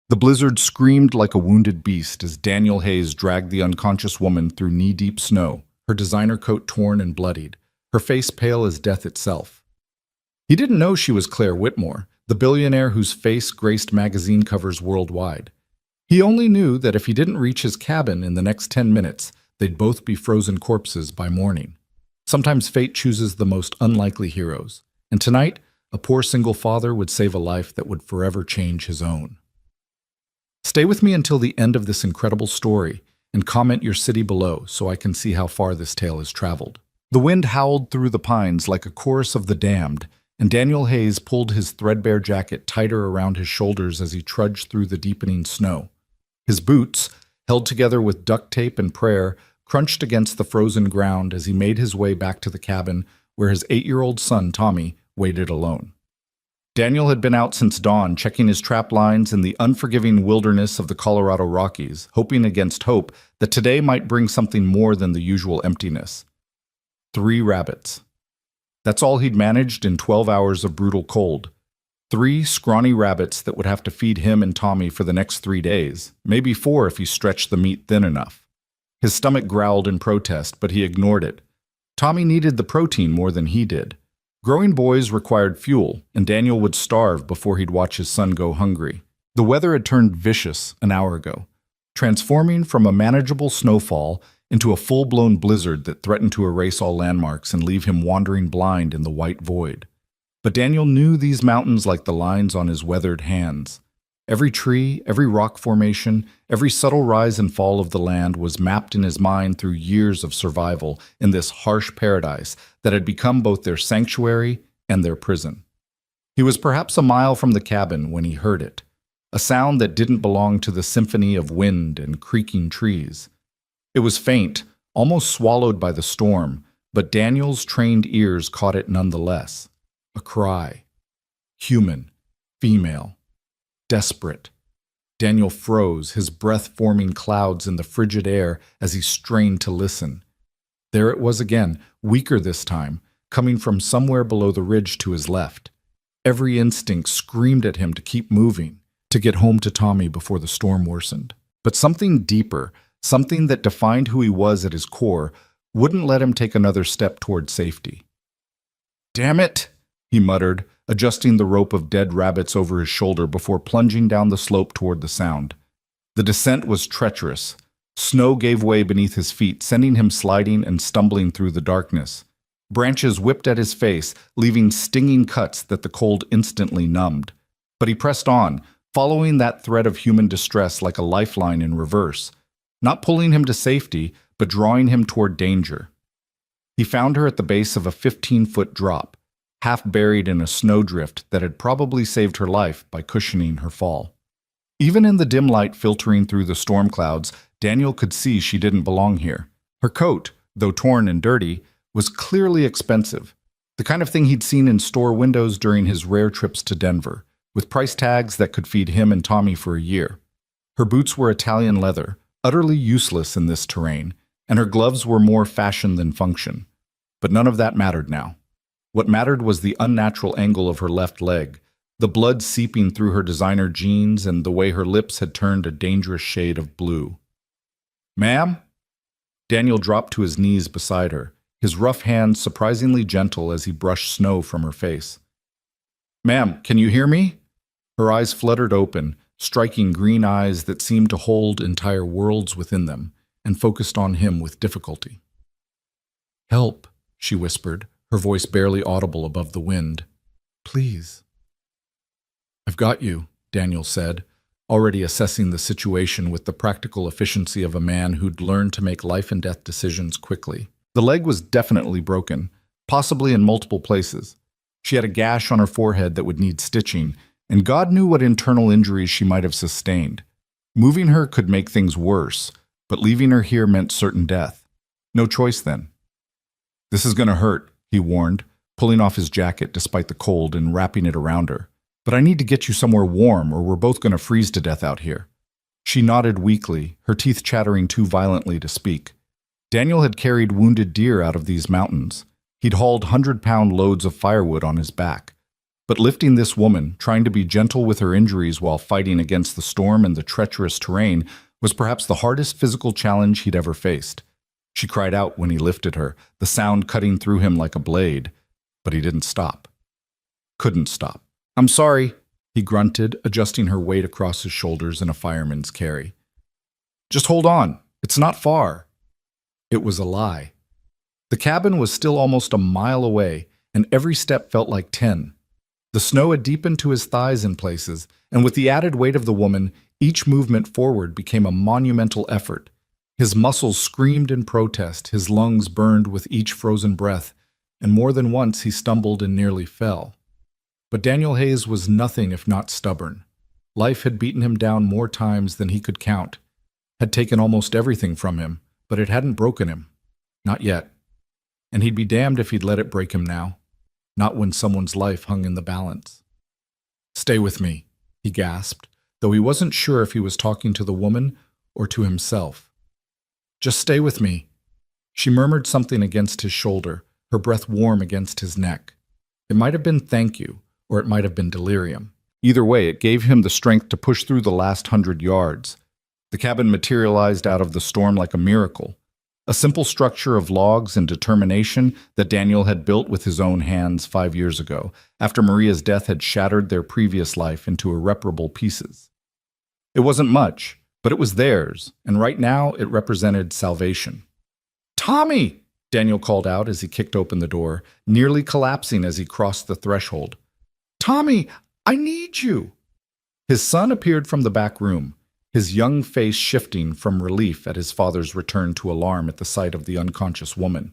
The blizzard screamed like a wounded beast as Daniel Hayes dragged the unconscious woman through knee-deep snow, her designer coat torn and bloodied, her face pale as death itself. He didn't know she was Claire Whitmore, the billionaire whose face graced magazine covers worldwide. He only knew that if he didn't reach his cabin in the next 10 minutes, they'd both be frozen corpses by morning. Sometimes fate chooses the most unlikely heroes, and tonight, a poor single father would save a life that would forever change his own. Stay with me until the end of this incredible story, and comment your city below so I can see how far this tale has traveled. The wind howled through the pines like a chorus of the damned, and Daniel Hayes pulled his threadbare jacket tighter around his shoulders as he trudged through the deepening snow. His boots, held together with duct tape and prayer, crunched against the frozen ground as he made his way back to the cabin where his 8-year-old son, Tommy, waited alone. Daniel had been out since dawn, checking his trap lines in the unforgiving wilderness of the Colorado Rockies, hoping against hope that today might bring something more than the usual emptiness. 3 rabbits. That's all he'd managed in 12 hours of brutal cold. 3 scrawny rabbits that would have to feed him and Tommy for the next 3 days, maybe 4 if he stretched the meat thin enough. His stomach growled in protest, but he ignored it. Tommy needed the protein more than he did. Growing boys required fuel, and Daniel would starve before he'd watch his son go hungry. The weather had turned vicious an hour ago, transforming from a manageable snowfall into a full-blown blizzard that threatened to erase all landmarks and leave him wandering blind in the white void. But Daniel knew these mountains like the lines on his weathered hands. Every tree, every rock formation, every subtle rise and fall of the land was mapped in his mind through years of survival in this harsh paradise that had become both their sanctuary and their prison. He was perhaps a mile from the cabin when he heard it, a sound that didn't belong to the symphony of wind and creaking trees. It was faint, almost swallowed by the storm, but Daniel's trained ears caught it nonetheless. A cry. Human. Female. Desperate. Daniel froze, his breath forming clouds in the frigid air as he strained to listen. There it was again, weaker this time, coming from somewhere below the ridge to his left. Every instinct screamed at him to keep moving, to get home to Tommy before the storm worsened. But something deeper, something that defined who he was at his core, wouldn't let him take another step toward safety. "Damn it!" he muttered, adjusting the rope of dead rabbits over his shoulder before plunging down the slope toward the sound. The descent was treacherous. Snow gave way beneath his feet, sending him sliding and stumbling through the darkness. Branches whipped at his face, leaving stinging cuts that the cold instantly numbed. But he pressed on, following that thread of human distress like a lifeline in reverse, not pulling him to safety, but drawing him toward danger. He found her at the base of a 15-foot drop, half buried in a snowdrift that had probably saved her life by cushioning her fall. Even in the dim light filtering through the storm clouds, Daniel could see she didn't belong here. Her coat, though torn and dirty, was clearly expensive, the kind of thing he'd seen in store windows during his rare trips to Denver, with price tags that could feed him and Tommy for a year. Her boots were Italian leather, utterly useless in this terrain, and her gloves were more fashion than function. But none of that mattered now. What mattered was the unnatural angle of her left leg, the blood seeping through her designer jeans and the way her lips had turned a dangerous shade of blue. "Ma'am?" Daniel dropped to his knees beside her, his rough hands surprisingly gentle as he brushed snow from her face. "Ma'am, can you hear me?" Her eyes fluttered open, striking green eyes that seemed to hold entire worlds within them, and focused on him with difficulty. "Help," she whispered, her voice barely audible above the wind. "Please." "I've got you," Daniel said, already assessing the situation with the practical efficiency of a man who'd learned to make life-and-death decisions quickly. The leg was definitely broken, possibly in multiple places. She had a gash on her forehead that would need stitching, and God knew what internal injuries she might have sustained. Moving her could make things worse, but leaving her here meant certain death. No choice then. "This is going to hurt," he warned, pulling off his jacket despite the cold and wrapping it around her. "But I need to get you somewhere warm or we're both going to freeze to death out here." She nodded weakly, her teeth chattering too violently to speak. Daniel had carried wounded deer out of these mountains. He'd hauled 100-pound loads of firewood on his back. But lifting this woman, trying to be gentle with her injuries while fighting against the storm and the treacherous terrain, was perhaps the hardest physical challenge he'd ever faced. She cried out when he lifted her, the sound cutting through him like a blade. But he didn't stop. Couldn't stop. "I'm sorry," he grunted, adjusting her weight across his shoulders in a fireman's carry. "Just hold on. It's not far." It was a lie. The cabin was still almost a mile away, and every step felt like 10. The snow had deepened to his thighs in places, and with the added weight of the woman, each movement forward became a monumental effort. His muscles screamed in protest, his lungs burned with each frozen breath, and more than once he stumbled and nearly fell. But Daniel Hayes was nothing if not stubborn. Life had beaten him down more times than he could count, had taken almost everything from him, but it hadn't broken him. Not yet. And he'd be damned if he'd let it break him now. Not when someone's life hung in the balance. "Stay with me," he gasped, though he wasn't sure if he was talking to the woman or to himself. "Just stay with me." She murmured something against his shoulder, her breath warm against his neck. It might have been thank you, or it might have been delirium. Either way, it gave him the strength to push through the last 100 yards. The cabin materialized out of the storm like a miracle. A simple structure of logs and determination that Daniel had built with his own hands 5 years ago, after Maria's death had shattered their previous life into irreparable pieces. It wasn't much, but it was theirs, and right now it represented salvation. "Tommy!" Daniel called out as he kicked open the door, nearly collapsing as he crossed the threshold. "Tommy, I need you!" His son appeared from the back room, his young face shifting from relief at his father's return to alarm at the sight of the unconscious woman.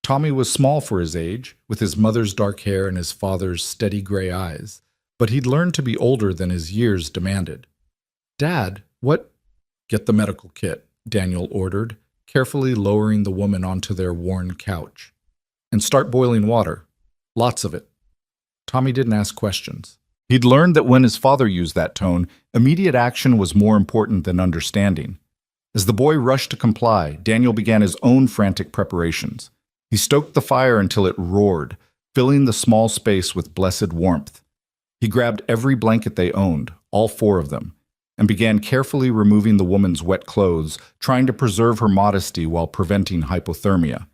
Tommy was small for his age, with his mother's dark hair and his father's steady gray eyes, but he'd learned to be older than his years demanded. "Dad, what—" "Get the medical kit," Daniel ordered, carefully lowering the woman onto their worn couch. "And start boiling water. Lots of it." Tommy didn't ask questions. He'd learned that when his father used that tone, immediate action was more important than understanding. As the boy rushed to comply, Daniel began his own frantic preparations. He stoked the fire until it roared, filling the small space with blessed warmth. He grabbed every blanket they owned, all 4 of them, and began carefully removing the woman's wet clothes, trying to preserve her modesty while preventing hypothermia.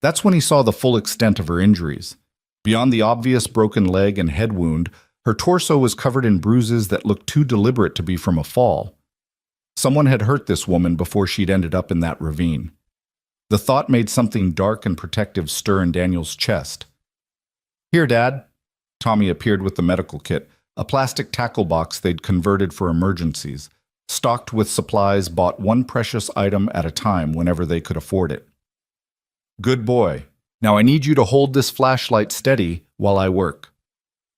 That's when he saw the full extent of her injuries. Beyond the obvious broken leg and head wound, her torso was covered in bruises that looked too deliberate to be from a fall. Someone had hurt this woman before she'd ended up in that ravine. The thought made something dark and protective stir in Daniel's chest. "Here, Dad." Tommy appeared with the medical kit, a plastic tackle box they'd converted for emergencies, stocked with supplies bought one precious item at a time whenever they could afford it. "Good boy. Now I need you to hold this flashlight steady while I work."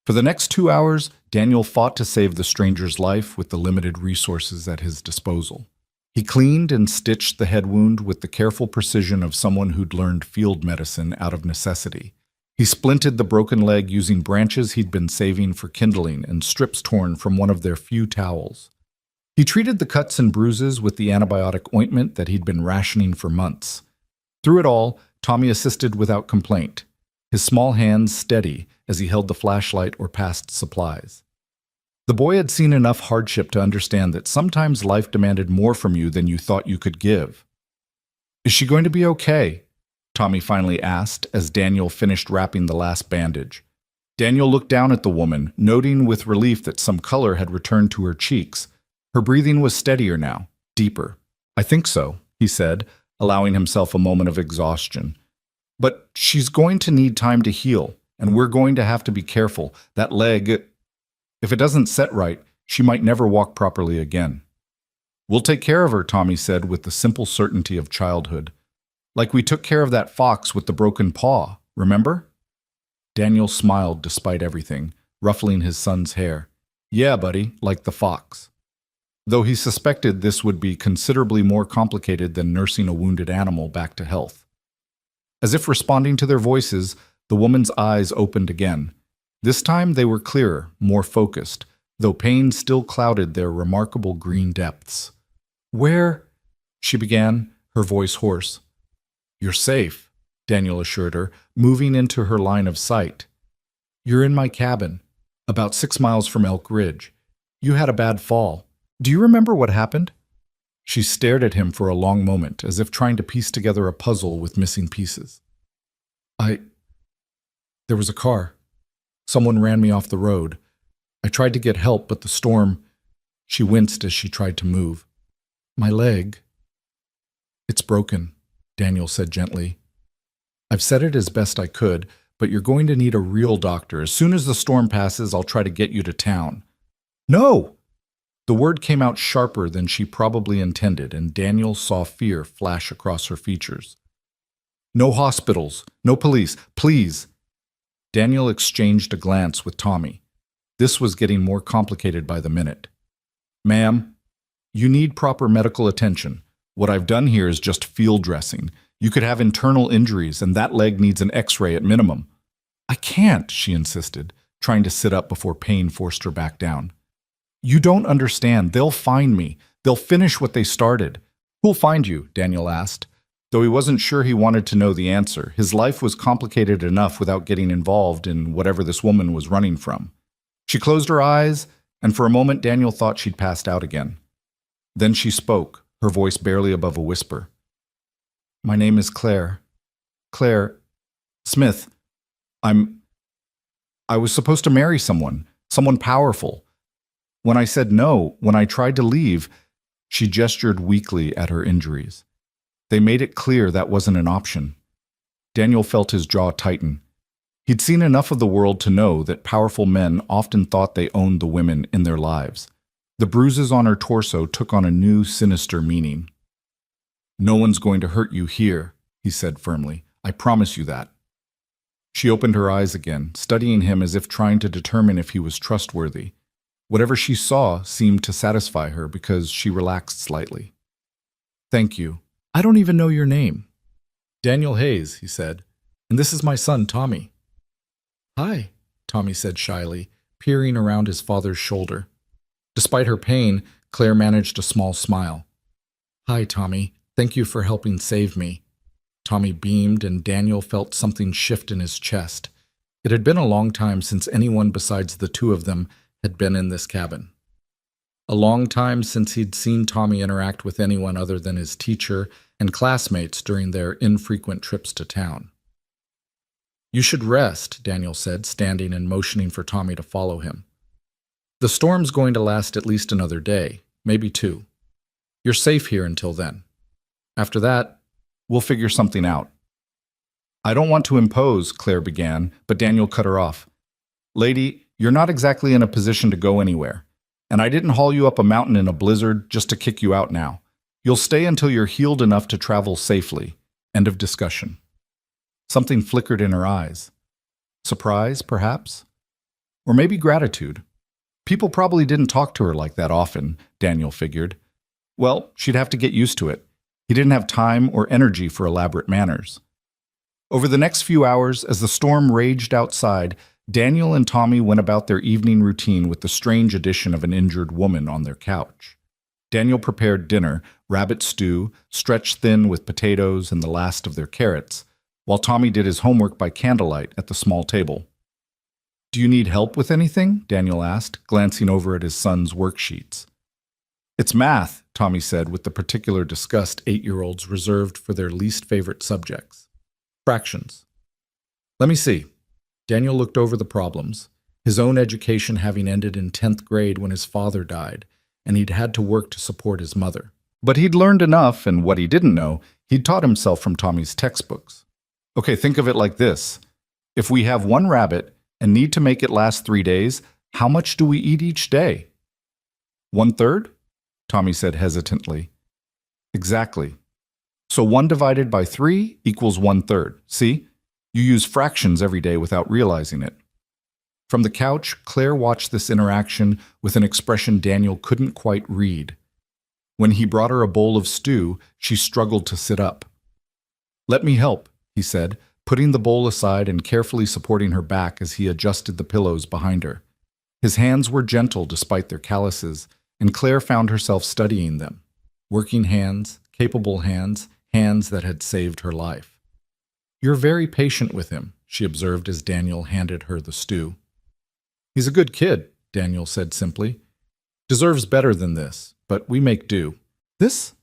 For the next 2 hours, Daniel fought to save the stranger's life with the limited resources at his disposal. He cleaned and stitched the head wound with the careful precision of someone who'd learned field medicine out of necessity. He splinted the broken leg using branches he'd been saving for kindling and strips torn from one of their few towels. He treated the cuts and bruises with the antibiotic ointment that he'd been rationing for months. Through it all, Tommy assisted without complaint, his small hands steady as he held the flashlight or passed supplies. The boy had seen enough hardship to understand that sometimes life demanded more from you than you thought you could give. "Is she going to be okay?" Tommy finally asked as Daniel finished wrapping the last bandage. Daniel looked down at the woman, noting with relief that some color had returned to her cheeks. Her breathing was steadier now, deeper. "I think so," he said, allowing himself a moment of exhaustion. "But she's going to need time to heal, and we're going to have to be careful. That leg, if it doesn't set right, she might never walk properly again." "We'll take care of her," Tommy said with the simple certainty of childhood. "Like we took care of that fox with the broken paw, remember?" Daniel smiled despite everything, ruffling his son's hair. "Yeah, buddy, like the fox." Though he suspected this would be considerably more complicated than nursing a wounded animal back to health. As if responding to their voices, the woman's eyes opened again. This time they were clearer, more focused, though pain still clouded their remarkable green depths. "Where?" she began, her voice hoarse. "You're safe," Daniel assured her, moving into her line of sight. You're in my cabin, about 6 miles from Elk Ridge. You had a bad fall. Do you remember what happened?" She stared at him for a long moment, as if trying to piece together a puzzle with missing pieces. I... There was a car. Someone ran me off the road. I tried to get help, but the storm... She winced as she tried to move. My leg... It's broken, Daniel said gently. I've said it as best I could, but you're going to need a real doctor. As soon as the storm passes, I'll try to get you to town. No! The word came out sharper than she probably intended, and Daniel saw fear flash across her features. No hospitals, no police, please. Daniel exchanged a glance with Tommy. This was getting more complicated by the minute. Ma'am, you need proper medical attention. What I've done here is just field dressing. You could have internal injuries, and that leg needs an x-ray at minimum. I can't, she insisted, trying to sit up before pain forced her back down. You don't understand. They'll find me. They'll finish what they started. Who'll find you? Daniel asked. Though he wasn't sure he wanted to know the answer, his life was complicated enough without getting involved in whatever this woman was running from. She closed her eyes, and for a moment Daniel thought she'd passed out again. Then she spoke, her voice barely above a whisper. My name is Claire. Claire Smith. I was supposed to marry someone powerful. When I said no, when I tried to leave, she gestured weakly at her injuries. They made it clear that wasn't an option. Daniel felt his jaw tighten. He'd seen enough of the world to know that powerful men often thought they owned the women in their lives. The bruises on her torso took on a new, sinister meaning. No one's going to hurt you here, he said firmly. I promise you that. She opened her eyes again, studying him as if trying to determine if he was trustworthy. Whatever she saw seemed to satisfy her because she relaxed slightly. Thank you. I don't even know your name. Daniel Hayes, he said, and this is my son, Tommy. Hi, Tommy said shyly, peering around his father's shoulder. Despite her pain, Claire managed a small smile. Hi, Tommy. Thank you for helping save me. Tommy beamed, and Daniel felt something shift in his chest. It had been a long time since anyone besides the two of them had been in this cabin. A long time since he'd seen Tommy interact with anyone other than his teacher and classmates during their infrequent trips to town. You should rest, Daniel said, standing and motioning for Tommy to follow him. The storm's going to last at least another day, maybe 2. You're safe here until then. After that, we'll figure something out. I don't want to impose, Claire began, but Daniel cut her off. Lady, you're not exactly in a position to go anywhere, and I didn't haul you up a mountain in a blizzard just to kick you out now. You'll stay until you're healed enough to travel safely. End of discussion. Something flickered in her eyes. Surprise, perhaps? Or maybe gratitude. People probably didn't talk to her like that often, Daniel figured. Well, she'd have to get used to it. He didn't have time or energy for elaborate manners. Over the next few hours, as the storm raged outside, Daniel and Tommy went about their evening routine with the strange addition of an injured woman on their couch. Daniel prepared dinner, rabbit stew, stretched thin with potatoes and the last of their carrots, while Tommy did his homework by candlelight at the small table. Do you need help with anything? Daniel asked, glancing over at his son's worksheets. It's math, Tommy said with the particular disgust 8-year-olds reserved for their least favorite subjects. Fractions. Let me see. Daniel looked over the problems, his own education having ended in 10th grade when his father died, and he'd had to work to support his mother. But he'd learned enough, and what he didn't know, he'd taught himself from Tommy's textbooks. Okay, think of it like this. If we have 1 rabbit and need to make it last 3 days, how much do we eat each day? 1/3? Tommy said hesitantly. Exactly. So 1 divided by 3 equals 1/3. See? You use fractions every day without realizing it. From the couch, Claire watched this interaction with an expression Daniel couldn't quite read. When he brought her a bowl of stew, she struggled to sit up. Let me help, he said, putting the bowl aside and carefully supporting her back as he adjusted the pillows behind her. His hands were gentle despite their calluses, and Claire found herself studying them. Working hands, capable hands, hands that had saved her life. You're very patient with him, she observed as Daniel handed her the stew. He's a good kid, Daniel said simply. Deserves better than this, but we make do. This?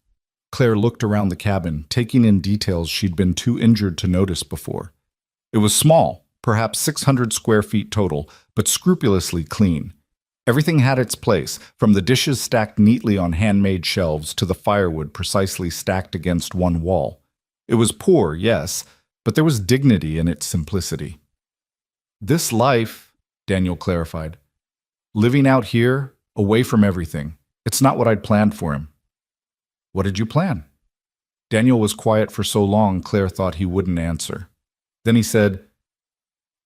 Claire looked around the cabin, taking in details she'd been too injured to notice before. It was small, perhaps 600 square feet total, but scrupulously clean. Everything had its place, from the dishes stacked neatly on handmade shelves to the firewood precisely stacked against one wall. It was poor, yes, but there was dignity in its simplicity. This life, Daniel clarified, living out here, away from everything, it's not what I'd planned for him. What did you plan? Daniel was quiet for so long Claire thought he wouldn't answer. Then he said,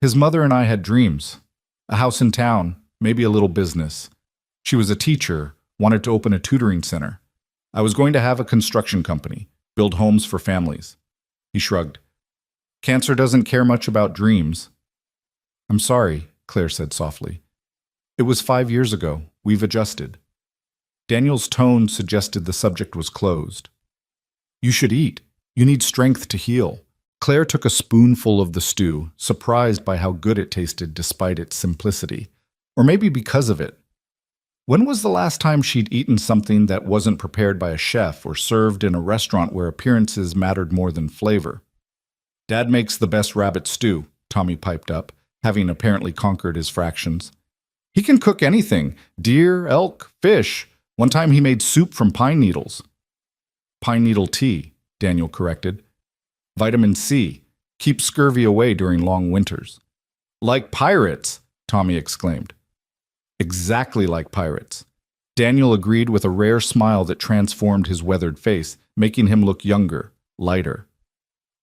his mother and I had dreams. A house in town, maybe a little business. She was a teacher, wanted to open a tutoring center. I was going to have a construction company, build homes for families. He shrugged. Cancer doesn't care much about dreams. I'm sorry, Claire said softly. It was 5 years ago. We've adjusted. Daniel's tone suggested the subject was closed. You should eat. You need strength to heal. Claire took a spoonful of the stew, surprised by how good it tasted despite its simplicity. Or maybe because of it. When was the last time she'd eaten something that wasn't prepared by a chef or served in a restaurant where appearances mattered more than flavor? Dad makes the best rabbit stew, Tommy piped up, having apparently conquered his fractions. He can cook anything, deer, elk, fish. One time he made soup from pine needles. Pine needle tea, Daniel corrected. Vitamin C. Keeps scurvy away during long winters. Like pirates, Tommy exclaimed. Exactly like pirates. Daniel agreed with a rare smile that transformed his weathered face, making him look younger, lighter.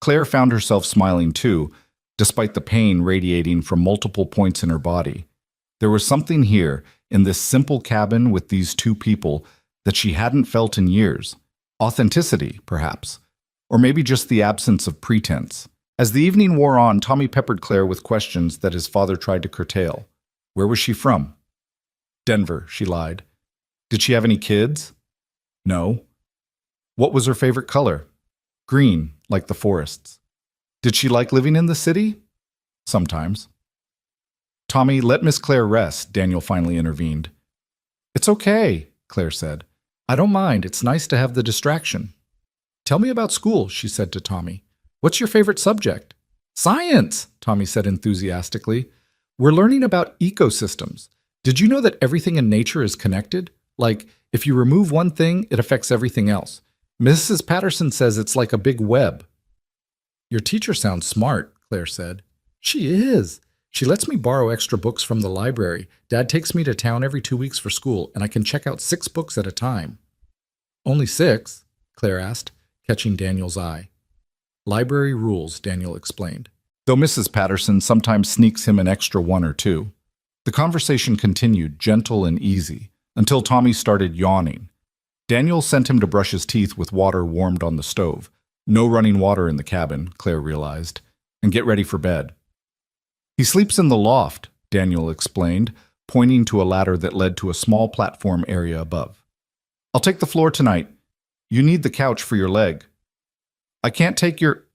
Claire found herself smiling too, despite the pain radiating from multiple points in her body. There was something here, in this simple cabin with these two people, that she hadn't felt in years. Authenticity, perhaps. Or maybe just the absence of pretense. As the evening wore on, Tommy peppered Claire with questions that his father tried to curtail. Where was she from? Denver, she lied. Did she have any kids? No. What was her favorite color? Green, like the forests. Did she like living in the city? Sometimes. Tommy, let Miss Claire rest, Daniel finally intervened. It's okay, Claire said. I don't mind. It's nice to have the distraction. Tell me about school, she said to Tommy. What's your favorite subject? Science, Tommy said enthusiastically. We're learning about ecosystems. Did you know that everything in nature is connected? Like, if you remove one thing, it affects everything else. Mrs. Patterson says it's like a big web. Your teacher sounds smart, Claire said. She is. She lets me borrow extra books from the library. Dad takes me to town every 2 weeks for school, and I can check out 6 books at a time. Only 6? Claire asked, catching Daniel's eye. Library rules, Daniel explained. Though Mrs. Patterson sometimes sneaks him an extra 1 or 2. The conversation continued, gentle and easy, until Tommy started yawning. Daniel sent him to brush his teeth with water warmed on the stove. No running water in the cabin, Claire realized, and get ready for bed. He sleeps in the loft, Daniel explained, pointing to a ladder that led to a small platform area above. I'll take the floor tonight. You need the couch for your leg. I can't take your...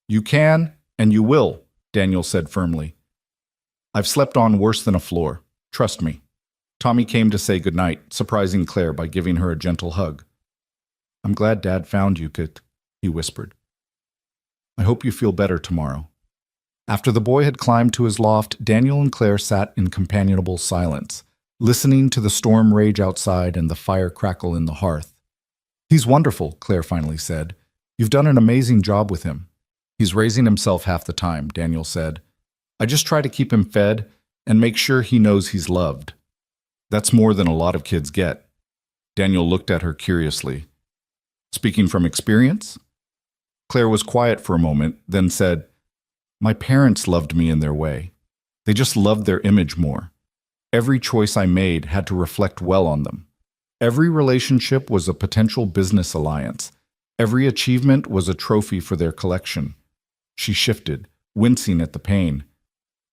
You can, and you will, Daniel said firmly. I've slept on worse than a floor. Trust me. Tommy came to say goodnight, surprising Claire by giving her a gentle hug. I'm glad Dad found you, Kit, he whispered. I hope you feel better tomorrow. After the boy had climbed to his loft, Daniel and Claire sat in companionable silence, listening to the storm rage outside and the fire crackle in the hearth. He's wonderful, Claire finally said. You've done an amazing job with him. He's raising himself half the time, Daniel said. I just try to keep him fed and make sure he knows he's loved. That's more than a lot of kids get. Daniel looked at her curiously. Speaking from experience? Claire was quiet for a moment, then said, My parents loved me in their way. They just loved their image more. Every choice I made had to reflect well on them. Every relationship was a potential business alliance. Every achievement was a trophy for their collection. She shifted, wincing at the pain.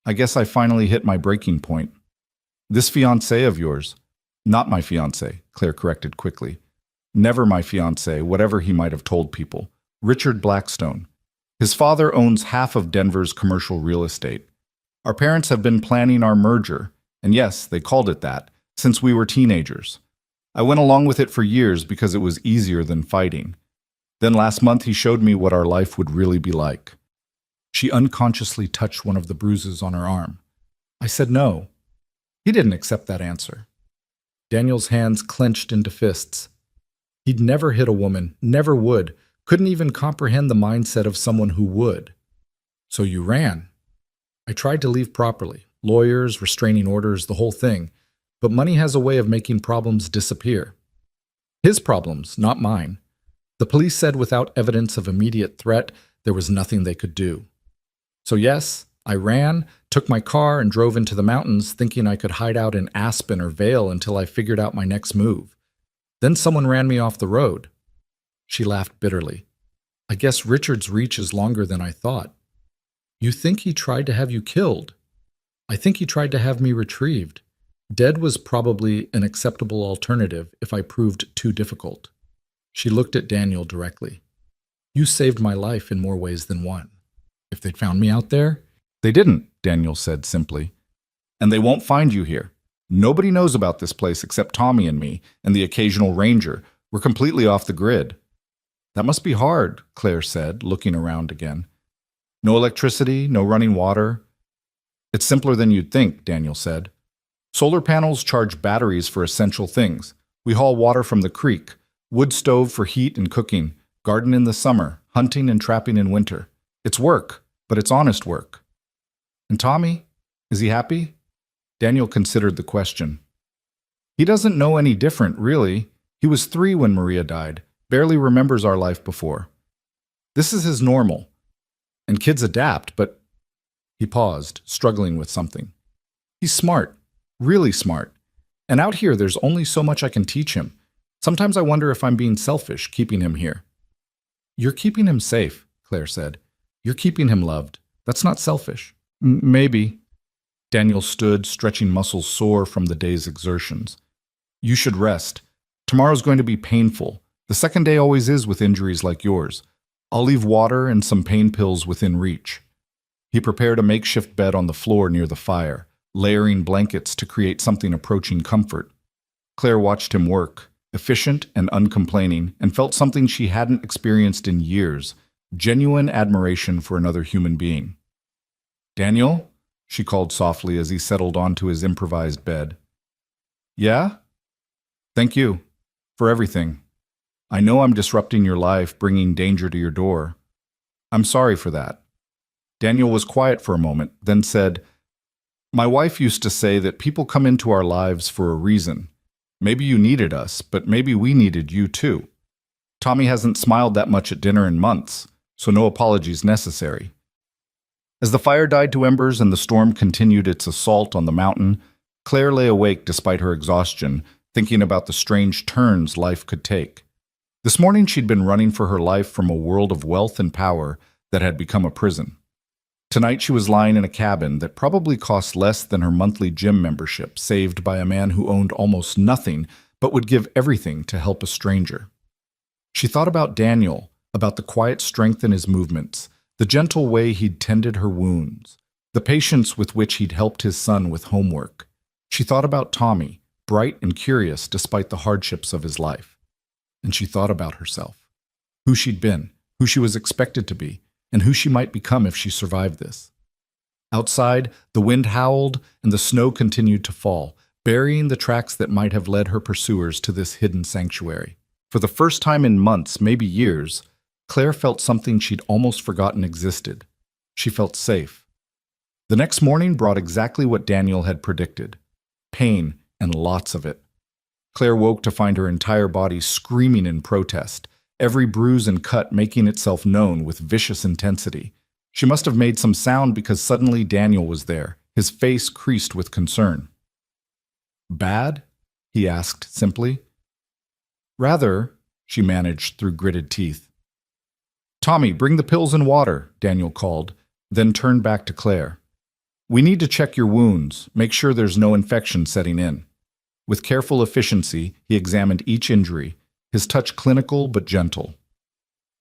I guess I finally hit my breaking point. This fiancé of yours. Not my fiancé, Claire corrected quickly. Never my fiancé, whatever he might have told people. Richard Blackstone. His father owns half of Denver's commercial real estate. Our parents have been planning our merger, and yes, they called it that, since we were teenagers. I went along with it for years because it was easier than fighting. Then last month he showed me what our life would really be like. She unconsciously touched one of the bruises on her arm. I said no. He didn't accept that answer. Daniel's hands clenched into fists. He'd never hit a woman, never would, couldn't even comprehend the mindset of someone who would. So you ran. I tried to leave properly. Lawyers, restraining orders, the whole thing. But money has a way of making problems disappear. His problems, not mine. The police said without evidence of immediate threat, there was nothing they could do. So yes, I ran, took my car, and drove into the mountains thinking I could hide out in Aspen or Vail until I figured out my next move. Then someone ran me off the road. She laughed bitterly. I guess Richard's reach is longer than I thought. You think he tried to have you killed? I think he tried to have me retrieved. Dead was probably an acceptable alternative if I proved too difficult. She looked at Daniel directly. You saved my life in more ways than one. If they'd found me out there? They didn't, Daniel said simply. And they won't find you here. Nobody knows about this place except Tommy and me, and the occasional ranger. We're completely off the grid. That must be hard, Claire said, looking around again. No electricity, no running water. It's simpler than you'd think, Daniel said. Solar panels charge batteries for essential things. We haul water from the creek, wood stove for heat and cooking, garden in the summer, hunting and trapping in winter. It's work, but it's honest work. And Tommy, is he happy? Daniel considered the question. He doesn't know any different, really. He was 3 when Maria died, barely remembers our life before. This is his normal. And kids adapt, but... He paused, struggling with something. He's smart, really smart. And out here, there's only so much I can teach him. Sometimes I wonder if I'm being selfish, keeping him here. You're keeping him safe, Claire said. You're keeping him loved. That's not selfish. Maybe. Daniel stood, stretching muscles sore from the day's exertions. You should rest. Tomorrow's going to be painful. The second day always is with injuries like yours. I'll leave water and some pain pills within reach. He prepared a makeshift bed on the floor near the fire, layering blankets to create something approaching comfort. Claire watched him work, efficient and uncomplaining, and felt something she hadn't experienced in years, genuine admiration for another human being. Daniel? She called softly as he settled onto his improvised bed. Yeah? Thank you. For everything. I know I'm disrupting your life, bringing danger to your door. I'm sorry for that. Daniel was quiet for a moment, then said, My wife used to say that people come into our lives for a reason. Maybe you needed us, but maybe we needed you too. Tommy hasn't smiled that much at dinner in months, so no apologies necessary. As the fire died to embers and the storm continued its assault on the mountain, Claire lay awake despite her exhaustion, thinking about the strange turns life could take. This morning she'd been running for her life from a world of wealth and power that had become a prison. Tonight she was lying in a cabin that probably cost less than her monthly gym membership, saved by a man who owned almost nothing but would give everything to help a stranger. She thought about Daniel, about the quiet strength in his movements, the gentle way he'd tended her wounds, the patience with which he'd helped his son with homework. She thought about Tommy, bright and curious despite the hardships of his life. And she thought about herself, who she'd been, who she was expected to be, and who she might become if she survived this. Outside, the wind howled and the snow continued to fall, burying the tracks that might have led her pursuers to this hidden sanctuary. For the first time in months, maybe years, Claire felt something she'd almost forgotten existed. She felt safe. The next morning brought exactly what Daniel had predicted: pain, and lots of it. Claire woke to find her entire body screaming in protest, every bruise and cut making itself known with vicious intensity. She must have made some sound because suddenly Daniel was there, his face creased with concern. Bad? He asked simply. Rather, she managed through gritted teeth. Tommy, bring the pills and water, Daniel called, then turned back to Claire. We need to check your wounds, make sure there's no infection setting in. With careful efficiency, he examined each injury, his touch clinical but gentle.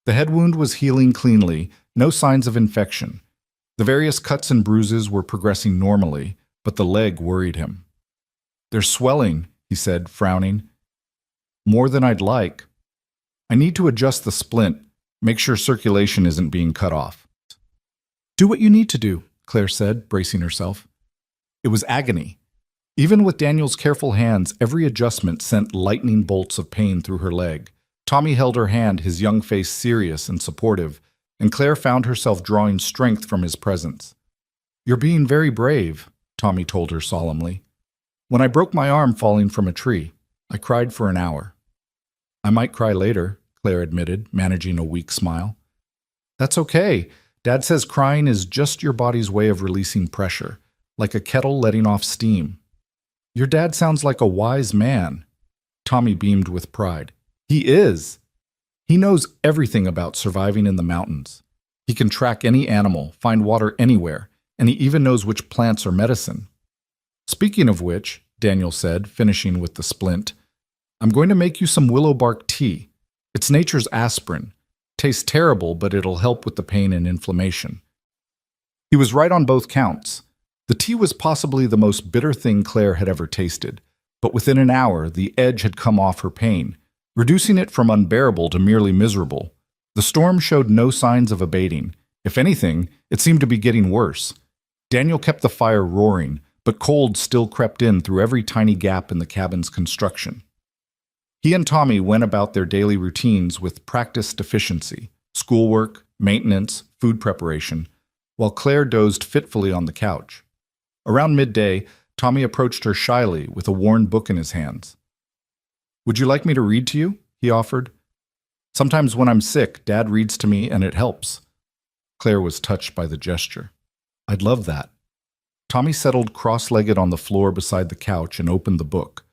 The head wound was healing cleanly, No signs of infection. The various cuts and bruises were progressing normally, but the leg worried him. "They're swelling," he said, frowning. "More than I'd like. I need to adjust the splint, make sure circulation isn't being cut off." "Do what you need to do," Claire said, bracing herself. It was agony. Even with Daniel's careful hands, every adjustment sent lightning bolts of pain through her leg. Tommy held her hand, his young face serious and supportive, and Claire found herself drawing strength from his presence. "You're being very brave," Tommy told her solemnly. "When I broke my arm falling from a tree, I cried for an hour." "I might cry later," Claire admitted, managing a weak smile. "That's okay. Dad says crying is just your body's way of releasing pressure, like a kettle letting off steam." "Your dad sounds like a wise man." Tommy beamed with pride. "He is. He knows everything about surviving in the mountains. He can track any animal, find water anywhere, and he even knows which plants are medicine." "Speaking of which," Daniel said, finishing with the splint, "I'm going to make you some willow bark tea. It's nature's aspirin. Tastes terrible, but it'll help with the pain and inflammation." He was right on both counts. The tea was possibly the most bitter thing Claire had ever tasted, but within an hour the edge had come off her pain, reducing it from unbearable to merely miserable. The storm showed no signs of abating. If anything, it seemed to be getting worse. Daniel kept the fire roaring, but cold still crept in through every tiny gap in the cabin's construction. He and Tommy went about their daily routines with practiced efficiency: schoolwork, maintenance, food preparation, while Claire dozed fitfully on the couch. Around midday, Tommy approached her shyly with a worn book in his hands. "Would you like me to read to you?" he offered. "Sometimes when I'm sick, Dad reads to me and it helps." Claire was touched by the gesture. "I'd love that." Tommy settled cross-legged on the floor beside the couch and opened the book.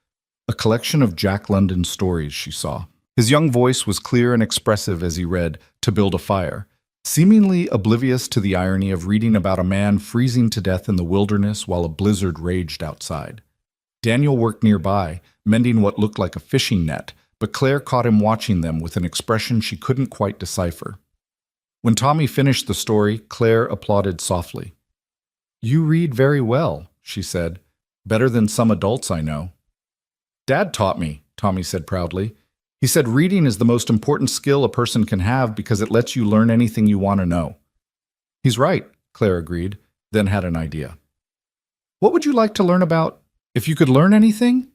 A collection of Jack London stories, she saw. His young voice was clear and expressive as he read "To Build a Fire," seemingly oblivious to the irony of reading about a man freezing to death in the wilderness while a blizzard raged outside. Daniel worked nearby, mending what looked like a fishing net, but Claire caught him watching them with an expression she couldn't quite decipher. When Tommy finished the story, Claire applauded softly. "You read very well," she said. "Better than some adults I know." "Dad taught me," Tommy said proudly. "He said reading is the most important skill a person can have because it lets you learn anything you want to know." "He's right," Claire agreed, then had an idea. "What would you like to learn about? If you could learn anything?"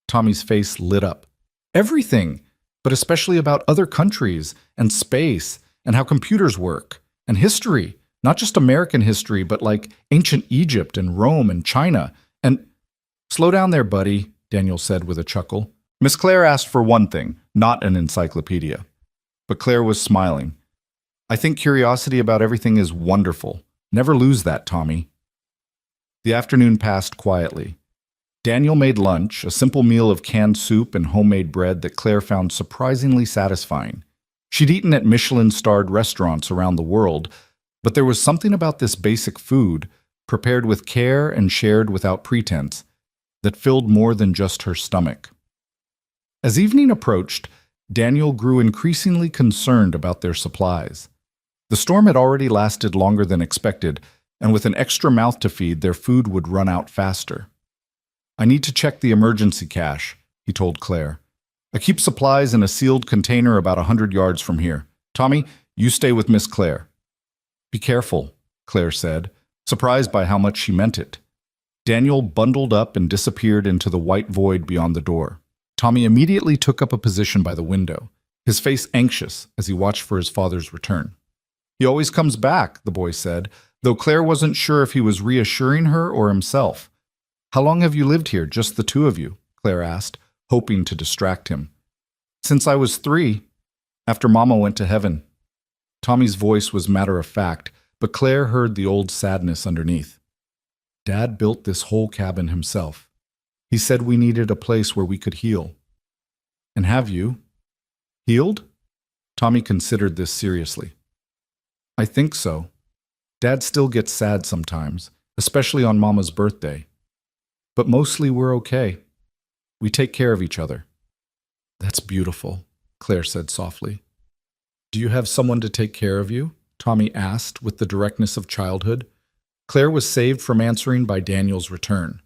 Tommy's face lit up. "Everything, but especially about other countries and space and how computers work and history, not just American history, but like ancient Egypt and Rome and China and—" "Slow down there, buddy," Daniel said with a chuckle. Miss Claire asked for one thing, not an encyclopedia. But Claire was smiling. "I think curiosity about everything is wonderful. Never lose that, Tommy." The afternoon passed quietly. Daniel made lunch, a simple meal of canned soup and homemade bread that Claire found surprisingly satisfying. She'd eaten at Michelin-starred restaurants around the world, but there was something about this basic food, prepared with care and shared without pretense, that filled more than just her stomach. As evening approached, Daniel grew increasingly concerned about their supplies. The storm had already lasted longer than expected, and with an extra mouth to feed, their food would run out faster. "I need to check the emergency cache," he told Claire. "I keep supplies in a sealed container about 100 yards from here. Tommy, you stay with Miss Claire." "Be careful," Claire said, surprised by how much she meant it. Daniel bundled up and disappeared into the white void beyond the door. Tommy immediately took up a position by the window, his face anxious as he watched for his father's return. "He always comes back," the boy said, though Claire wasn't sure if he was reassuring her or himself. "How long have you lived here, just the two of you?" Claire asked, hoping to distract him. "Since I was 3, after Mama went to heaven." Tommy's voice was matter-of-fact, but Claire heard the old sadness underneath. "Dad built this whole cabin himself. He said we needed a place where we could heal." "And have you? Healed?" Tommy considered this seriously. "I think so. Dad still gets sad sometimes, especially on Mama's birthday. But mostly we're okay. We take care of each other." "That's beautiful," Claire said softly. "Do you have someone to take care of you?" Tommy asked with the directness of childhood. Claire was saved from answering by Daniel's return.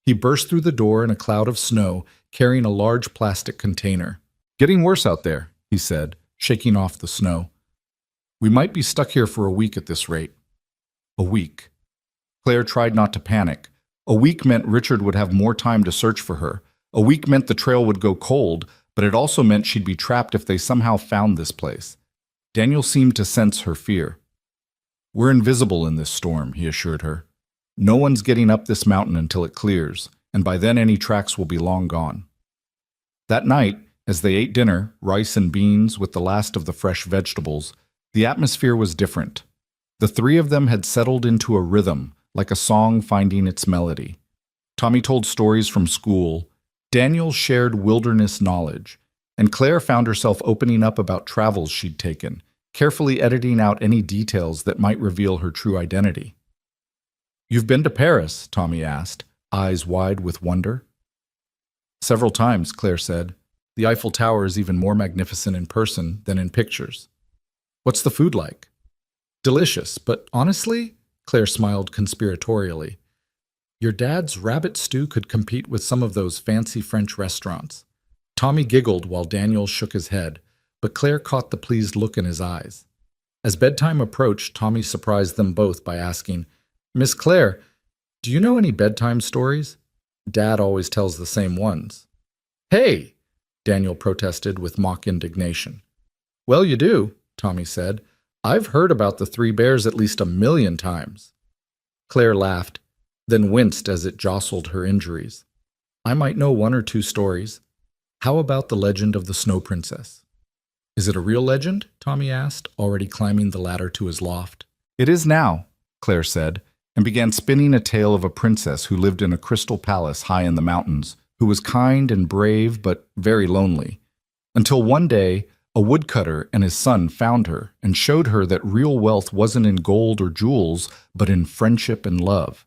He burst through the door in a cloud of snow, carrying a large plastic container. "Getting worse out there," he said, shaking off the snow. "We might be stuck here for a week at this rate." A week. Claire tried not to panic. A week meant Richard would have more time to search for her. A week meant the trail would go cold, but it also meant she'd be trapped if they somehow found this place. Daniel seemed to sense her fear. "We're invisible in this storm," he assured her. "No one's getting up this mountain until it clears, and by then any tracks will be long gone." That night, as they ate dinner, rice and beans with the last of the fresh vegetables, the atmosphere was different. The three of them had settled into a rhythm, like a song finding its melody. Tommy told stories from school, Daniel shared wilderness knowledge, and Claire found herself opening up about travels she'd taken, carefully editing out any details that might reveal her true identity. "You've been to Paris?" Tommy asked, eyes wide with wonder. "Several times," Claire said. "The Eiffel Tower is even more magnificent in person than in pictures." "What's the food like?" "Delicious, but honestly," Claire smiled conspiratorially, "your dad's rabbit stew could compete with some of those fancy French restaurants." Tommy giggled while Daniel shook his head, but Claire caught the pleased look in his eyes. As bedtime approached, Tommy surprised them both by asking, "Miss Claire, do you know any bedtime stories? Dad always tells the same ones." "Hey!" Daniel protested with mock indignation. "Well, you do," Tommy said. "I've heard about the three bears at least 1,000,000 times." Claire laughed, then winced as it jostled her injuries. "I might know one or two stories. How about the legend of the Snow Princess?" "Is it a real legend?" Tommy asked, already climbing the ladder to his loft. "It is now," Claire said, and began spinning a tale of a princess who lived in a crystal palace high in the mountains, who was kind and brave but very lonely. Until one day, a woodcutter and his son found her and showed her that real wealth wasn't in gold or jewels, but in friendship and love.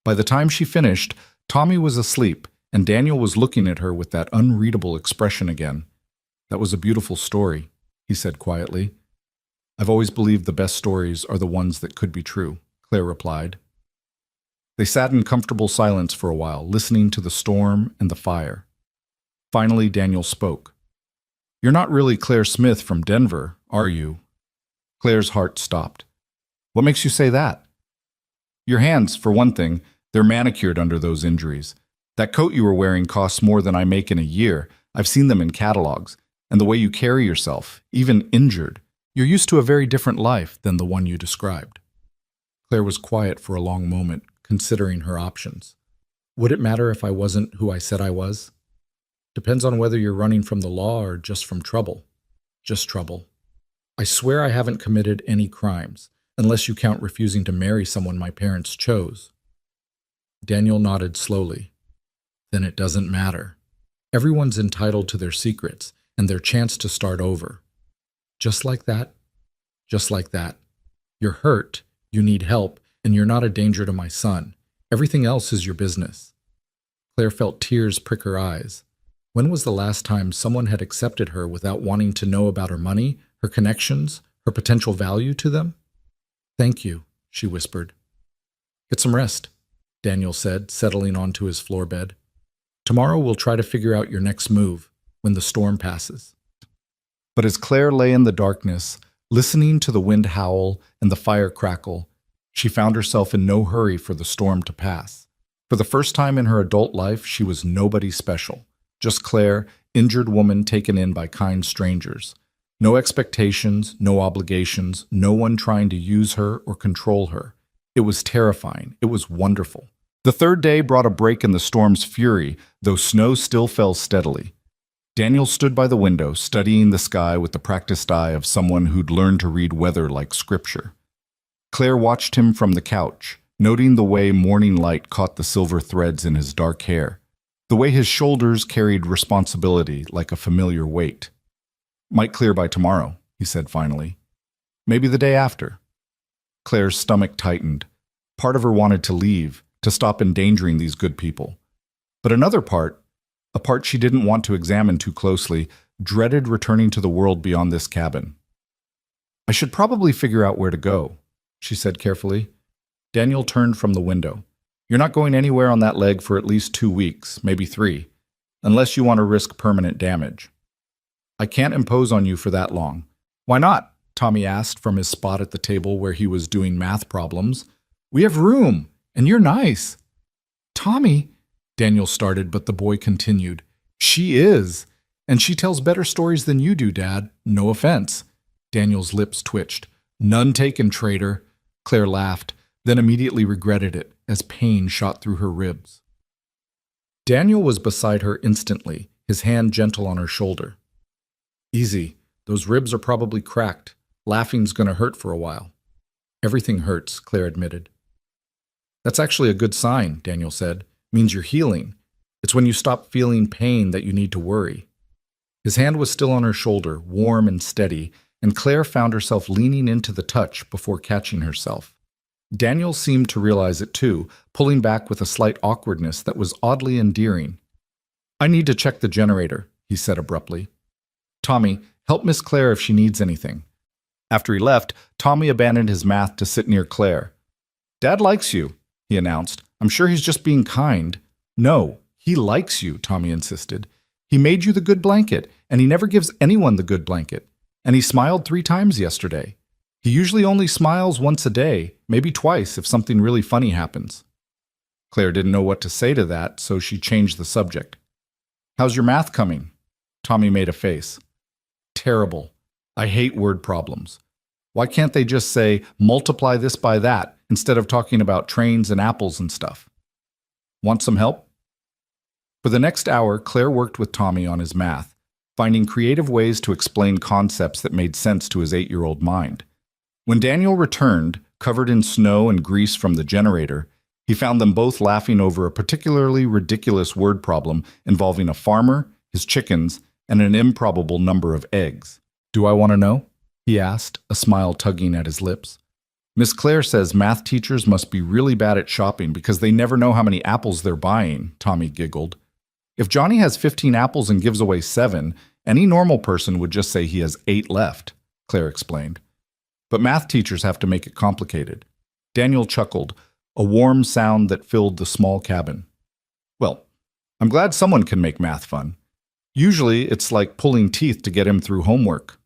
By the time she finished, Tommy was asleep, and Daniel was looking at her with that unreadable expression again. "That was a beautiful story," he said quietly. "I've always believed the best stories are the ones that could be true," Claire replied. They sat in comfortable silence for a while, listening to the storm and the fire. Finally, Daniel spoke. "You're not really Claire Smith from Denver, are you?" Claire's heart stopped. "What makes you say that?" "Your hands, for one thing, they're manicured under those injuries. That coat you were wearing costs more than I make in a year. I've seen them in catalogs. And the way you carry yourself, even injured. You're used to a very different life than the one you described." Claire was quiet for a long moment, considering her options. "Would it matter if I wasn't who I said I was?" "Depends on whether you're running from the law or just from trouble." "Just trouble. I swear I haven't committed any crimes, unless you count refusing to marry someone my parents chose." Daniel nodded slowly. "Then it doesn't matter. Everyone's entitled to their secrets and their chance to start over." "Just like that?" "Just like that. You're hurt, you need help, and you're not a danger to my son. Everything else is your business." Claire felt tears prick her eyes. When was the last time someone had accepted her without wanting to know about her money, her connections, her potential value to them? "Thank you," she whispered. "Get some rest," Daniel said, settling onto his floor bed. "Tomorrow we'll try to figure out your next move when the storm passes." But as Claire lay in the darkness, listening to the wind howl and the fire crackle, she found herself in no hurry for the storm to pass. For the first time in her adult life, she was nobody special. Just Claire, injured woman taken in by kind strangers. No expectations, no obligations, no one trying to use her or control her. It was terrifying. It was wonderful. The third day brought a break in the storm's fury, though snow still fell steadily. Daniel stood by the window, studying the sky with the practiced eye of someone who'd learned to read weather like scripture. Claire watched him from the couch, noting the way morning light caught the silver threads in his dark hair, the way his shoulders carried responsibility like a familiar weight. "Might clear by tomorrow," he said finally. "Maybe the day after." Claire's stomach tightened. Part of her wanted to leave, to stop endangering these good people. But another part, a part she didn't want to examine too closely, dreaded returning to the world beyond this cabin. I should probably figure out where to go, she said carefully. Daniel turned from the window. You're not going anywhere on that leg for at least 2 weeks, maybe 3, unless you want to risk permanent damage. I can't impose on you for that long. Why not? Tommy asked from his spot at the table where he was doing math problems. We have room, and you're nice. Tommy, Daniel started, but the boy continued. She is, and she tells better stories than you do, Dad. No offense. Daniel's lips twitched. None taken, traitor. Claire laughed, then immediately regretted it as pain shot through her ribs. Daniel was beside her instantly, his hand gentle on her shoulder. Easy. Those ribs are probably cracked. Laughing's gonna hurt for a while. Everything hurts, Claire admitted. That's actually a good sign, Daniel said. Means you're healing. It's when you stop feeling pain that you need to worry. His hand was still on her shoulder, warm and steady, and Claire found herself leaning into the touch before catching herself. Daniel seemed to realize it too, pulling back with a slight awkwardness that was oddly endearing. I need to check the generator, he said abruptly. Tommy, help Miss Claire if she needs anything. After he left, Tommy abandoned his math to sit near Claire. Dad likes you, he announced. I'm sure he's just being kind. No, he likes you, Tommy insisted. He made you the good blanket, and he never gives anyone the good blanket. And he smiled 3 times yesterday. He usually only smiles once a day, maybe twice if something really funny happens. Claire didn't know what to say to that, so she changed the subject. How's your math coming? Tommy made a face. Terrible. I hate word problems. Why can't they just say, multiply this by that, instead of talking about trains and apples and stuff? Want some help? For the next hour, Claire worked with Tommy on his math, finding creative ways to explain concepts that made sense to his 8-year-old mind. When Daniel returned, covered in snow and grease from the generator, he found them both laughing over a particularly ridiculous word problem involving a farmer, his chickens, and an improbable number of eggs. Do I want to know? He asked, a smile tugging at his lips. Miss Claire says math teachers must be really bad at shopping because they never know how many apples they're buying, Tommy giggled. If Johnny has 15 apples and gives away 7, any normal person would just say he has 8 left, Claire explained. But math teachers have to make it complicated. Daniel chuckled, a warm sound that filled the small cabin. Well, I'm glad someone can make math fun. Usually, it's like pulling teeth to get him through homework.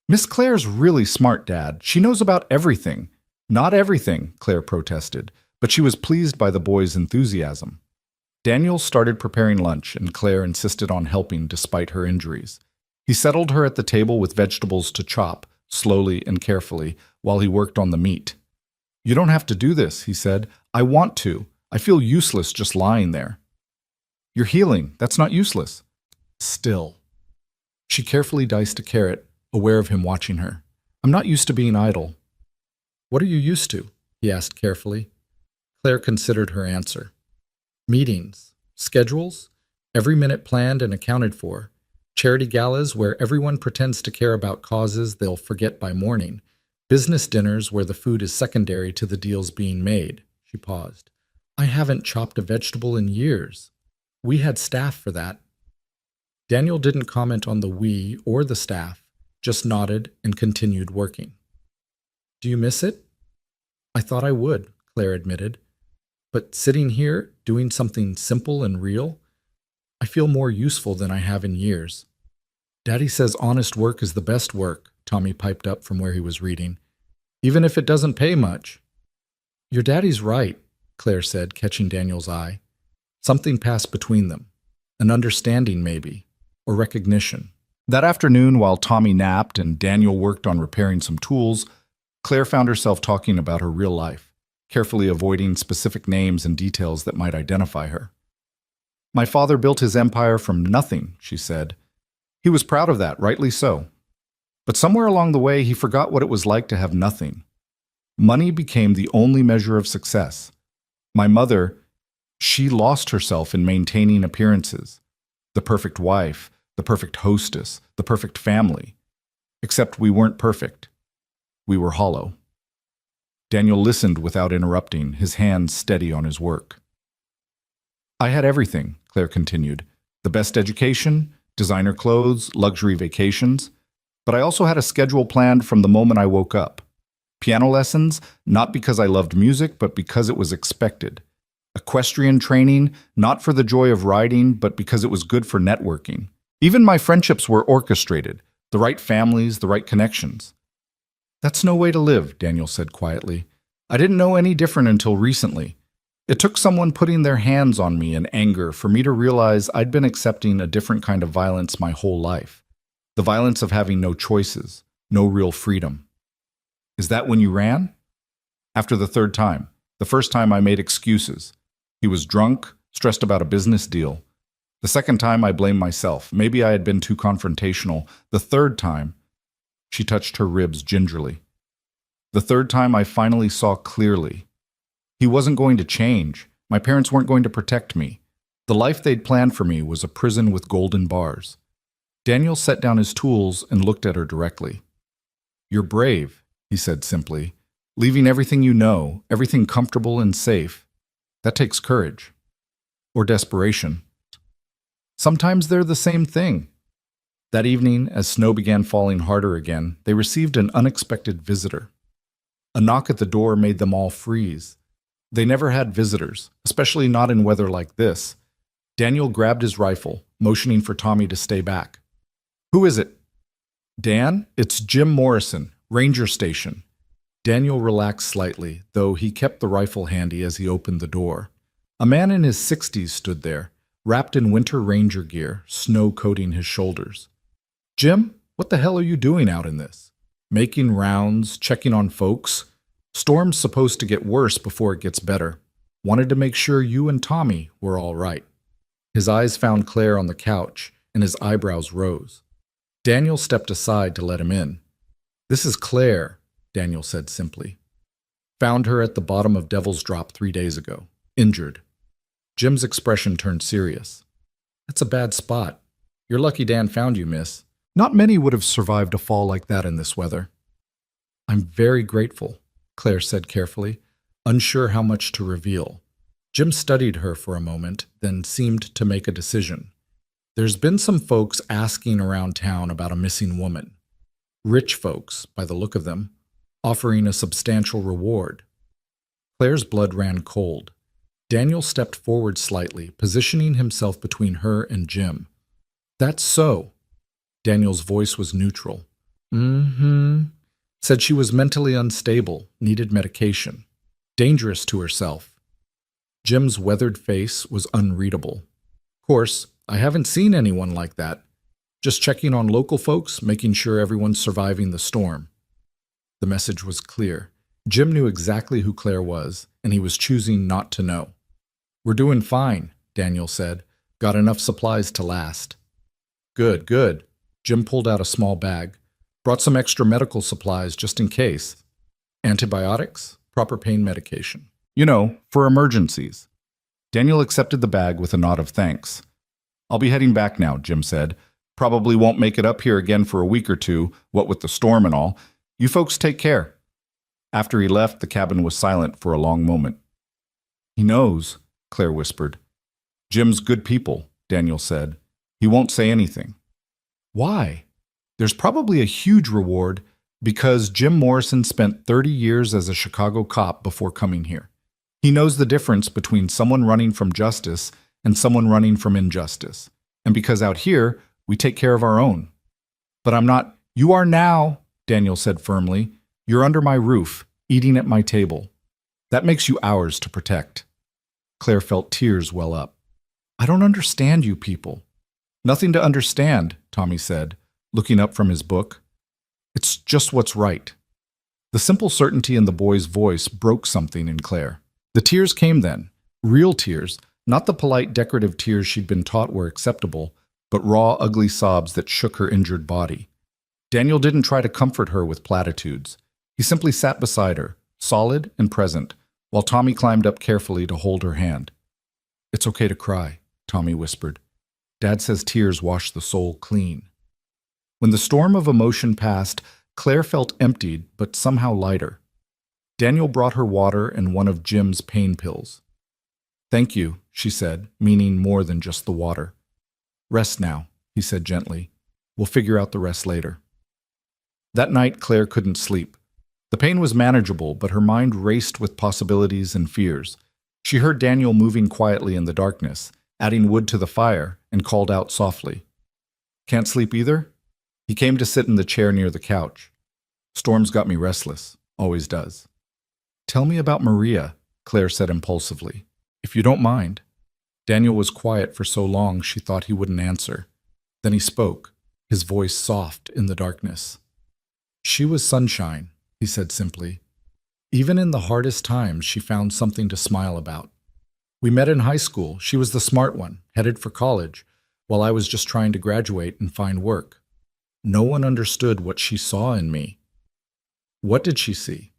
Miss Claire's really smart, Dad. She knows about everything. Not everything, Claire protested, but she was pleased by the boy's enthusiasm. Daniel started preparing lunch, and Claire insisted on helping despite her injuries. He settled her at the table with vegetables to chop, slowly and carefully, while he worked on the meat. You don't have to do this, he said. I want to. I feel useless just lying there. You're healing. That's not useless. Still. She carefully diced a carrot, aware of him watching her. I'm not used to being idle. What are you used to? He asked carefully. Claire considered her answer. Meetings, schedules, every minute planned and accounted for, charity galas where everyone pretends to care about causes they'll forget by morning, business dinners where the food is secondary to the deals being made. She paused. I haven't chopped a vegetable in years. We had staff for that. Daniel didn't comment on the we or the staff, just nodded and continued working. Do you miss it? I thought I would, Claire admitted. But sitting here, doing something simple and real, I feel more useful than I have in years. Daddy says honest work is the best work, Tommy piped up from where he was reading, even if it doesn't pay much. Your daddy's right, Claire said, catching Daniel's eye. Something passed between them, an understanding maybe, or recognition. That afternoon, while Tommy napped and Daniel worked on repairing some tools, Claire found herself talking about her real life, carefully avoiding specific names and details that might identify her. My father built his empire from nothing, she said. He was proud of that, rightly so. But somewhere along the way, he forgot what it was like to have nothing. Money became the only measure of success. My mother, she lost herself in maintaining appearances. The perfect wife, the perfect hostess, the perfect family. Except we weren't perfect. We were hollow. Daniel listened without interrupting, his hands steady on his work. I had everything, Claire continued. The best education, designer clothes, luxury vacations. But I also had a schedule planned from the moment I woke up. Piano lessons, not because I loved music, but because it was expected. Equestrian training, not for the joy of riding, but because it was good for networking. Even my friendships were orchestrated, the right families, the right connections. That's no way to live, Daniel said quietly. I didn't know any different until recently. It took someone putting their hands on me in anger for me to realize I'd been accepting a different kind of violence my whole life. The violence of having no choices, no real freedom. Is that when you ran? After the third time. The first time I made excuses. He was drunk, stressed about a business deal. The second time I blamed myself. Maybe I had been too confrontational. The third time, she touched her ribs gingerly. The third time I finally saw clearly. He wasn't going to change. My parents weren't going to protect me. The life they'd planned for me was a prison with golden bars. Daniel set down his tools and looked at her directly. You're brave, he said simply. Leaving everything you know, everything comfortable and safe, that takes courage. Or desperation. Sometimes they're the same thing. That evening, as snow began falling harder again, they received an unexpected visitor. A knock at the door made them all freeze. They never had visitors, especially not in weather like this. Daniel grabbed his rifle, motioning for Tommy to stay back. Who is it? Dan, it's Jim Morrison, Ranger Station. Daniel relaxed slightly, though he kept the rifle handy as he opened the door. A man in his 60s stood there, wrapped in winter ranger gear, snow coating his shoulders. Jim, what the hell are you doing out in this? Making rounds, checking on folks? Storm's supposed to get worse before it gets better. Wanted to make sure you and Tommy were all right. His eyes found Claire on the couch, and his eyebrows rose. Daniel stepped aside to let him in. This is Claire, Daniel said simply. Found her at the bottom of Devil's Drop 3 days ago, injured. Jim's expression turned serious. That's a bad spot. You're lucky Dan found you, miss. Not many would have survived a fall like that in this weather. I'm very grateful, Claire said carefully, unsure how much to reveal. Jim studied her for a moment, then seemed to make a decision. There's been some folks asking around town about a missing woman. Rich folks, by the look of them, offering a substantial reward. Claire's blood ran cold. Daniel stepped forward slightly, positioning himself between her and Jim. That's so. Daniel's voice was neutral. Said she was mentally unstable, needed medication. Dangerous to herself. Jim's weathered face was unreadable. Of course, I haven't seen anyone like that. Just checking on local folks, making sure everyone's surviving the storm. The message was clear. Jim knew exactly who Claire was, and he was choosing not to know. We're doing fine, Daniel said. Got enough supplies to last. Good, good. Jim pulled out a small bag. Brought some extra medical supplies just in case. Antibiotics, proper pain medication. You know, for emergencies. Daniel accepted the bag with a nod of thanks. I'll be heading back now, Jim said. Probably won't make it up here again for a week or two, what with the storm and all. You folks take care. After he left, the cabin was silent for a long moment. He knows, Claire whispered. Jim's good people, Daniel said. He won't say anything. Why? There's probably a huge reward because Jim Morrison spent 30 years as a Chicago cop before coming here. He knows the difference between someone running from justice and someone running from injustice. And because out here, we take care of our own. But I'm not. You are now, Daniel said firmly. You're under my roof, eating at my table. That makes you ours to protect. Claire felt tears well up. I don't understand you people. Nothing to understand, Tommy said, looking up from his book. It's just what's right. The simple certainty in the boy's voice broke something in Claire. The tears came then, real tears, not the polite decorative tears she'd been taught were acceptable, but raw, ugly sobs that shook her injured body. Daniel didn't try to comfort her with platitudes. He simply sat beside her, solid and present, while Tommy climbed up carefully to hold her hand. It's okay to cry, Tommy whispered. Dad says tears wash the soul clean. When the storm of emotion passed, Claire felt emptied, but somehow lighter. Daniel brought her water and one of Jim's pain pills. Thank you, she said, meaning more than just the water. Rest now, he said gently. We'll figure out the rest later. That night, Claire couldn't sleep. The pain was manageable, but her mind raced with possibilities and fears. She heard Daniel moving quietly in the darkness, adding wood to the fire, and called out softly. "Can't sleep either?" He came to sit in the chair near the couch. "Storms got me restless. Always does." "Tell me about Maria," Claire said impulsively. "If you don't mind." Daniel was quiet for so long she thought he wouldn't answer. Then he spoke, his voice soft in the darkness. "She was sunshine," he said simply. "Even in the hardest times, she found something to smile about. We met in high school. She was the smart one, headed for college, while I was just trying to graduate and find work. No one understood what she saw in me." "What did she see?"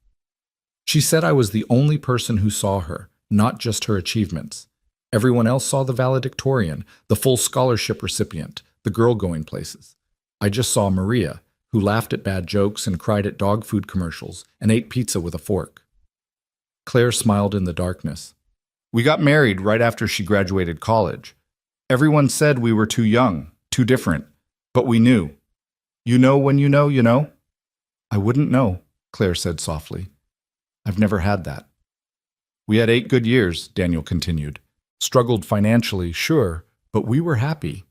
"She said I was the only person who saw her, not just her achievements. Everyone else saw the valedictorian, the full scholarship recipient, the girl going places. I just saw Maria, who laughed at bad jokes and cried at dog food commercials and ate pizza with a fork." Claire smiled in the darkness. "We got married right after she graduated college. Everyone said we were too young, too different, but we knew. You know when you know, you know?" "I wouldn't know," Claire said softly. "I've never had that." "We had 8 good years," Daniel continued. "Struggled financially, sure, but we were happy.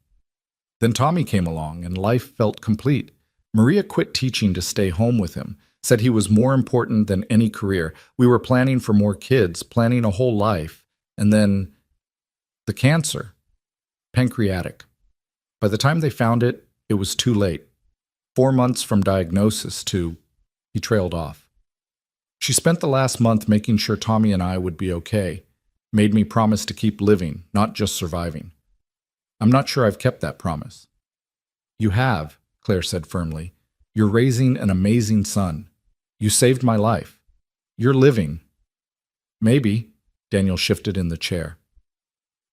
Then Tommy came along and life felt complete. Maria quit teaching to stay home with him, said he was more important than any career. We were planning for more kids, planning a whole life, and then the cancer. Pancreatic. By the time they found it, it was too late. 4 months from diagnosis to..." He trailed off. "She spent the last month making sure Tommy and I would be okay. Made me promise to keep living, not just surviving. I'm not sure I've kept that promise." "You have," Claire said firmly. "You're raising an amazing son. You saved my life. You're living." "Maybe," Daniel shifted in the chair.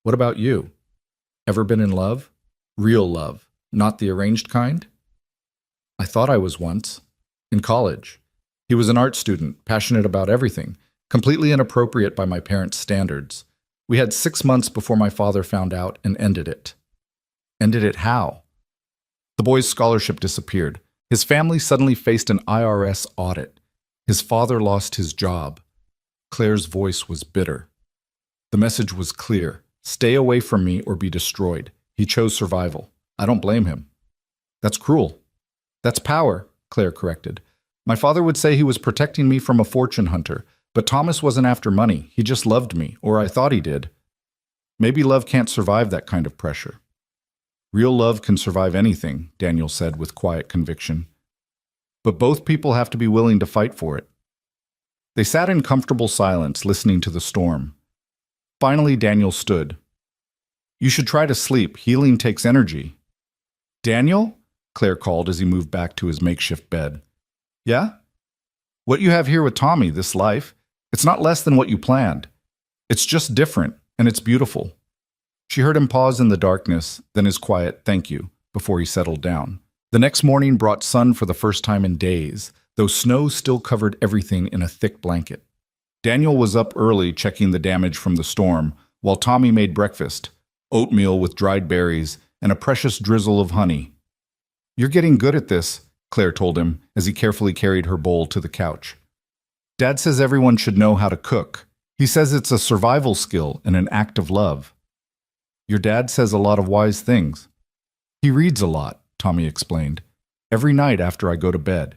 "What about you? Ever been in love? Real love, not the arranged kind?" "I thought I was once. In college. He was an art student, passionate about everything, completely inappropriate by my parents' standards. We had 6 months before my father found out and ended it." "Ended it how?" "The boy's scholarship disappeared. His family suddenly faced an IRS audit. His father lost his job." Claire's voice was bitter. The message was clear. Stay away from me or be destroyed. He chose survival. I don't blame him. "That's cruel." "That's power," Claire corrected. "My father would say he was protecting me from a fortune hunter, but Thomas wasn't after money. He just loved me, or I thought he did." "Maybe love can't survive that kind of pressure." "Real love can survive anything," Daniel said with quiet conviction. "But both people have to be willing to fight for it." They sat in comfortable silence, listening to the storm. Finally, Daniel stood. "You should try to sleep. Healing takes energy." "Daniel?" Claire called as he moved back to his makeshift bed. "Yeah? What you have here with Tommy, this life, it's not less than what you planned. It's just different, and it's beautiful." She heard him pause in the darkness, then his quiet "thank you," before he settled down. The next morning brought sun for the first time in days, though snow still covered everything in a thick blanket. Daniel was up early checking the damage from the storm, while Tommy made breakfast, oatmeal with dried berries and a precious drizzle of honey. "You're getting good at this," Claire told him as he carefully carried her bowl to the couch. "Dad says everyone should know how to cook. He says it's a survival skill and an act of love." "Your dad says a lot of wise things." "He reads a lot," Tommy explained. "Every night after I go to bed.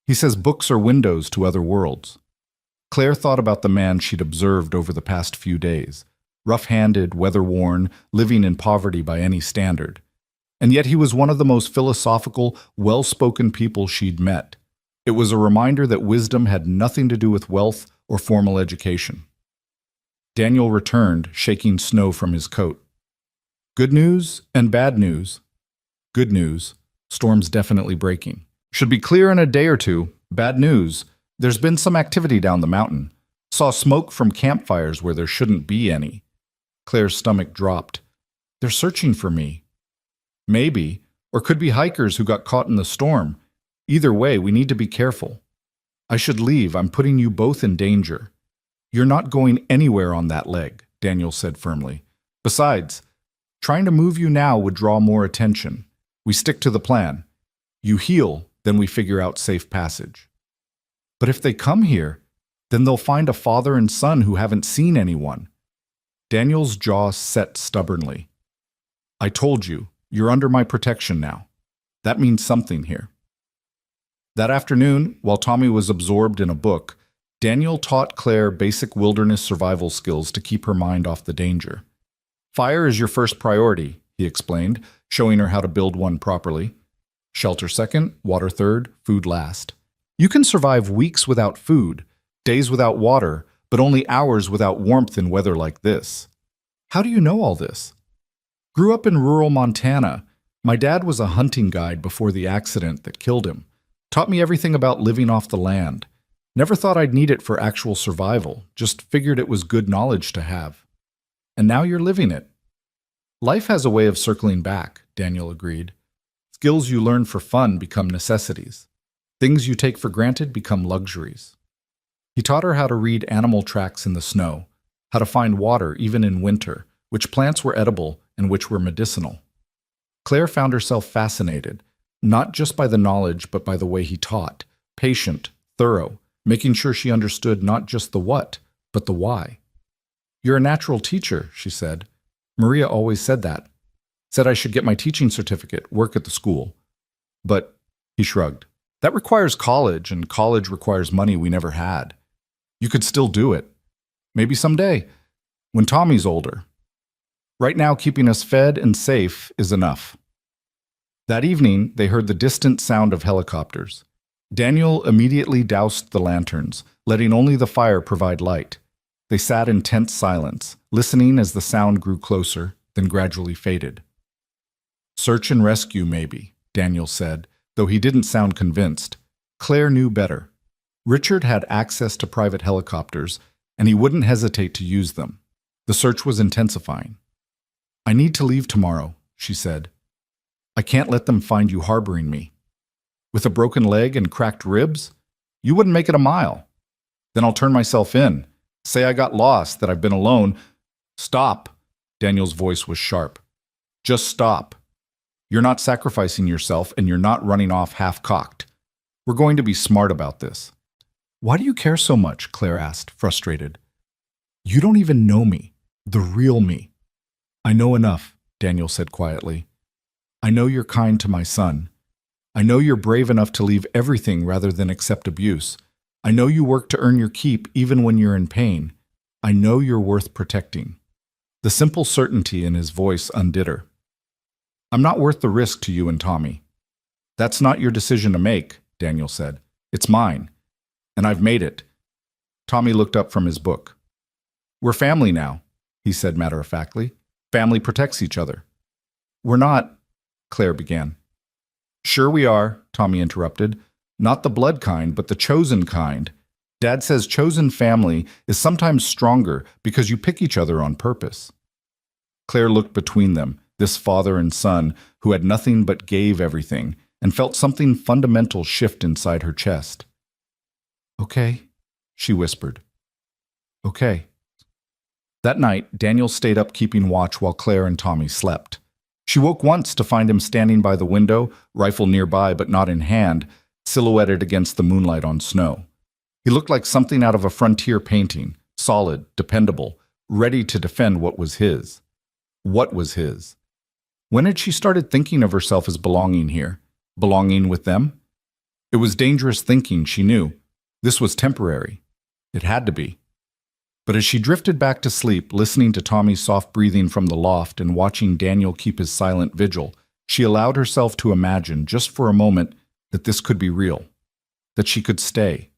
He says books are windows to other worlds." Claire thought about the man she'd observed over the past few days. Rough-handed, weather-worn, living in poverty by any standard. And yet he was one of the most philosophical, well-spoken people she'd met. It was a reminder that wisdom had nothing to do with wealth or formal education. Daniel returned, shaking snow from his coat. "Good news and bad news." "Good news. Storm's definitely breaking. Should be clear in a day or two. Bad news. There's been some activity down the mountain. Saw smoke from campfires where there shouldn't be any." Claire's stomach dropped. "They're searching for me." "Maybe, or could be hikers who got caught in the storm. Either way, we need to be careful." "I should leave. I'm putting you both in danger." "You're not going anywhere on that leg," Daniel said firmly. "Besides, trying to move you now would draw more attention. We stick to the plan. You heal, Then we figure out safe passage. But if they come here, then they'll find a father and son who haven't seen anyone. Daniel's jaw set stubbornly. I told you, you're under my protection now. That means something here. That afternoon, while Tommy was absorbed in a book, Daniel taught Claire basic wilderness survival skills to keep her mind off the danger. Fire is your first priority, he explained, showing her how to build one properly. Shelter second, water third, food last. You can survive weeks without food, days without water, but only hours without warmth in weather like this. How do you know all this? Grew up in rural Montana. My dad was a hunting guide before the accident that killed him. Taught me everything about living off the land. Never thought I'd need it for actual survival, just figured it was good knowledge to have. And now you're living it. Life has a way of circling back, Daniel agreed. Skills you learn for fun become necessities. Things you take for granted become luxuries. He taught her how to read animal tracks in the snow, how to find water even in winter, which plants were edible and which were medicinal. Claire found herself fascinated, not just by the knowledge but by the way he taught, patient, thorough, making sure she understood not just the what, but the why. You're a natural teacher, she said. Maria always said that. Said I should get my teaching certificate, work at the school. But, he shrugged, that requires college, and college requires money we never had. You could still do it. Maybe someday, when Tommy's older. Right now, keeping us fed and safe is enough. That evening, they heard the distant sound of helicopters. Daniel immediately doused the lanterns, letting only the fire provide light. They sat in tense silence, listening as the sound grew closer, then gradually faded. Search and rescue, maybe, Daniel said, though he didn't sound convinced. Claire knew better. Richard had access to private helicopters, and he wouldn't hesitate to use them. The search was intensifying. I need to leave tomorrow, she said. I can't let them find you harboring me. With a broken leg and cracked ribs? You wouldn't make it a mile. Then I'll turn myself in. Say I got lost, that I've been alone. Stop. Daniel's voice was sharp. Just stop. You're not sacrificing yourself, and you're not running off half-cocked. We're going to be smart about this. Why do you care so much? Claire asked, frustrated. You don't even know me, the real me. I know enough, Daniel said quietly. I know you're kind to my son. I know you're brave enough to leave everything rather than accept abuse. I know you work to earn your keep even when you're in pain. I know you're worth protecting. The simple certainty in his voice undid her. I'm not worth the risk to you and Tommy. That's not your decision to make, Daniel said. It's mine. And I've made it. Tommy looked up from his book. We're family now, he said matter-of-factly. Family protects each other. We're not, Claire began. Sure we are, Tommy interrupted. Not the blood kind, but the chosen kind. Dad says chosen family is sometimes stronger because you pick each other on purpose. Claire looked between them, this father and son who had nothing but gave everything, and felt something fundamental shift inside her chest. Okay, she whispered. Okay. That night, Daniel stayed up keeping watch while Claire and Tommy slept. She woke once to find him standing by the window, rifle nearby but not in hand, silhouetted against the moonlight on snow. He looked like something out of a frontier painting, solid, dependable, ready to defend what was his. What was his? When had she started thinking of herself as belonging here? Belonging with them? It was dangerous thinking, she knew. This was temporary. It had to be. But as she drifted back to sleep, listening to Tommy's soft breathing from the loft and watching Daniel keep his silent vigil, she allowed herself to imagine, just for a moment, that this could be real, that she could stay,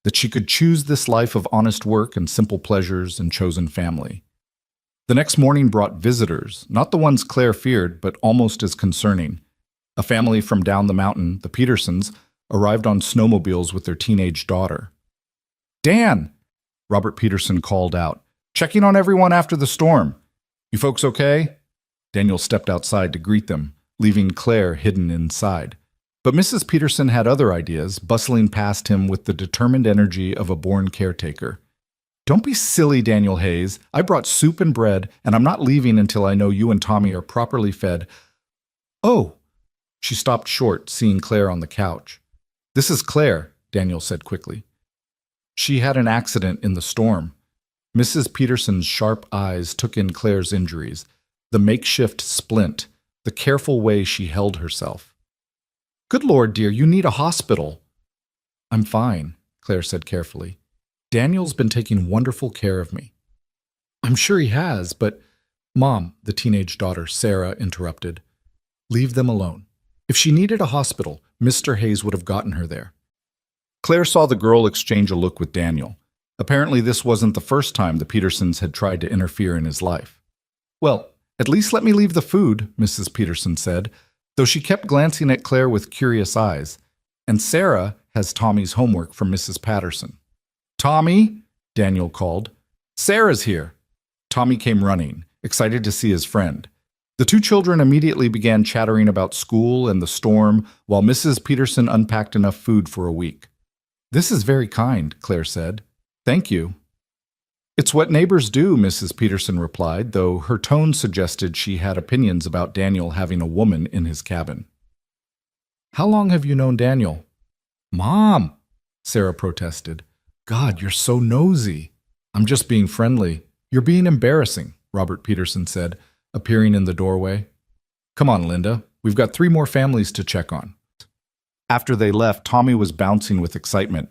that she could choose this life of honest work and simple pleasures and chosen family. The next morning brought visitors, not the ones Claire feared, but almost as concerning. A family from down the mountain, the Petersons, arrived on snowmobiles with their teenage daughter. Dan! Robert Peterson called out, checking on everyone after the storm. You folks okay? Daniel stepped outside to greet them, leaving Claire hidden inside. But Mrs. Peterson had other ideas, bustling past him with the determined energy of a born caretaker. Don't be silly, Daniel Hayes. I brought soup and bread, and I'm not leaving until I know you and Tommy are properly fed. Oh! She stopped short, seeing Claire on the couch. This is Claire, Daniel said quickly. She had an accident in the storm. Mrs. Peterson's sharp eyes took in Claire's injuries, the makeshift splint, the careful way she held herself. Good Lord, dear, you need a hospital. I'm fine, Claire said carefully. Daniel's been taking wonderful care of me. I'm sure he has, but Mom, the teenage daughter, Sarah, interrupted. Leave them alone. If she needed a hospital, Mr. Hayes would have gotten her there. Claire saw the girl exchange a look with Daniel. Apparently this wasn't the first time the Petersons had tried to interfere in his life. Well, at least let me leave the food, Mrs. Peterson said, though she kept glancing at Claire with curious eyes. And Sarah has Tommy's homework from Mrs. Patterson. Tommy, Daniel called. Sarah's here. Tommy came running, excited to see his friend. The two children immediately began chattering about school and the storm while Mrs. Peterson unpacked enough food for a week. This is very kind, Claire said. Thank you. It's what neighbors do, Mrs. Peterson replied, though her tone suggested she had opinions about Daniel having a woman in his cabin. How long have you known Daniel? Mom, Sarah protested. God, you're so nosy. I'm just being friendly. You're being embarrassing, Robert Peterson said, appearing in the doorway. Come on, Linda. We've got 3 more families to check on. After they left, Tommy was bouncing with excitement.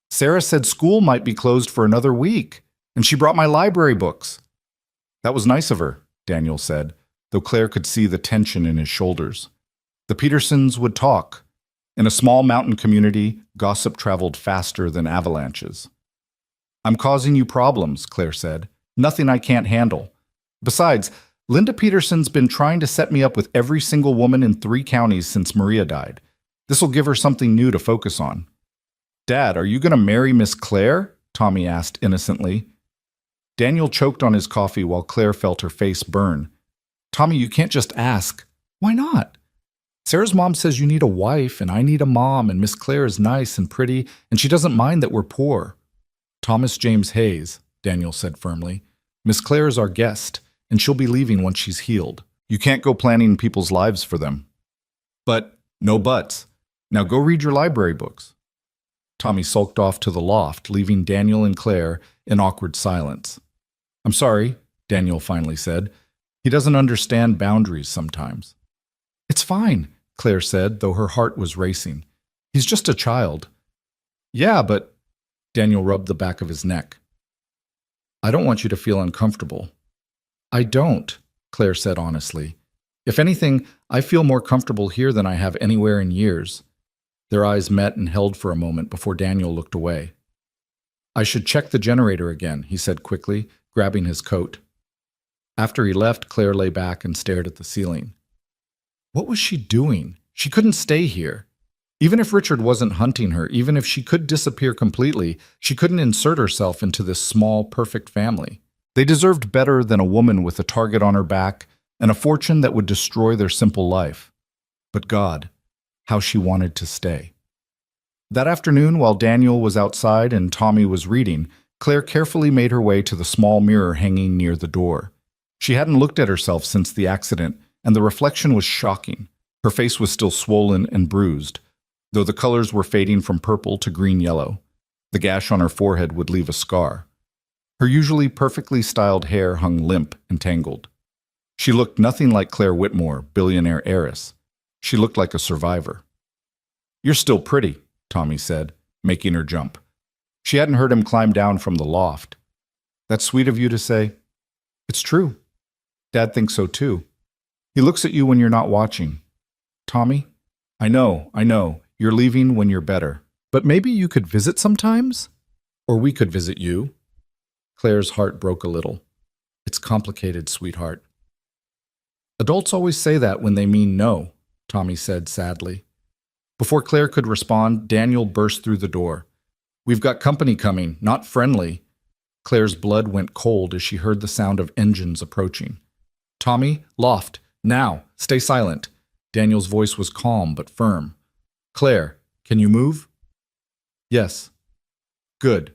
Sarah said school might be closed for another week, and she brought my library books. That was nice of her, Daniel said, though Claire could see the tension in his shoulders. The Petersons would talk. In a small mountain community, gossip traveled faster than avalanches. I'm causing you problems, Claire said. Nothing I can't handle. Besides, Linda Peterson's been trying to set me up with every single woman in 3 counties since Maria died. This'll give her something new to focus on. Dad, are you going to marry Miss Claire? Tommy asked innocently. Daniel choked on his coffee while Claire felt her face burn. Tommy, you can't just ask. Why not? Sarah's mom says you need a wife, and I need a mom, and Miss Claire is nice and pretty, and she doesn't mind that we're poor. Thomas James Hayes, Daniel said firmly. Miss Claire is our guest, and she'll be leaving once she's healed. You can't go planning people's lives for them. But, no buts. Now go read your library books. Tommy sulked off to the loft, leaving Daniel and Claire in awkward silence. I'm sorry, Daniel finally said. He doesn't understand boundaries sometimes. It's fine, Claire said, though her heart was racing. He's just a child. Yeah, but... Daniel rubbed the back of his neck. I don't want you to feel uncomfortable. I don't, Claire said honestly. If anything, I feel more comfortable here than I have anywhere in years. Their eyes met and held for a moment before Daniel looked away. I should check the generator again, he said quickly, grabbing his coat. After he left, Claire lay back and stared at the ceiling. What was she doing? She couldn't stay here. Even if Richard wasn't hunting her, even if she could disappear completely, she couldn't insert herself into this small, perfect family. They deserved better than a woman with a target on her back and a fortune that would destroy their simple life. But God, how she wanted to stay. That afternoon, while Daniel was outside and Tommy was reading, Claire carefully made her way to the small mirror hanging near the door. She hadn't looked at herself since the accident, and the reflection was shocking. Her face was still swollen and bruised, though the colors were fading from purple to green-yellow. The gash on her forehead would leave a scar. Her usually perfectly styled hair hung limp and tangled. She looked nothing like Claire Whitmore, billionaire heiress. She looked like a survivor. You're still pretty, Tommy said, making her jump. She hadn't heard him climb down from the loft. That's sweet of you to say. It's true. Dad thinks so too. He looks at you when you're not watching. Tommy, I know. You're leaving when you're better. But maybe you could visit sometimes? Or we could visit you. Claire's heart broke a little. It's complicated, sweetheart. Adults always say that when they mean no, Tommy said sadly. Before Claire could respond, Daniel burst through the door. We've got company coming, not friendly. Claire's blood went cold as she heard the sound of engines approaching. Tommy, loft, now, stay silent. Daniel's voice was calm but firm. Claire, can you move? Yes. Good.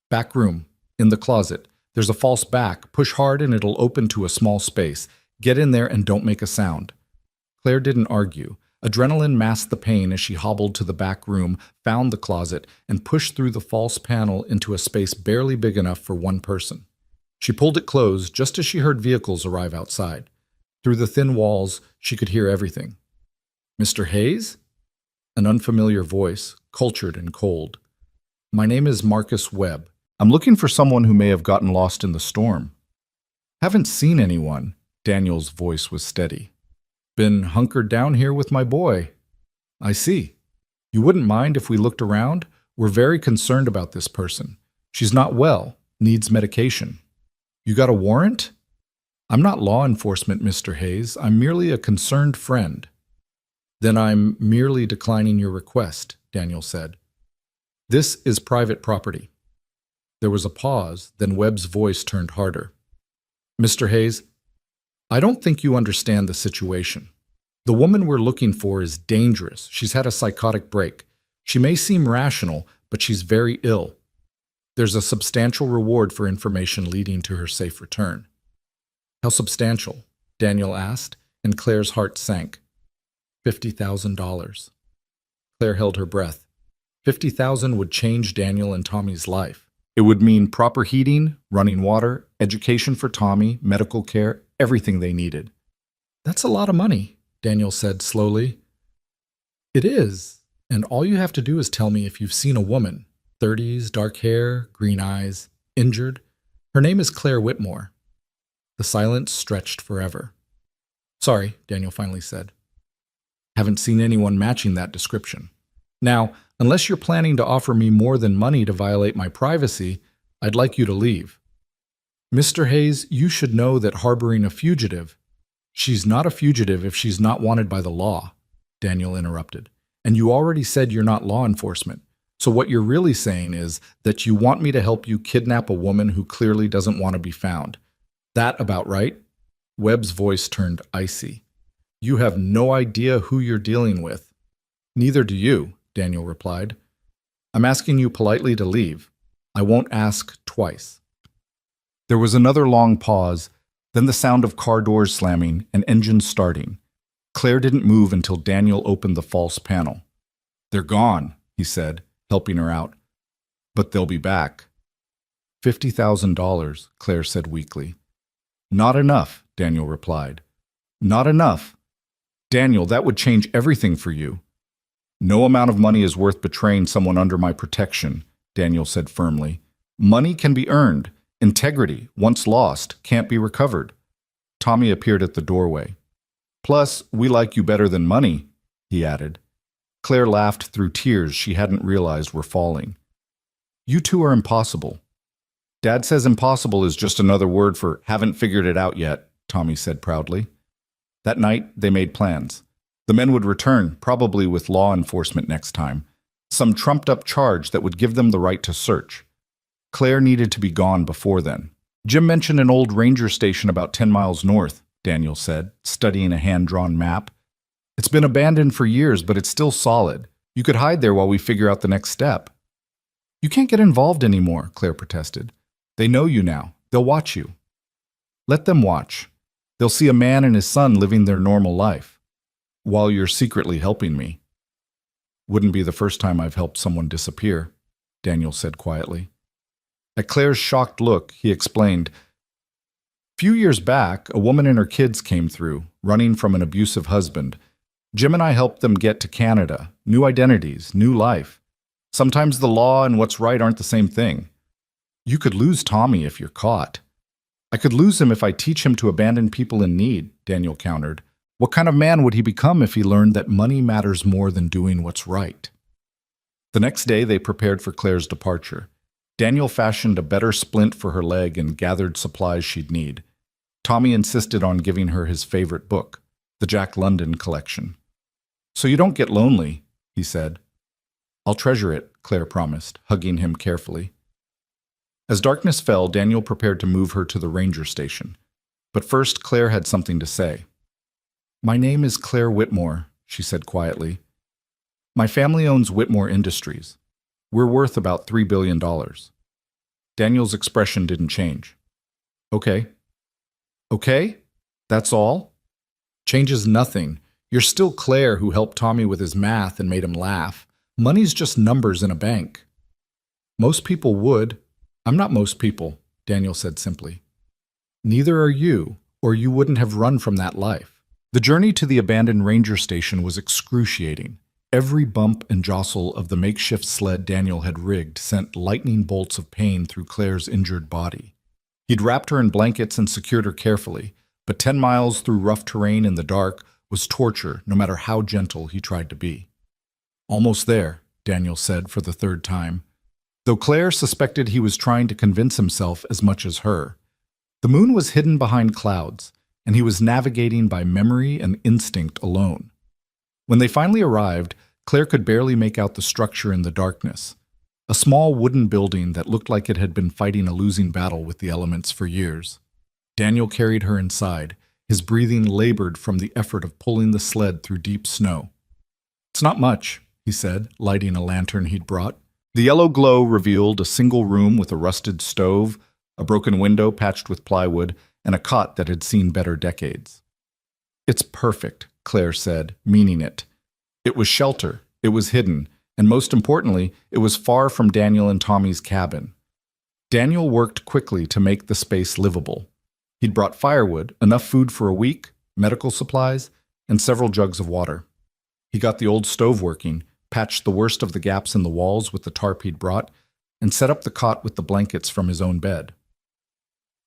Back room, in the closet. There's a false back. Push hard and it'll open to a small space. Get in there and don't make a sound. Claire didn't argue, Adrenaline masked the pain as she hobbled to the back room, found the closet, and pushed through the false panel into a space barely big enough for one person. She pulled it closed just as she heard vehicles arrive outside. Through the thin walls, she could hear everything. "Mr. Hayes?" An unfamiliar voice, cultured and cold. "My name is Marcus Webb. I'm looking for someone who may have gotten lost in the storm." "Haven't seen anyone." Daniel's voice was steady. "Been hunkered down here with my boy." "I see. You wouldn't mind if we looked around? We're very concerned about this person. She's not well, needs medication." "You got a warrant?" "I'm not law enforcement, Mr. Hayes. I'm merely a concerned friend." "Then I'm merely declining your request," Daniel said. "This is private property." There was a pause, then Webb's voice turned harder. "Mr. Hayes, I don't think you understand the situation. The woman we're looking for is dangerous. She's had a psychotic break. She may seem rational, but she's very ill. There's a substantial reward for information leading to her safe return." "How substantial?" Daniel asked, and Claire's heart sank. $50,000. Claire held her breath. 50,000 would change Daniel and Tommy's life. It would mean proper heating, running water, education for Tommy, medical care, everything they needed. "That's a lot of money," Daniel said slowly. "It is, and all you have to do is tell me if you've seen a woman, 30s, dark hair, green eyes, injured. Her name is Claire Whitmore." The silence stretched forever. "Sorry," Daniel finally said. "Haven't seen anyone matching that description. Now, unless you're planning to offer me more than money to violate my privacy, I'd like you to leave." "Mr. Hayes, you should know that harboring a fugitive—" "She's not a fugitive if she's not wanted by the law," Daniel interrupted. "And you already said you're not law enforcement. So what you're really saying is that you want me to help you kidnap a woman who clearly doesn't want to be found. That about right?" Webb's voice turned icy. "You have no idea who you're dealing with." "Neither do you," Daniel replied. "I'm asking you politely to leave. I won't ask twice." There was another long pause, then the sound of car doors slamming and engines starting. Claire didn't move until Daniel opened the false panel. "They're gone," he said, helping her out. "But they'll be back." $50,000, Claire said weakly. "Not enough," Daniel replied. "Not enough. Daniel, that would change everything for you." "No amount of money is worth betraying someone under my protection," Daniel said firmly. "Money can be earned. Integrity, once lost, can't be recovered." Tommy appeared at the doorway. "Plus, we like you better than money," he added. Claire laughed through tears she hadn't realized were falling. "You two are impossible." "Dad says impossible is just another word for haven't figured it out yet," Tommy said proudly. That night, they made plans. The men would return, probably with law enforcement next time. Some trumped-up charge that would give them the right to search. Claire needed to be gone before then. "Jim mentioned an old ranger station about 10 miles north," Daniel said, studying a hand-drawn map. "It's been abandoned for years, but it's still solid. You could hide there while we figure out the next step." "You can't get involved anymore," Claire protested. "They know you now. They'll watch you." "Let them watch. They'll see a man and his son living their normal life, while you're secretly helping me." "Wouldn't be the first time I've helped someone disappear," Daniel said quietly. At Claire's shocked look, he explained, "Few years back, a woman and her kids came through, running from an abusive husband. Jim and I helped them get to Canada, new identities, new life. Sometimes the law and what's right aren't the same thing. You could lose Tommy if you're caught." "I could lose him if I teach him to abandon people in need," Daniel countered. "What kind of man would he become if he learned that money matters more than doing what's right?" The next day, they prepared for Claire's departure. Daniel fashioned a better splint for her leg and gathered supplies she'd need. Tommy insisted on giving her his favorite book, the Jack London collection. "So you don't get lonely," he said. "I'll treasure it," Claire promised, hugging him carefully. As darkness fell, Daniel prepared to move her to the ranger station. But first, Claire had something to say. "My name is Claire Whitmore," she said quietly. "My family owns Whitmore Industries. We're worth about $3 billion. Daniel's expression didn't change. "Okay." "Okay? That's all?" "Changes nothing. You're still Claire who helped Tommy with his math and made him laugh. Money's just numbers in a bank. Most people would. I'm not most people, Daniel said simply. Neither are you, or you wouldn't have run from that life. The journey to the abandoned ranger station was excruciating. Every bump and jostle of the makeshift sled Daniel had rigged sent lightning bolts of pain through Claire's injured body. He'd wrapped her in blankets and secured her carefully, but 10 miles through rough terrain in the dark was torture no matter how gentle he tried to be. Almost there, Daniel said for the third time, though Claire suspected he was trying to convince himself as much as her. The moon was hidden behind clouds, and he was navigating by memory and instinct alone. When they finally arrived, Claire could barely make out the structure in the darkness. A small wooden building that looked like it had been fighting a losing battle with the elements for years. Daniel carried her inside, his breathing labored from the effort of pulling the sled through deep snow. "It's not much," he said, lighting a lantern he'd brought. The yellow glow revealed a single room with a rusted stove, a broken window patched with plywood, and a cot that had seen better decades. "It's perfect," Claire said, meaning it. It was shelter, it was hidden, and most importantly, it was far from Daniel and Tommy's cabin. Daniel worked quickly to make the space livable. He'd brought firewood, enough food for a week, medical supplies, and several jugs of water. He got the old stove working, patched the worst of the gaps in the walls with the tarp he'd brought, and set up the cot with the blankets from his own bed.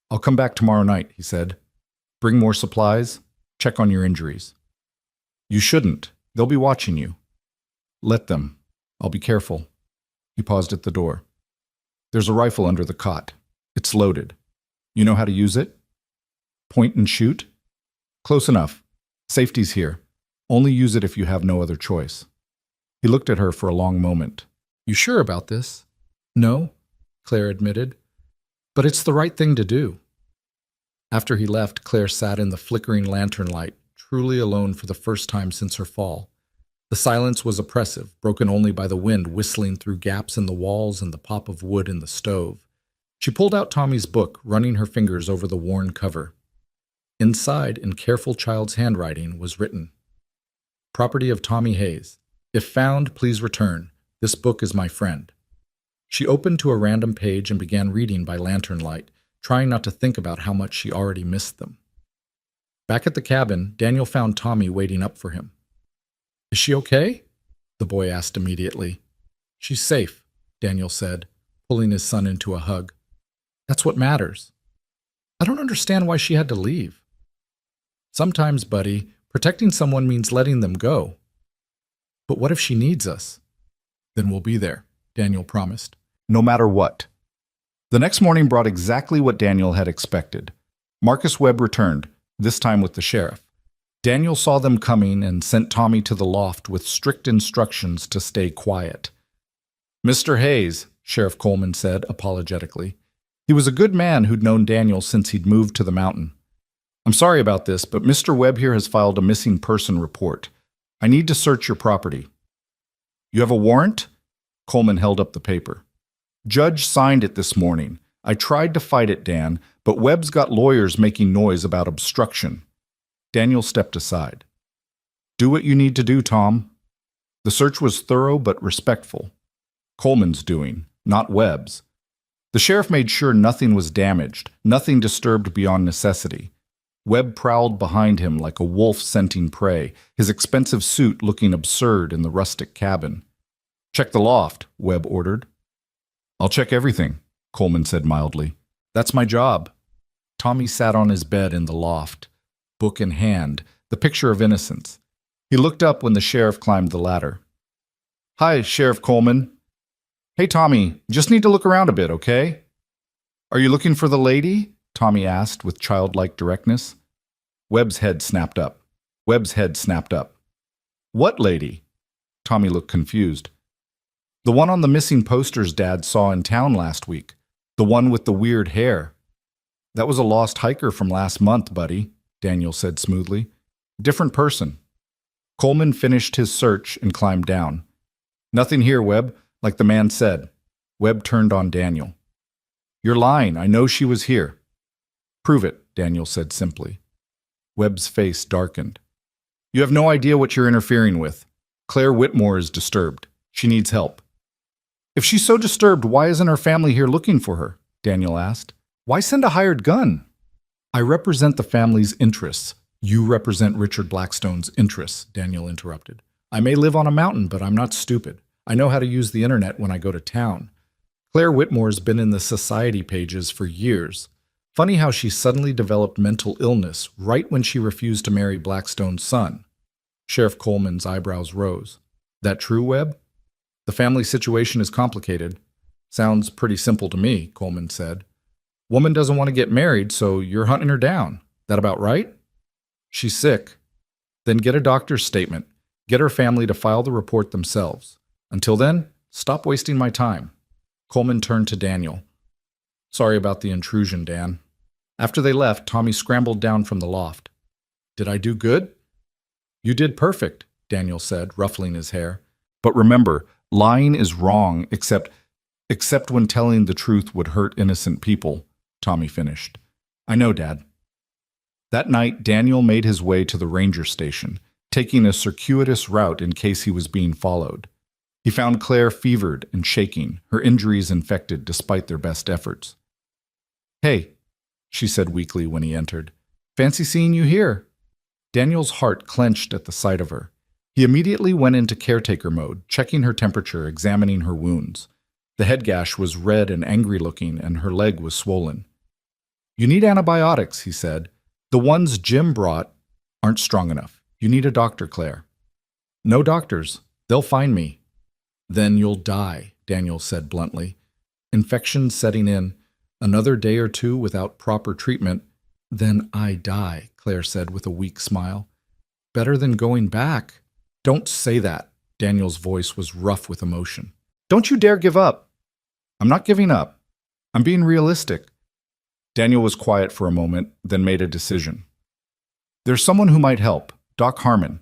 "I'll come back tomorrow night," he said. "Bring more supplies, check on your injuries." "You shouldn't. They'll be watching you." "Let them. I'll be careful." He paused at the door. "There's a rifle under the cot. It's loaded. You know how to use it? Point and shoot? Close enough. Safety's here. Only use it if you have no other choice." He looked at her for a long moment. "You sure about this?" "No," Claire admitted. "But it's the right thing to do." After he left, Claire sat in the flickering lantern light, truly alone for the first time since her fall. The silence was oppressive, broken only by the wind whistling through gaps in the walls and the pop of wood in the stove. She pulled out Tommy's book, running her fingers over the worn cover. Inside, in careful child's handwriting, was written, "Property of Tommy Hayes. If found, please return. This book is my friend." She opened to a random page and began reading by lantern light, trying not to think about how much she already missed them. Back at the cabin, Daniel found Tommy waiting up for him. "Is she okay?" the boy asked immediately. "She's safe," Daniel said, pulling his son into a hug. "That's what matters." "I don't understand why she had to leave." "Sometimes, buddy, protecting someone means letting them go." "But what if she needs us?" "Then we'll be there," Daniel promised. "No matter what." The next morning brought exactly what Daniel had expected. Marcus Webb returned, this time with the sheriff. Daniel saw them coming and sent Tommy to the loft with strict instructions to stay quiet. "Mr. Hayes," Sheriff Coleman said apologetically. He was a good man who'd known Daniel since he'd moved to the mountain. "I'm sorry about this, but Mr. Webb here has filed a missing person report. I need to search your property." "You have a warrant?" Coleman held up the paper. "Judge signed it this morning. I tried to fight it, Dan, but Webb's got lawyers making noise about obstruction." Daniel stepped aside. "Do what you need to do, Tom." The search was thorough but respectful. Coleman's doing, not Webb's. The sheriff made sure nothing was damaged, nothing disturbed beyond necessity. Webb prowled behind him like a wolf scenting prey, his expensive suit looking absurd in the rustic cabin. "Check the loft," Webb ordered. "I'll check everything," Coleman said mildly. "That's my job." Tommy sat on his bed in the loft, book in hand, the picture of innocence. He looked up when the sheriff climbed the ladder. "Hi, Sheriff Coleman." "Hey, Tommy, just need to look around a bit, okay?" "Are you looking for the lady?" Tommy asked with childlike directness. Webb's head snapped up. "What lady?" Tommy looked confused. "The one on the missing posters Dad saw in town last week. The one with the weird hair." "That was a lost hiker from last month, buddy," Daniel said smoothly. "Different person." Coleman finished his search and climbed down. "Nothing here, Webb, like the man said." Webb turned on Daniel. "You're lying. I know she was here." "Prove it," Daniel said simply. Webb's face darkened. You have no idea what you're interfering with. Claire Whitmore is disturbed. She needs help. If she's so disturbed, why isn't her family here looking for her? Daniel asked. Why send a hired gun? I represent the family's interests. You represent Richard Blackstone's interests, Daniel interrupted. I may live on a mountain, but I'm not stupid. I know how to use the internet when I go to town. Claire Whitmore's been in the society pages for years. Funny how she suddenly developed mental illness right when she refused to marry Blackstone's son. Sheriff Coleman's eyebrows rose. That true, Webb? The family situation is complicated. Sounds pretty simple to me, Coleman said. Woman doesn't want to get married, so you're hunting her down. That about right? She's sick. Then get a doctor's statement. Get her family to file the report themselves. Until then, stop wasting my time. Coleman turned to Daniel. Sorry about the intrusion, Dan. After they left, Tommy scrambled down from the loft. Did I do good? You did perfect, Daniel said, ruffling his hair. But remember, lying is wrong except when telling the truth would hurt innocent people, Tommy finished. I know, Dad. That night, Daniel made his way to the ranger station, taking a circuitous route in case he was being followed. He found Claire fevered and shaking, her injuries infected despite their best efforts. Hey, she said weakly when he entered. Fancy seeing you here. Daniel's heart clenched at the sight of her. He immediately went into caretaker mode, checking her temperature, examining her wounds. The head gash was red and angry-looking, and her leg was swollen. You need antibiotics, he said. The ones Jim brought aren't strong enough. You need a doctor, Claire. No doctors. They'll find me. Then you'll die, Daniel said bluntly. Infection setting in. Another day or two without proper treatment. Then I die, Claire said with a weak smile. Better than going back. Don't say that. Daniel's voice was rough with emotion. Don't you dare give up. I'm not giving up. I'm being realistic. Daniel was quiet for a moment, then made a decision. There's someone who might help, Doc Harmon.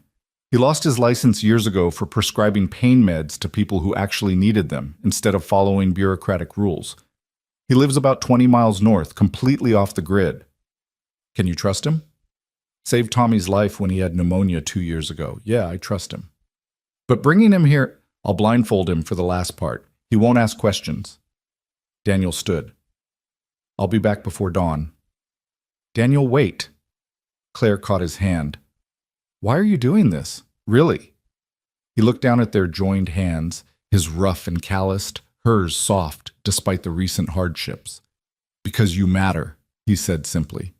He lost his license years ago for prescribing pain meds to people who actually needed them, instead of following bureaucratic rules. He lives about 20 miles north, completely off the grid. Can you trust him? Saved Tommy's life when he had pneumonia 2 years ago. Yeah, I trust him. But bringing him here, I'll blindfold him for the last part. He won't ask questions. Daniel stood. I'll be back before dawn. Daniel, wait. Claire caught his hand. Why are you doing this? Really? He looked down at their joined hands, his rough and calloused, hers soft despite the recent hardships. Because you matter, he said simply.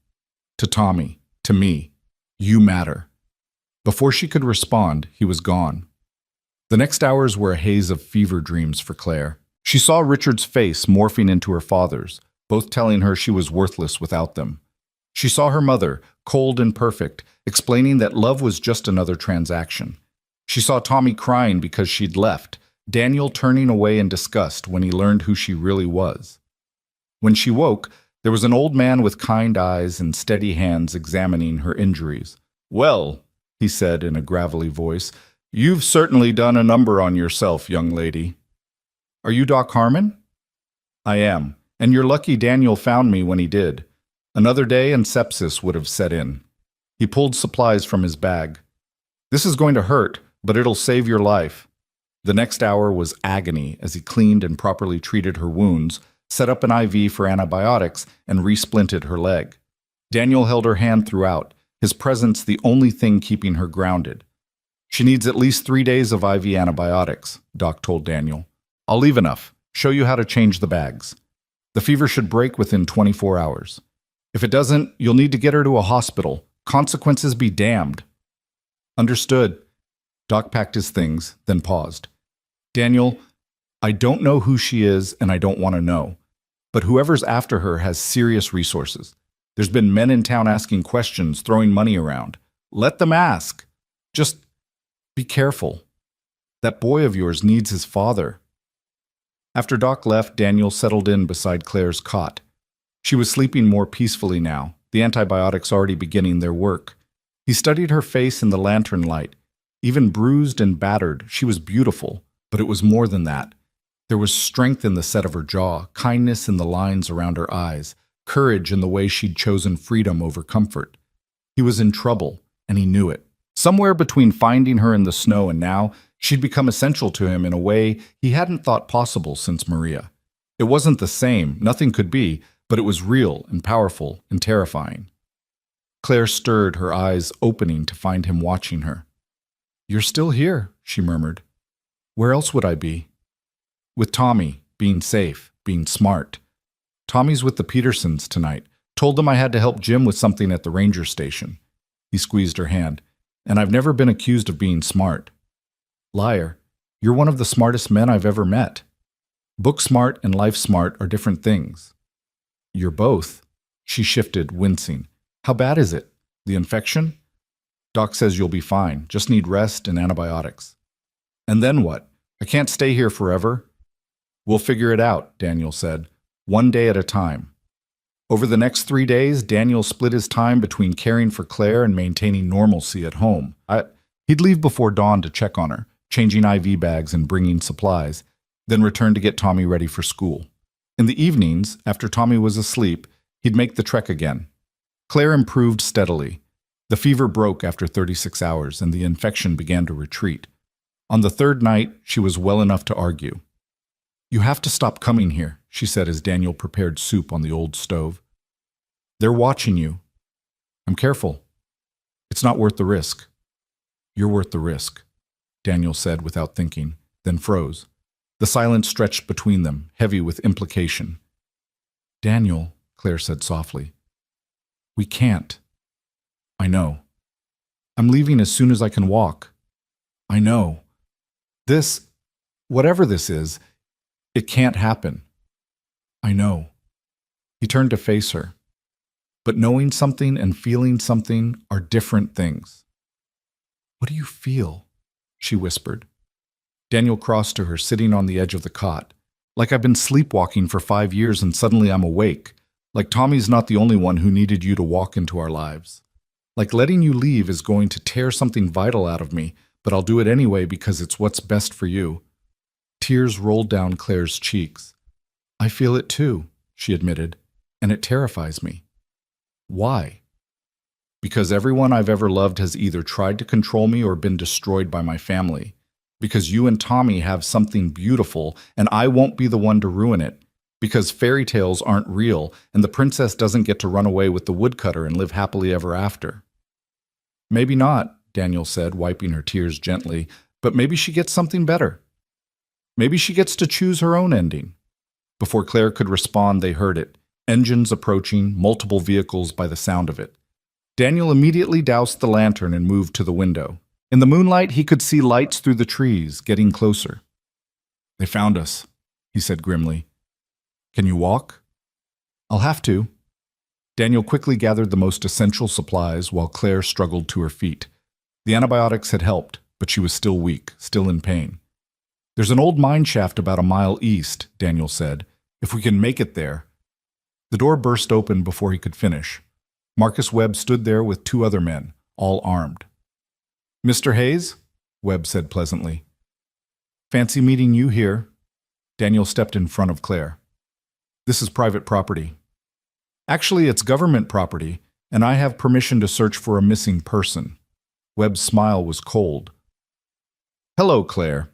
To Tommy, to me, you matter. Before she could respond, he was gone. The next hours were a haze of fever dreams for Claire. She saw Richard's face morphing into her father's, both telling her she was worthless without them. She saw her mother, cold and perfect, explaining that love was just another transaction. She saw Tommy crying because she'd left, Daniel turning away in disgust when he learned who she really was. When she woke, there was an old man with kind eyes and steady hands examining her injuries. Well, he said in a gravelly voice, you've certainly done a number on yourself, young lady. Are you Doc Harmon? I am, and you're lucky Daniel found me when he did. Another day and sepsis would have set in. He pulled supplies from his bag. This is going to hurt, but it'll save your life. The next hour was agony as he cleaned and properly treated her wounds, set up an IV for antibiotics, and resplinted her leg. Daniel held her hand throughout, his presence the only thing keeping her grounded. She needs at least 3 days of IV antibiotics, Doc told Daniel. I'll leave enough. Show you how to change the bags. The fever should break within 24 hours. If it doesn't, you'll need to get her to a hospital. Consequences be damned. Understood. Doc packed his things, then paused. Daniel, I don't know who she is and I don't want to know. But whoever's after her has serious resources. There's been men in town asking questions, throwing money around. Let them ask. Just be careful. That boy of yours needs his father. After Doc left, Daniel settled in beside Claire's cot. She was sleeping more peacefully now, the antibiotics already beginning their work. He studied her face in the lantern light. Even bruised and battered, she was beautiful, but it was more than that. There was strength in the set of her jaw, kindness in the lines around her eyes, courage in the way she'd chosen freedom over comfort. He was in trouble, and he knew it. Somewhere between finding her in the snow and now, she'd become essential to him in a way he hadn't thought possible since Maria. It wasn't the same, nothing could be, but it was real and powerful and terrifying. Claire stirred, her eyes opening to find him watching her. "You're still here," she murmured. "Where else would I be?" "With Tommy, being safe, being smart. Tommy's with the Petersons tonight. Told them I had to help Jim with something at the ranger station." He squeezed her hand. "And I've never been accused of being smart." "Liar, you're one of the smartest men I've ever met. Book smart and life smart are different things." "You're both." She shifted, wincing. "How bad is it? The infection?" "Doc says you'll be fine. Just need rest and antibiotics." "And then what? I can't stay here forever." "We'll figure it out," Daniel said. "One day at a time." Over the next 3 days, Daniel split his time between caring for Claire and maintaining normalcy at home. He'd leave before dawn to check on her, changing IV bags and bringing supplies, then return to get Tommy ready for school. In the evenings, after Tommy was asleep, he'd make the trek again. Claire improved steadily. The fever broke after 36 hours, and the infection began to retreat. On the third night, she was well enough to argue. "You have to stop coming here," she said as Daniel prepared soup on the old stove. "They're watching you." "I'm careful. It's not worth the risk." "You're worth the risk," Daniel said without thinking, then froze. The silence stretched between them, heavy with implication. "Daniel," Claire said softly, "we can't." "I know. I'm leaving as soon as I can walk." "I know. This, whatever this is, it can't happen." "I know." He turned to face her. "But knowing something and feeling something are different things." "What do you feel?" she whispered. Daniel crossed to her, sitting on the edge of the cot. "Like I've been sleepwalking for 5 years and suddenly I'm awake. Like Tommy's not the only one who needed you to walk into our lives. Like letting you leave is going to tear something vital out of me, but I'll do it anyway because it's what's best for you." Tears rolled down Claire's cheeks. "I feel it too," she admitted, "and it terrifies me." "Why?" "Because everyone I've ever loved has either tried to control me or been destroyed by my family. Because you and Tommy have something beautiful, and I won't be the one to ruin it. Because fairy tales aren't real, and the princess doesn't get to run away with the woodcutter and live happily ever after." "Maybe not," Daniel said, wiping her tears gently, "but maybe she gets something better. Maybe she gets to choose her own ending." Before Claire could respond, they heard it. Engines approaching, multiple vehicles by the sound of it. Daniel immediately doused the lantern and moved to the window. In the moonlight, he could see lights through the trees, getting closer. "They found us," he said grimly. "Can you walk?" "I'll have to." Daniel quickly gathered the most essential supplies while Claire struggled to her feet. The antibiotics had helped, but she was still weak, still in pain. "There's an old mine shaft about a mile east," Daniel said. "If we can make it there." The door burst open before he could finish. Marcus Webb stood there with 2 other men, all armed. "Mr. Hayes?" Webb said pleasantly. "Fancy meeting you here." Daniel stepped in front of Claire. "This is private property." "Actually, it's government property, and I have permission to search for a missing person." Webb's smile was cold. "Hello, Claire.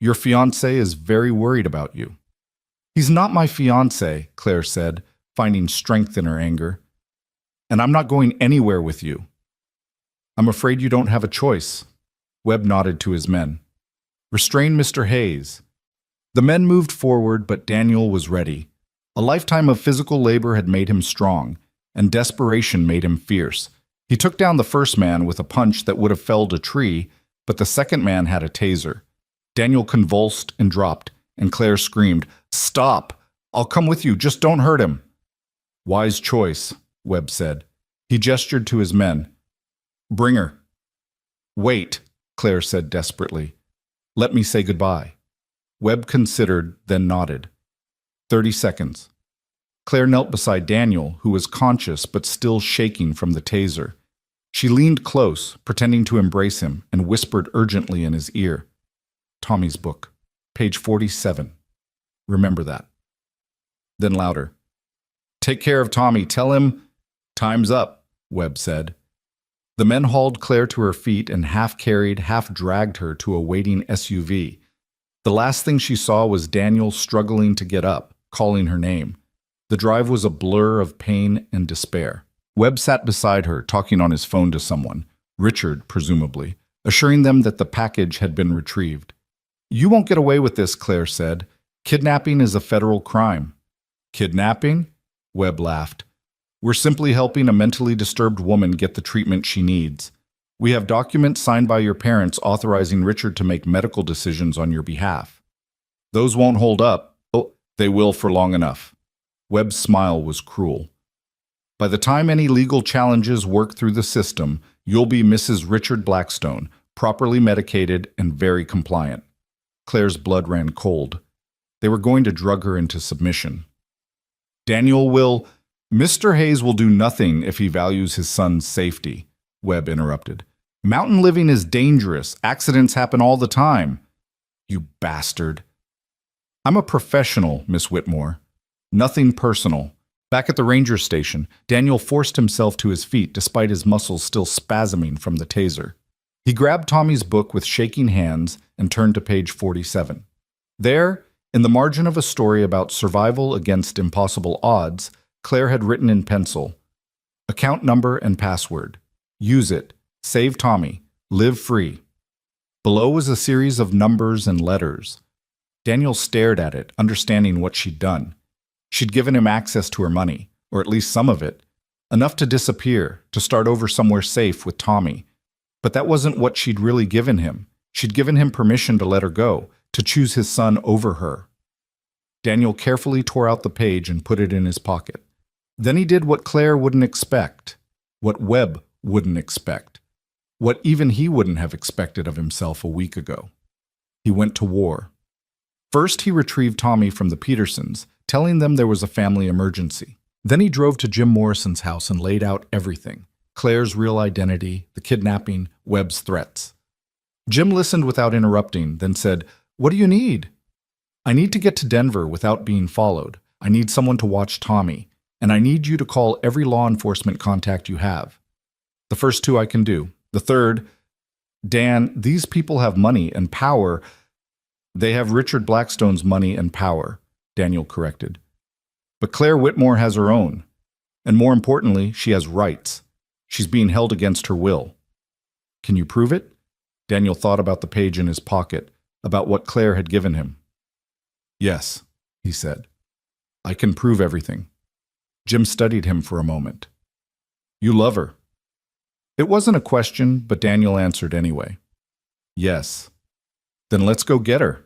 Your fiancé is very worried about you." "He's not my fiancé," Claire said, finding strength in her anger. "And I'm not going anywhere with you." "I'm afraid you don't have a choice." Webb nodded to his men. "Restrain Mr. Hayes." The men moved forward, but Daniel was ready. A lifetime of physical labor had made him strong, and desperation made him fierce. He took down the first man with a punch that would have felled a tree, but the second man had a taser. Daniel convulsed and dropped, and Claire screamed, "Stop! I'll come with you, just don't hurt him." "Wise choice," Webb said. He gestured to his men. "Bring her." "Wait," Claire said desperately. "Let me say goodbye." Webb considered, then nodded. 30 seconds. Claire knelt beside Daniel, who was conscious but still shaking from the taser. She leaned close, pretending to embrace him, and whispered urgently in his ear. "Tommy's book, page 47. Remember that." Then louder. "Take care of Tommy. Tell him—" "Time's up," Webb said. The men hauled Claire to her feet and half-carried, half-dragged her to a waiting SUV. The last thing she saw was Daniel struggling to get up, calling her name. The drive was a blur of pain and despair. Webb sat beside her, talking on his phone to someone, Richard, presumably, assuring them that the package had been retrieved. "You won't get away with this," Claire said. "Kidnapping is a federal crime." "Kidnapping?" Webb laughed. "We're simply helping a mentally disturbed woman get the treatment she needs. We have documents signed by your parents authorizing Richard to make medical decisions on your behalf. Those won't hold up. Oh, they will for long enough." Webb's smile was cruel. "By the time any legal challenges work through the system, you'll be Mrs. Richard Blackstone, properly medicated and very compliant." Claire's blood ran cold. They were going to drug her into submission. Mr. Hayes will do nothing if he values his son's safety," Webb interrupted. "Mountain living is dangerous. Accidents happen all the time." "You bastard." "I'm a professional, Miss Whitmore. Nothing personal." Back at the ranger station, Daniel forced himself to his feet despite his muscles still spasming from the taser. He grabbed Tommy's book with shaking hands and turned to page 47. There, in the margin of a story about survival against impossible odds, Claire had written in pencil, "Account number and password. Use it. Save Tommy. Live free." Below was a series of numbers and letters. Daniel stared at it, understanding what she'd done. She'd given him access to her money, or at least some of it, enough to disappear, to start over somewhere safe with Tommy. But that wasn't what she'd really given him. She'd given him permission to let her go, to choose his son over her. Daniel carefully tore out the page and put it in his pocket. Then he did what Claire wouldn't expect, what Webb wouldn't expect, what even he wouldn't have expected of himself a week ago. He went to war. First, he retrieved Tommy from the Petersons, telling them there was a family emergency. Then he drove to Jim Morrison's house and laid out everything: Claire's real identity, the kidnapping, Webb's threats. Jim listened without interrupting, then said, "What do you need?" "I need to get to Denver without being followed. I need someone to watch Tommy, and I need you to call every law enforcement contact you have." "The first two I can do. The third—" "Dan, these people have money and power." "They have Richard Blackstone's money and power," Daniel corrected. "But Claire Whitmore has her own. And more importantly, she has rights. She's being held against her will." "Can you prove it?" Daniel thought about the page in his pocket, about what Claire had given him. "Yes," he said. "I can prove everything." Jim studied him for a moment. "You love her." It wasn't a question, but Daniel answered anyway. "Yes." "Then let's go get her."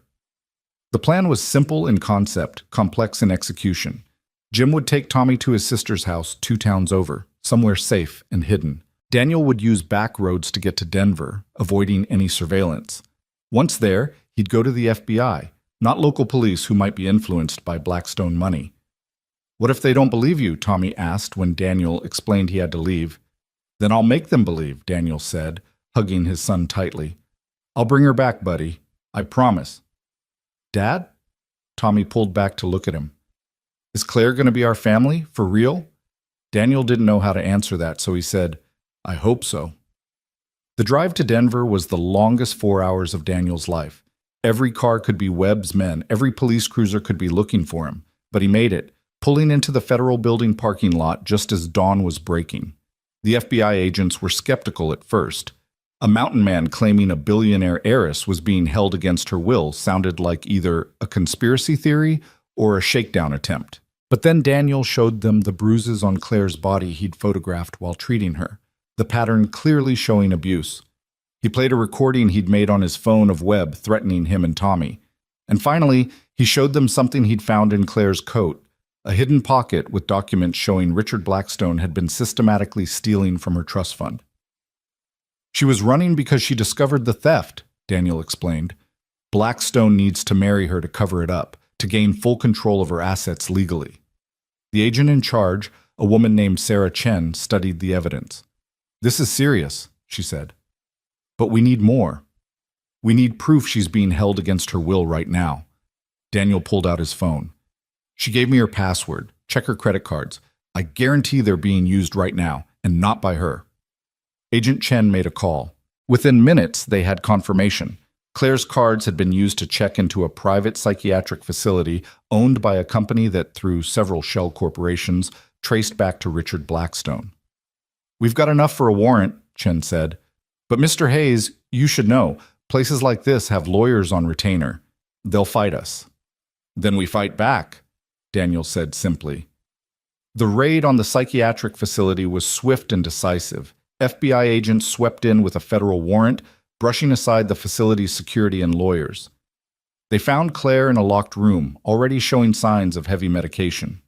The plan was simple in concept, complex in execution. Jim would take Tommy to his sister's house 2 towns over, somewhere safe and hidden. Daniel would use back roads to get to Denver, avoiding any surveillance. Once there, he'd go to the FBI, not local police who might be influenced by Blackstone money. "What if they don't believe you?" Tommy asked when Daniel explained he had to leave. "Then I'll make them believe," Daniel said, hugging his son tightly. "I'll bring her back, buddy. I promise." "Dad?" Tommy pulled back to look at him. "Is Claire going to be our family, for real?" Daniel didn't know how to answer that, so he said, "I hope so." The drive to Denver was the longest 4 hours of Daniel's life. Every car could be Webb's men, every police cruiser could be looking for him, but he made it, pulling into the federal building parking lot just as dawn was breaking. The FBI agents were skeptical at first. A mountain man claiming a billionaire heiress was being held against her will sounded like either a conspiracy theory or a shakedown attempt. But then Daniel showed them the bruises on Claire's body he'd photographed while treating her, the pattern clearly showing abuse. He played a recording he'd made on his phone of Webb threatening him and Tommy. And finally, he showed them something he'd found in Claire's coat, a hidden pocket with documents showing Richard Blackstone had been systematically stealing from her trust fund. "She was running because she discovered the theft," Daniel explained. "Blackstone needs to marry her to cover it up, to gain full control of her assets legally." The agent in charge, a woman named Sarah Chen, studied the evidence. "This is serious," she said. "But we need more. We need proof she's being held against her will right now." Daniel pulled out his phone. "She gave me her password. Check her credit cards. I guarantee they're being used right now, and not by her." Agent Chen made a call. Within minutes, they had confirmation. Claire's cards had been used to check into a private psychiatric facility owned by a company that, through several shell corporations, traced back to Richard Blackstone. "We've got enough for a warrant," Chen said. "But Mr. Hayes, you should know, places like this have lawyers on retainer. They'll fight us." "Then we fight back," Daniel said simply. The raid on the psychiatric facility was swift and decisive. FBI agents swept in with a federal warrant, brushing aside the facility's security and lawyers. They found Claire in a locked room, already showing signs of heavy medication.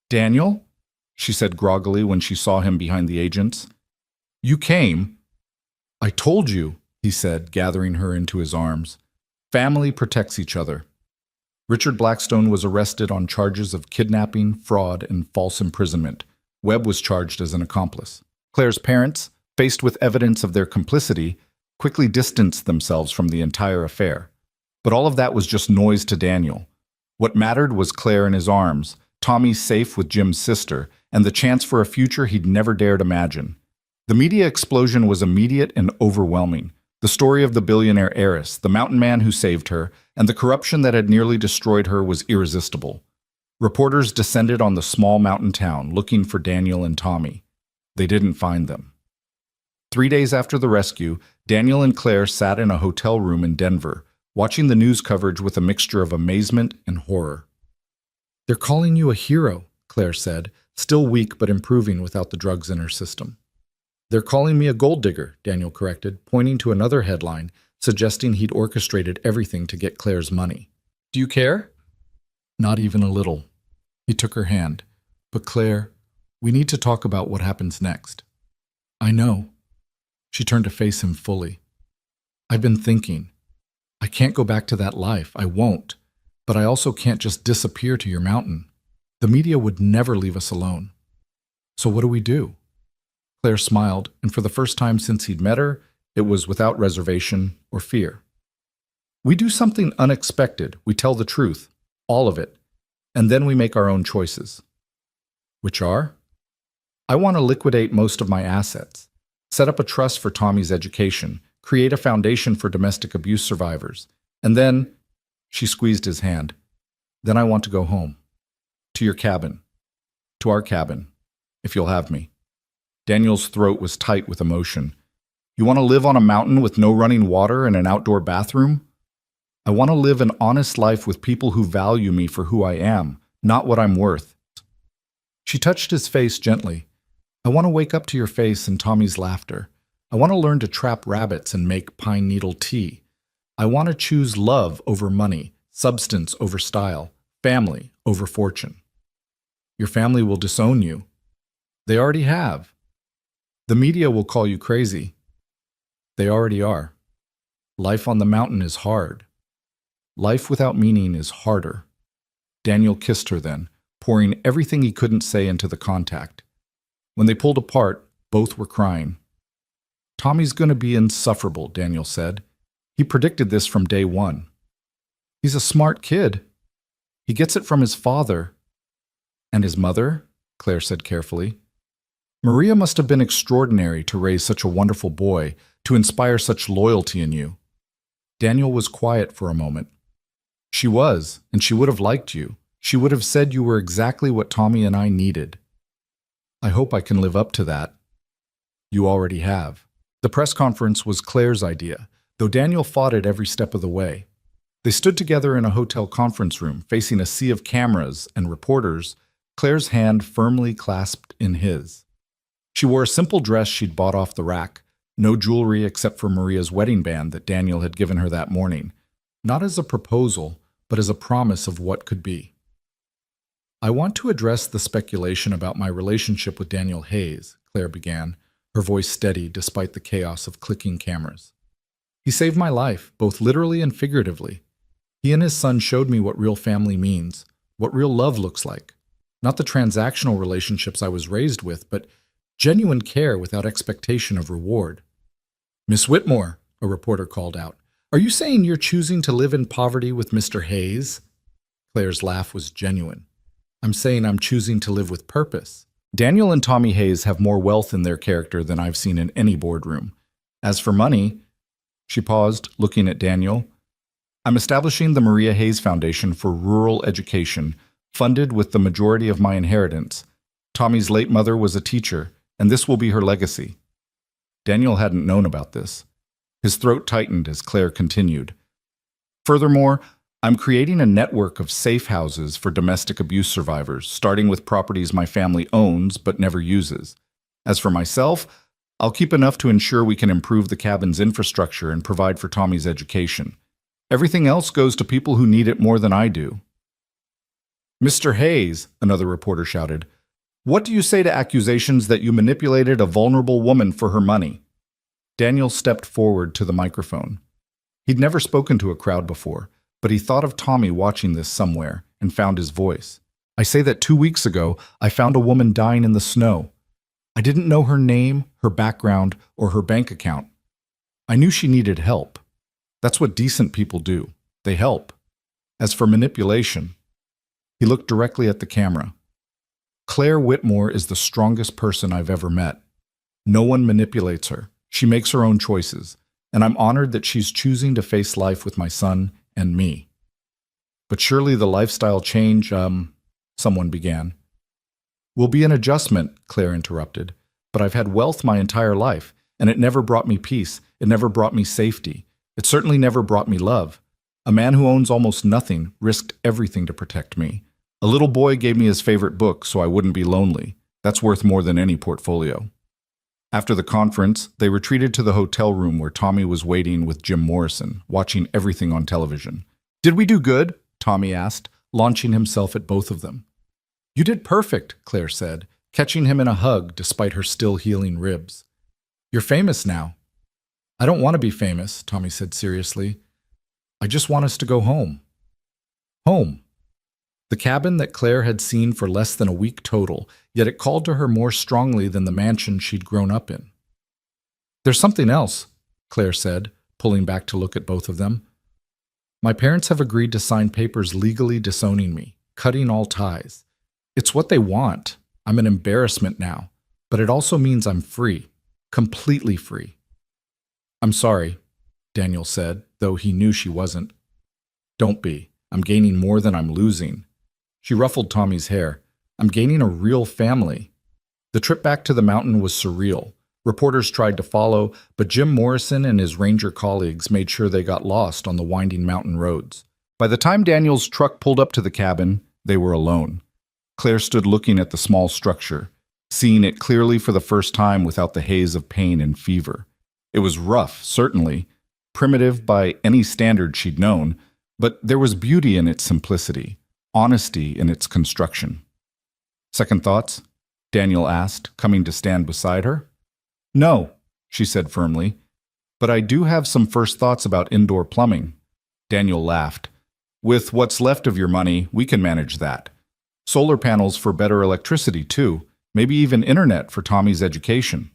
"Daniel?" she said groggily when she saw him behind the agents. "You came." "I told you," he said, gathering her into his arms. "Family protects each other." Richard Blackstone was arrested on charges of kidnapping, fraud, and false imprisonment. Webb was charged as an accomplice. Claire's parents, faced with evidence of their complicity, quickly distanced themselves from the entire affair. But all of that was just noise to Daniel. What mattered was Claire in his arms, Tommy safe with Jim's sister, and the chance for a future he'd never dared imagine. The media explosion was immediate and overwhelming. The story of the billionaire heiress, the mountain man who saved her, and the corruption that had nearly destroyed her was irresistible. Reporters descended on the small mountain town, looking for Daniel and Tommy. They didn't find them. 3 days after the rescue, Daniel and Claire sat in a hotel room in Denver, watching the news coverage with a mixture of amazement and horror. "They're calling you a hero," Claire said, still weak but improving without the drugs in her system. "They're calling me a gold digger," Daniel corrected, pointing to another headline, suggesting he'd orchestrated everything to get Claire's money. "Do you care?" "Not even a little." He took her hand. "But Claire, we need to talk about what happens next." "I know." She turned to face him fully. "I've been thinking. I can't go back to that life. I won't. But I also can't just disappear to your mountain. The media would never leave us alone. So what do we do?" Claire smiled, and for the first time since he'd met her, it was without reservation or fear. "We do something unexpected. We tell the truth, all of it, and then we make our own choices." "Which are?" "I want to liquidate most of my assets, set up a trust for Tommy's education, create a foundation for domestic abuse survivors, and then," she squeezed his hand, "then I want to go home. To your cabin. To our cabin, if you'll have me." Daniel's throat was tight with emotion. "You want to live on a mountain with no running water and an outdoor bathroom?" "I want to live an honest life with people who value me for who I am, not what I'm worth." She touched his face gently. "I want to wake up to your face and Tommy's laughter. I want to learn to trap rabbits and make pine needle tea. I want to choose love over money, substance over style, family over fortune." "Your family will disown you." "They already have." "The media will call you crazy." "They already are." "Life on the mountain is hard." "Life without meaning is harder." Daniel kissed her then, pouring everything he couldn't say into the contact. When they pulled apart, both were crying. "Tommy's going to be insufferable," Daniel said. "He predicted this from day one. He's a smart kid. He gets it from his father." "And his mother?" Claire said carefully. "Maria must have been extraordinary to raise such a wonderful boy, to inspire such loyalty in you." Daniel was quiet for a moment. "She was, and she would have liked you. She would have said you were exactly what Tommy and I needed." "I hope I can live up to that." "You already have." The press conference was Claire's idea, though Daniel fought it every step of the way. They stood together in a hotel conference room, facing a sea of cameras and reporters, Claire's hand firmly clasped in his. She wore a simple dress she'd bought off the rack, no jewelry except for Maria's wedding band that Daniel had given her that morning, not as a proposal, but as a promise of what could be. "I want to address the speculation about my relationship with Daniel Hayes," Claire began, her voice steady despite the chaos of clicking cameras. "He saved my life, both literally and figuratively. He and his son showed me what real family means, what real love looks like. Not the transactional relationships I was raised with, but genuine care without expectation of reward." "Miss Whitmore," a reporter called out, "are you saying you're choosing to live in poverty with Mr. Hayes?" Claire's laugh was genuine. "I'm saying I'm choosing to live with purpose, Daniel and Tommy Hayes have more wealth in their character than I've seen in any boardroom. As for money, she paused, looking at Daniel. I'm establishing the Maria Hayes Foundation for Rural Education, funded with the majority of my inheritance. Tommy's late mother was a teacher, and this will be her legacy. Daniel hadn't known about this. His throat tightened as Claire continued. Furthermore, I'm creating a network of safe houses for domestic abuse survivors, starting with properties my family owns but never uses. As for myself, I'll keep enough to ensure we can improve the cabin's infrastructure and provide for Tommy's education. Everything else goes to people who need it more than I do. Mr. Hayes, another reporter shouted, what do you say to accusations that you manipulated a vulnerable woman for her money? Daniel stepped forward to the microphone. He'd never spoken to a crowd before, but he thought of Tommy watching this somewhere and found his voice. I say that 2 weeks ago, I found a woman dying in the snow. I didn't know her name, her background, or her bank account. I knew she needed help. That's what decent people do. They help. As for manipulation, he looked directly at the camera. Claire Whitmore is the strongest person I've ever met. No one manipulates her. She makes her own choices, and I'm honored that she's choosing to face life with my son and me. But surely the lifestyle change, someone began. Will be an adjustment, Claire interrupted, but I've had wealth my entire life, and it never brought me peace. It never brought me safety. It certainly never brought me love. A man who owns almost nothing risked everything to protect me. A little boy gave me his favorite book so I wouldn't be lonely. That's worth more than any portfolio. After the conference, they retreated to the hotel room where Tommy was waiting with Jim Morrison, watching everything on television. Did we do good? Tommy asked, launching himself at both of them. You did perfect, Claire said, catching him in a hug despite her still healing ribs. You're famous now. I don't want to be famous, Tommy said seriously. I just want us to go home. Home. The cabin that Claire had seen for less than a week total, yet it called to her more strongly than the mansion she'd grown up in. There's something else, Claire said, pulling back to look at both of them. My parents have agreed to sign papers legally disowning me, cutting all ties. It's what they want. I'm an embarrassment now, but it also means I'm free, completely free. I'm sorry, Daniel said, though he knew she wasn't. Don't be. I'm gaining more than I'm losing. She ruffled Tommy's hair. I'm gaining a real family. The trip back to the mountain was surreal. Reporters tried to follow, but Jim Morrison and his ranger colleagues made sure they got lost on the winding mountain roads. By the time Daniel's truck pulled up to the cabin, they were alone. Claire stood looking at the small structure, seeing it clearly for the first time without the haze of pain and fever. It was rough, certainly, primitive by any standard she'd known, but there was beauty in its simplicity, honesty in its construction. Second thoughts? Daniel asked, coming to stand beside her. No, she said firmly, but I do have some first thoughts about indoor plumbing. Daniel laughed. With what's left of your money, we can manage that. Solar panels for better electricity, too. Maybe even internet for Tommy's education.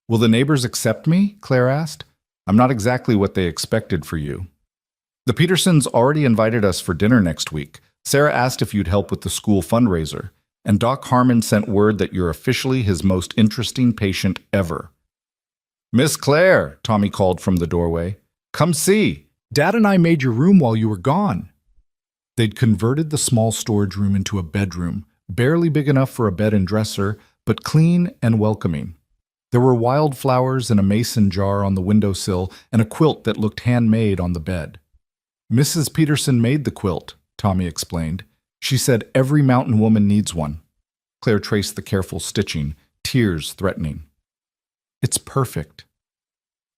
Will the neighbors accept me? Claire asked. I'm not exactly what they expected for you. The Petersons already invited us for dinner next week. Sarah asked if you'd help with the school fundraiser, and Doc Harmon sent word that you're officially his most interesting patient ever. Miss Claire, Tommy called from the doorway. Come see. Dad and I made your room while you were gone. They'd converted the small storage room into a bedroom, barely big enough for a bed and dresser, but clean and welcoming. There were wildflowers in a mason jar on the windowsill and a quilt that looked handmade on the bed. Mrs. Peterson made the quilt, Tommy explained. She said every mountain woman needs one. Claire traced the careful stitching, tears threatening. It's perfect.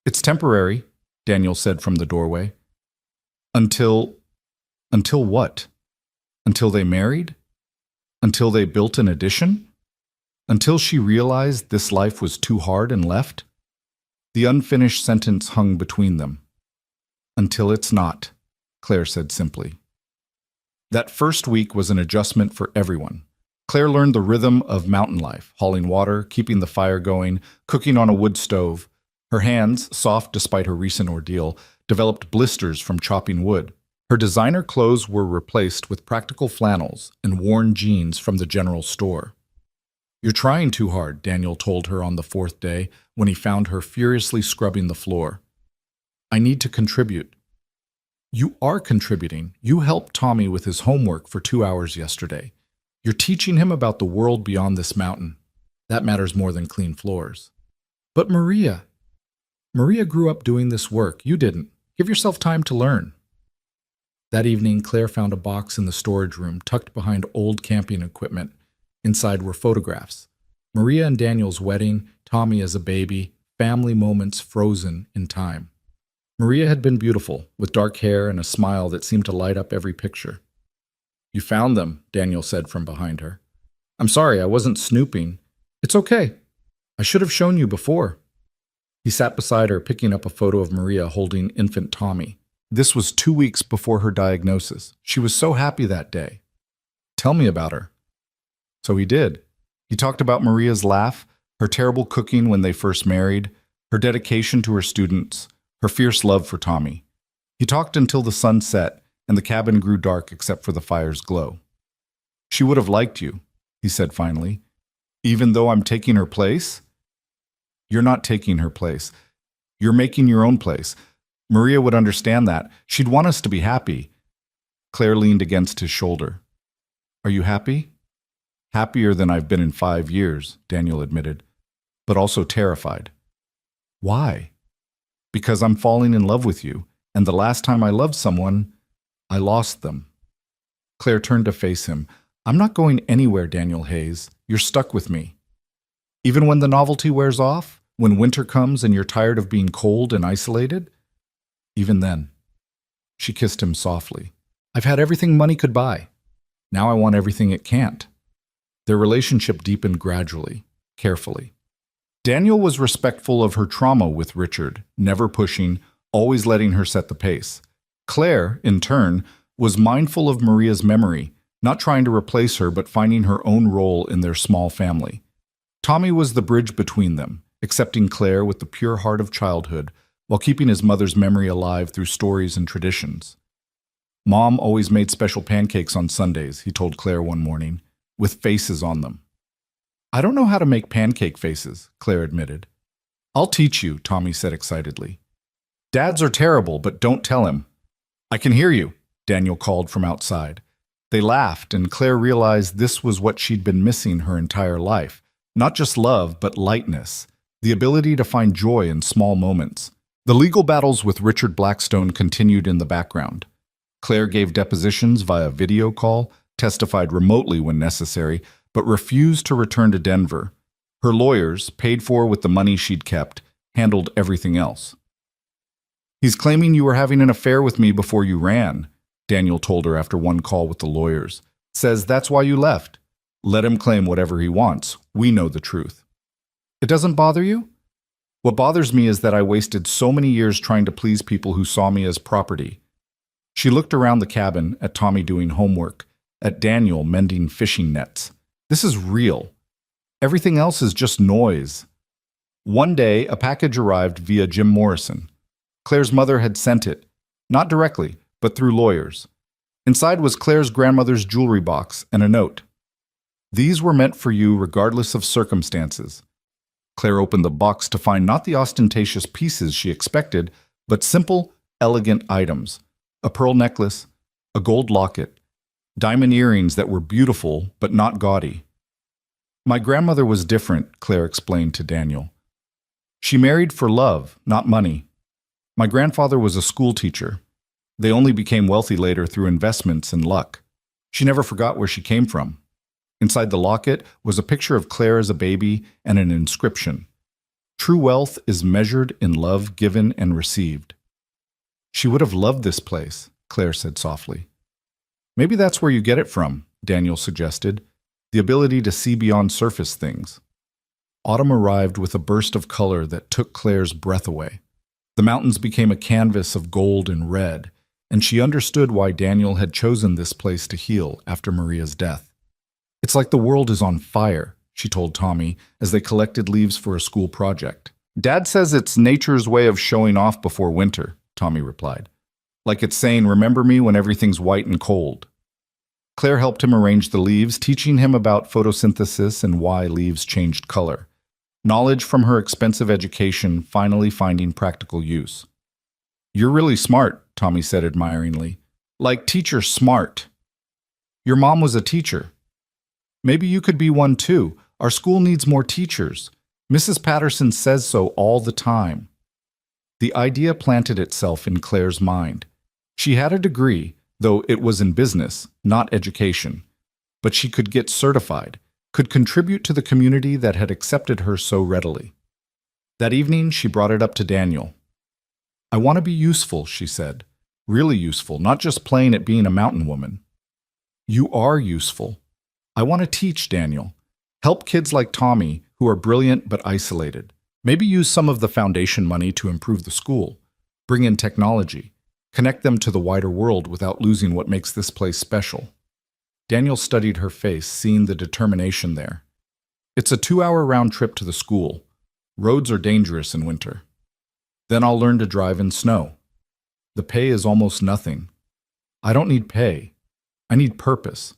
It's temporary, Daniel said from the doorway. Until what? Until they married? Until they built an addition? Until she realized this life was too hard and left? The unfinished sentence hung between them. Until it's not, Claire said simply. That first week was an adjustment for everyone. Claire learned the rhythm of mountain life, hauling water, keeping the fire going, cooking on a wood stove. Her hands, soft despite her recent ordeal, developed blisters from chopping wood. Her designer clothes were replaced with practical flannels and worn jeans from the general store. You're trying too hard, Daniel told her on the fourth day when he found her furiously scrubbing the floor. I need to contribute. You are contributing. You helped Tommy with his homework for 2 hours yesterday. You're teaching him about the world beyond this mountain. That matters more than clean floors. But Maria grew up doing this work. You didn't. Give yourself time to learn. That evening, Claire found a box in the storage room tucked behind old camping equipment. Inside were photographs. Maria and Daniel's wedding, Tommy as a baby, family moments frozen in time. Maria had been beautiful, with dark hair and a smile that seemed to light up every picture. You found them, Daniel said from behind her. I'm sorry, I wasn't snooping. It's okay. I should have shown you before. He sat beside her, picking up a photo of Maria holding infant Tommy. This was 2 weeks before her diagnosis. She was so happy that day. Tell me about her. So he did. He talked about Maria's laugh, her terrible cooking when they first married, her dedication to her students, her fierce love for Tommy. He talked until the sun set and the cabin grew dark except for the fire's glow. She would have liked you, he said finally, even though I'm taking her place? You're not taking her place. You're making your own place. Maria would understand that. She'd want us to be happy. Claire leaned against his shoulder. Are you happy? Happier than I've been in 5 years, Daniel admitted, but also terrified. Why? Because I'm falling in love with you, and the last time I loved someone, I lost them. Claire turned to face him. I'm not going anywhere, Daniel Hayes. You're stuck with me. Even when the novelty wears off, when winter comes and you're tired of being cold and isolated? Even then. She kissed him softly. I've had everything money could buy. Now I want everything it can't. Their relationship deepened gradually, carefully. Daniel was respectful of her trauma with Richard, never pushing, always letting her set the pace. Claire, in turn, was mindful of Maria's memory, not trying to replace her but finding her own role in their small family. Tommy was the bridge between them, accepting Claire with the pure heart of childhood while keeping his mother's memory alive through stories and traditions. Mom always made special pancakes on Sundays, he told Claire one morning, with faces on them. I don't know how to make pancake faces, Claire admitted. I'll teach you, Tommy said excitedly. Dads are terrible, but don't tell him. I can hear you, Daniel called from outside. They laughed, and Claire realized this was what she'd been missing her entire life. Not just love, but lightness, the ability to find joy in small moments. The legal battles with Richard Blackstone continued in the background. Claire gave depositions via video call, testified remotely when necessary, but refused to return to Denver. Her lawyers, paid for with the money she'd kept, handled everything else. He's claiming you were having an affair with me before you ran, Daniel told her after one call with the lawyers. Says that's why you left. Let him claim whatever he wants. We know the truth. It doesn't bother you? What bothers me is that I wasted so many years trying to please people who saw me as property. She looked around the cabin, at Tommy doing homework, at Daniel mending fishing nets. This is real. Everything else is just noise. One day, a package arrived via Jim Morrison. Claire's mother had sent it, not directly, but through lawyers. Inside was Claire's grandmother's jewelry box and a note. These were meant for you regardless of circumstances. Claire opened the box to find not the ostentatious pieces she expected, but simple, elegant items. A pearl necklace, a gold locket, diamond earrings that were beautiful but not gaudy. My grandmother was different, Claire explained to Daniel. She married for love, not money. My grandfather was a school teacher. They only became wealthy later through investments and luck. She never forgot where she came from. Inside the locket was a picture of Claire as a baby and an inscription. True wealth is measured in love given and received. She would have loved this place, Claire said softly. Maybe that's where you get it from, Daniel suggested, the ability to see beyond surface things. Autumn arrived with a burst of color that took Claire's breath away. The mountains became a canvas of gold and red, and she understood why Daniel had chosen this place to heal after Maria's death. It's like the world is on fire, she told Tommy as they collected leaves for a school project. Dad says it's nature's way of showing off before winter, Tommy replied. Like it's saying, remember me when everything's white and cold. Claire helped him arrange the leaves, teaching him about photosynthesis and why leaves changed color. Knowledge from her expensive education finally finding practical use. "You're really smart," Tommy said admiringly. "Like teacher smart. Your mom was a teacher. Maybe you could be one too. Our school needs more teachers. Mrs. Patterson says so all the time." The idea planted itself in Claire's mind. She had a degree, though it was in business, not education. But she could get certified, could contribute to the community that had accepted her so readily. That evening, she brought it up to Daniel. "I want to be useful," she said. "Really useful, not just playing at being a mountain woman." "You are useful. I want to teach, Daniel. Help kids like Tommy, who are brilliant but isolated. Maybe use some of the foundation money to improve the school. Bring in technology. Connect them to the wider world without losing what makes this place special." Daniel studied her face, seeing the determination there. "It's a 2-hour round trip to the school. Roads are dangerous in winter. Then I'll learn to drive in snow. The pay is almost nothing. I don't need pay. I need purpose.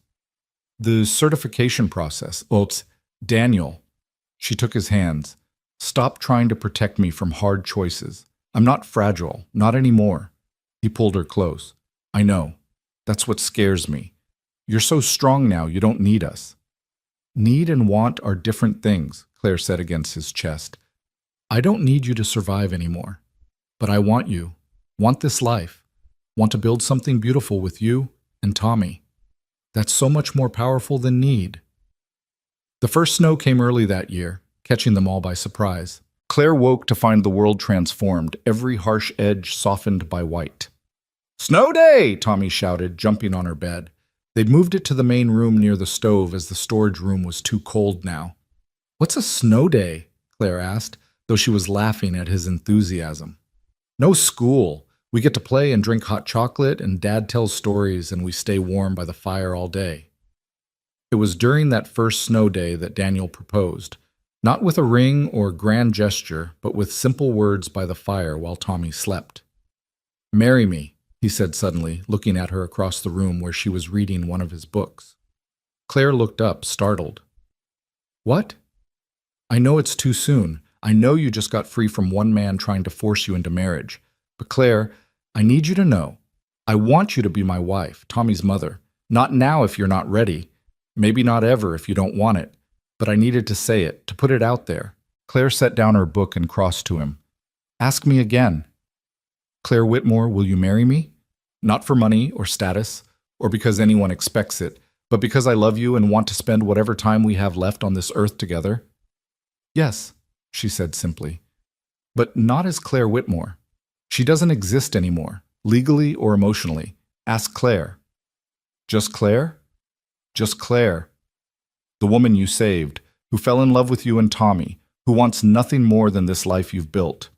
The certification process. Well, it's Daniel." She took his hands. "Stop trying to protect me from hard choices. I'm not fragile, not anymore." He pulled her close. "I know. That's what scares me. You're so strong now, you don't need us." "Need and want are different things," Claire said against his chest. "I don't need you to survive anymore. But I want you. Want this life. Want to build something beautiful with you and Tommy. That's so much more powerful than need." The first snow came early that year, catching them all by surprise. Claire woke to find the world transformed, every harsh edge softened by white. "Snow day!" Tommy shouted, jumping on her bed. They'd moved it to the main room near the stove as the storage room was too cold now. "What's a snow day?" Claire asked, though she was laughing at his enthusiasm. "No school. We get to play and drink hot chocolate, and Dad tells stories, and we stay warm by the fire all day." It was during that first snow day that Daniel proposed, not with a ring or grand gesture, but with simple words by the fire while Tommy slept. "Marry me," he said suddenly, looking at her across the room where she was reading one of his books. Claire looked up, startled. "What?" "I know it's too soon. I know you just got free from one man trying to force you into marriage. But Claire, I need you to know. I want you to be my wife, Tommy's mother. Not now if you're not ready. Maybe not ever if you don't want it. But I needed to say it, to put it out there." Claire set down her book and crossed to him. "Ask me again. Claire Whitmore, will you marry me? Not for money or status, or because anyone expects it, but because I love you and want to spend whatever time we have left on this earth together?" "Yes," she said simply. "But not as Claire Whitmore. She doesn't exist anymore, legally or emotionally. Ask Claire." "Just Claire?" "Just Claire. The woman you saved, who fell in love with you and Tommy, who wants nothing more than this life you've built."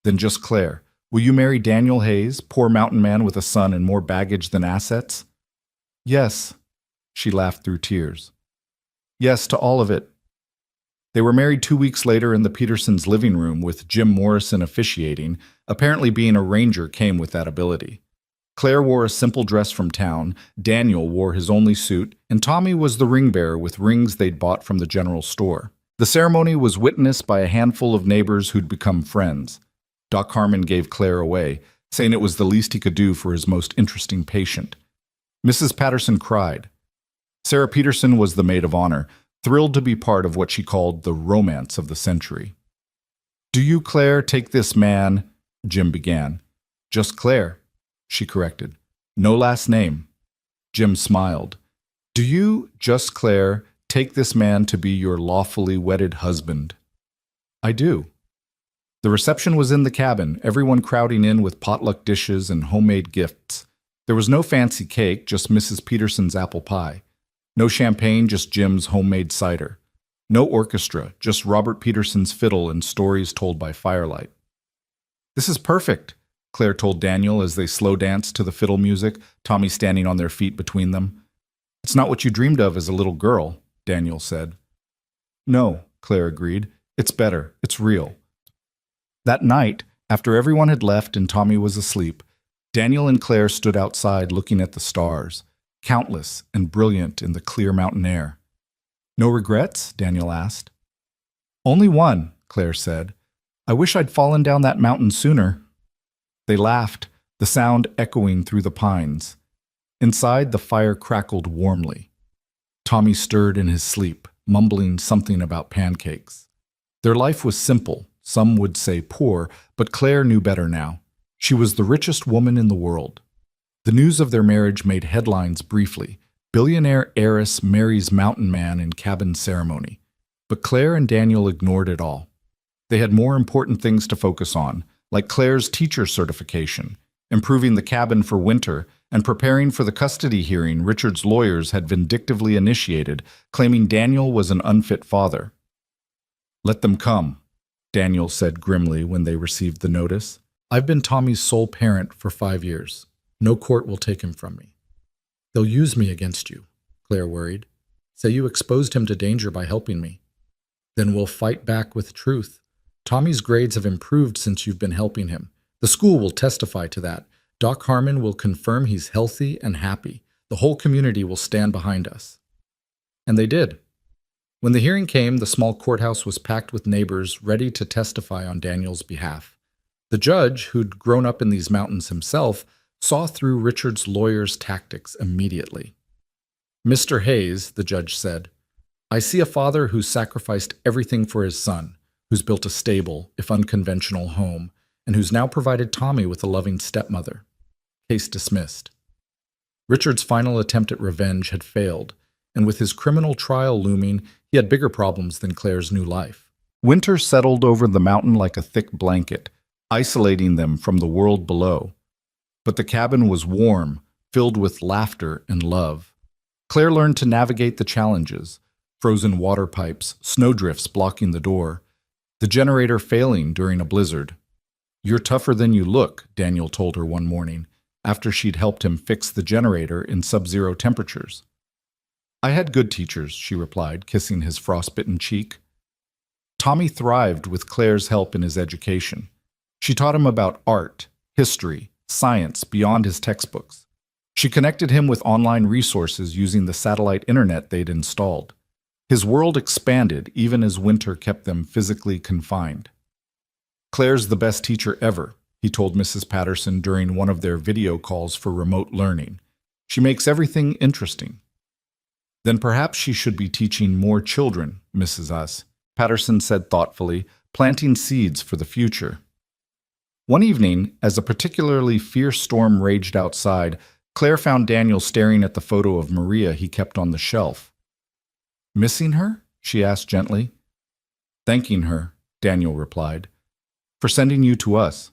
"Then just Claire. Will you marry Daniel Hayes, poor mountain man with a son and more baggage than assets?" "Yes." She laughed through tears. "Yes to all of it." They were married 2 weeks later in the Petersons' living room with Jim Morrison officiating. Apparently being a ranger came with that ability. Claire wore a simple dress from town, Daniel wore his only suit, and Tommy was the ring bearer with rings they'd bought from the general store. The ceremony was witnessed by a handful of neighbors who'd become friends. Doc Harmon gave Claire away, saying it was the least he could do for his most interesting patient. Mrs. Patterson cried. Sarah Peterson was the maid of honor, thrilled to be part of what she called the romance of the century. "Do you, Claire, take this man?" Jim began. "Just Claire," she corrected. "No last name." Jim smiled. "Do you, just Claire, take this man to be your lawfully wedded husband?" "I do." The reception was in the cabin, everyone crowding in with potluck dishes and homemade gifts. There was no fancy cake, just Mrs. Peterson's apple pie. No champagne, just Jim's homemade cider. No orchestra, just Robert Peterson's fiddle and stories told by firelight. "This is perfect," Claire told Daniel as they slow danced to the fiddle music, Tommy standing on their feet between them. "It's not what you dreamed of as a little girl," Daniel said. "No," Claire agreed. "It's better. It's real." That night, after everyone had left and Tommy was asleep, Daniel and Claire stood outside looking at the stars. countless and brilliant in the clear mountain air. No regrets? Daniel asked. Only one, Claire said. I wish I'd fallen down that mountain sooner. They laughed, the sound echoing through the pines. Inside, the fire crackled warmly. Tommy stirred in his sleep, mumbling something about pancakes. Their life was simple, some would say poor, but Claire knew better now. She was the richest woman in the world. The news of their marriage made headlines briefly. Billionaire heiress marries mountain man in cabin ceremony. But Claire and Daniel ignored it all. They had more important things to focus on, like Claire's teacher certification, improving the cabin for winter, and preparing for the custody hearing Richard's lawyers had vindictively initiated, claiming Daniel was an unfit father. Let them come, Daniel said grimly when they received the notice. I've been Tommy's sole parent for 5 years. No court will take him from me. They'll use me against you, Claire worried. Say you exposed him to danger by helping me. Then we'll fight back with truth. Tommy's grades have improved since you've been helping him. The school will testify to that. Doc Harmon will confirm he's healthy and happy. The whole community will stand behind us. And they did. When the hearing came, the small courthouse was packed with neighbors ready to testify on Daniel's behalf. The judge, who'd grown up in these mountains himself, saw through Richard's lawyer's tactics immediately. Mr. Hayes, the judge said, I see a father who's sacrificed everything for his son, who's built a stable, if unconventional, home, and who's now provided Tommy with a loving stepmother. Case dismissed. Richard's final attempt at revenge had failed, and with his criminal trial looming, he had bigger problems than Claire's new life. Winter settled over the mountain like a thick blanket, isolating them from the world below. But the cabin was warm, filled with laughter and love. Claire learned to navigate the challenges, frozen water pipes, snowdrifts blocking the door, the generator failing during a blizzard. You're tougher than you look, Daniel told her one morning, after she'd helped him fix the generator in sub-zero temperatures. I had good teachers, she replied, kissing his frostbitten cheek. Tommy thrived with Claire's help in his education. She taught him about art, history, science beyond his textbooks. She connected him with online resources using the satellite internet they'd installed. His world expanded even as winter kept them physically confined. Claire's the best teacher ever, he told Mrs. Patterson during one of their video calls for remote learning. She makes everything interesting. Then perhaps she should be teaching more children, Mrs. Us, Patterson said thoughtfully, planting seeds for the future. One evening, as a particularly fierce storm raged outside, Claire found Daniel staring at the photo of Maria he kept on the shelf. Missing her? She asked gently. Thanking her, Daniel replied, for sending you to us.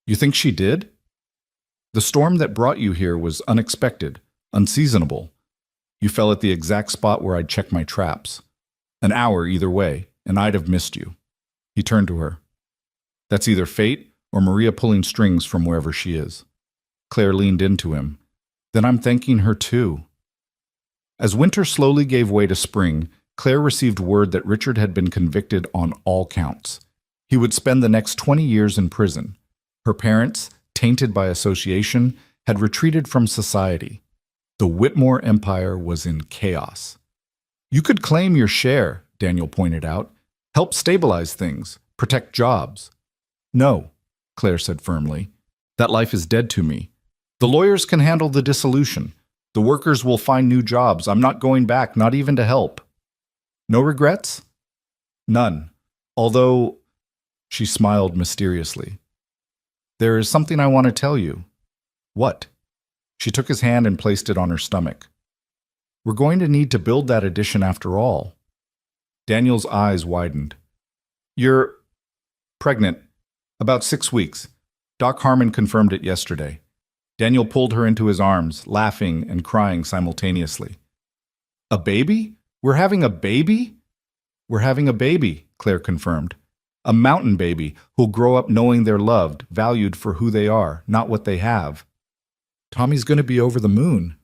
You think she did? The storm that brought you here was unexpected, unseasonable. You fell at the exact spot where I'd check my traps. An hour either way, and I'd have missed you. He turned to her. That's either fate or Maria pulling strings from wherever she is. Claire leaned into him. Then I'm thanking her too. As winter slowly gave way to spring, Claire received word that Richard had been convicted on all counts. He would spend the next 20 years in prison. Her parents, tainted by association, had retreated from society. The Whitmore empire was in chaos. You could claim your share, Daniel pointed out. Help stabilize things, protect jobs. No, Claire said firmly. That life is dead to me. The lawyers can handle the dissolution. The workers will find new jobs. I'm not going back, not even to help. No regrets? None. Although, she smiled mysteriously. There is something I want to tell you. What? She took his hand and placed it on her stomach. We're going to need to build that addition after all. Daniel's eyes widened. You're pregnant. About 6 weeks. Doc Harmon confirmed it yesterday. Daniel pulled her into his arms, laughing and crying simultaneously. A baby? We're having a baby? We're having a baby, Claire confirmed. A mountain baby who'll grow up knowing they're loved, valued for who they are, not what they have. Tommy's going to be over the moon.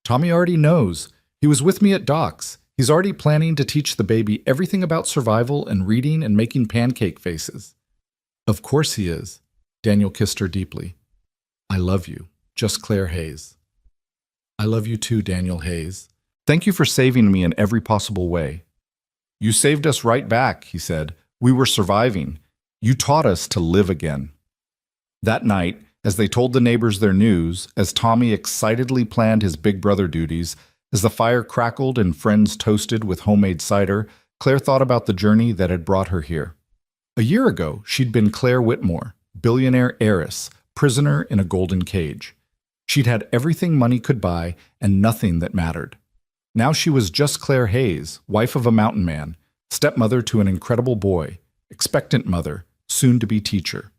Tommy already knows. He was with me at Doc's. He's already planning to teach the baby everything about survival and reading and making pancake faces. Of course he is. Daniel kissed her deeply. I love you. Just Claire Hayes. I love you too, Daniel Hayes. Thank you for saving me in every possible way. You saved us right back, he said. We were surviving. You taught us to live again. That night, as they told the neighbors their news, as Tommy excitedly planned his big brother duties, as the fire crackled and friends toasted with homemade cider, Claire thought about the journey that had brought her here. A year ago, she'd been Claire Whitmore, billionaire heiress, prisoner in a golden cage. She'd had everything money could buy and nothing that mattered. Now she was just Claire Hayes, wife of a mountain man, stepmother to an incredible boy, expectant mother, soon-to-be teacher.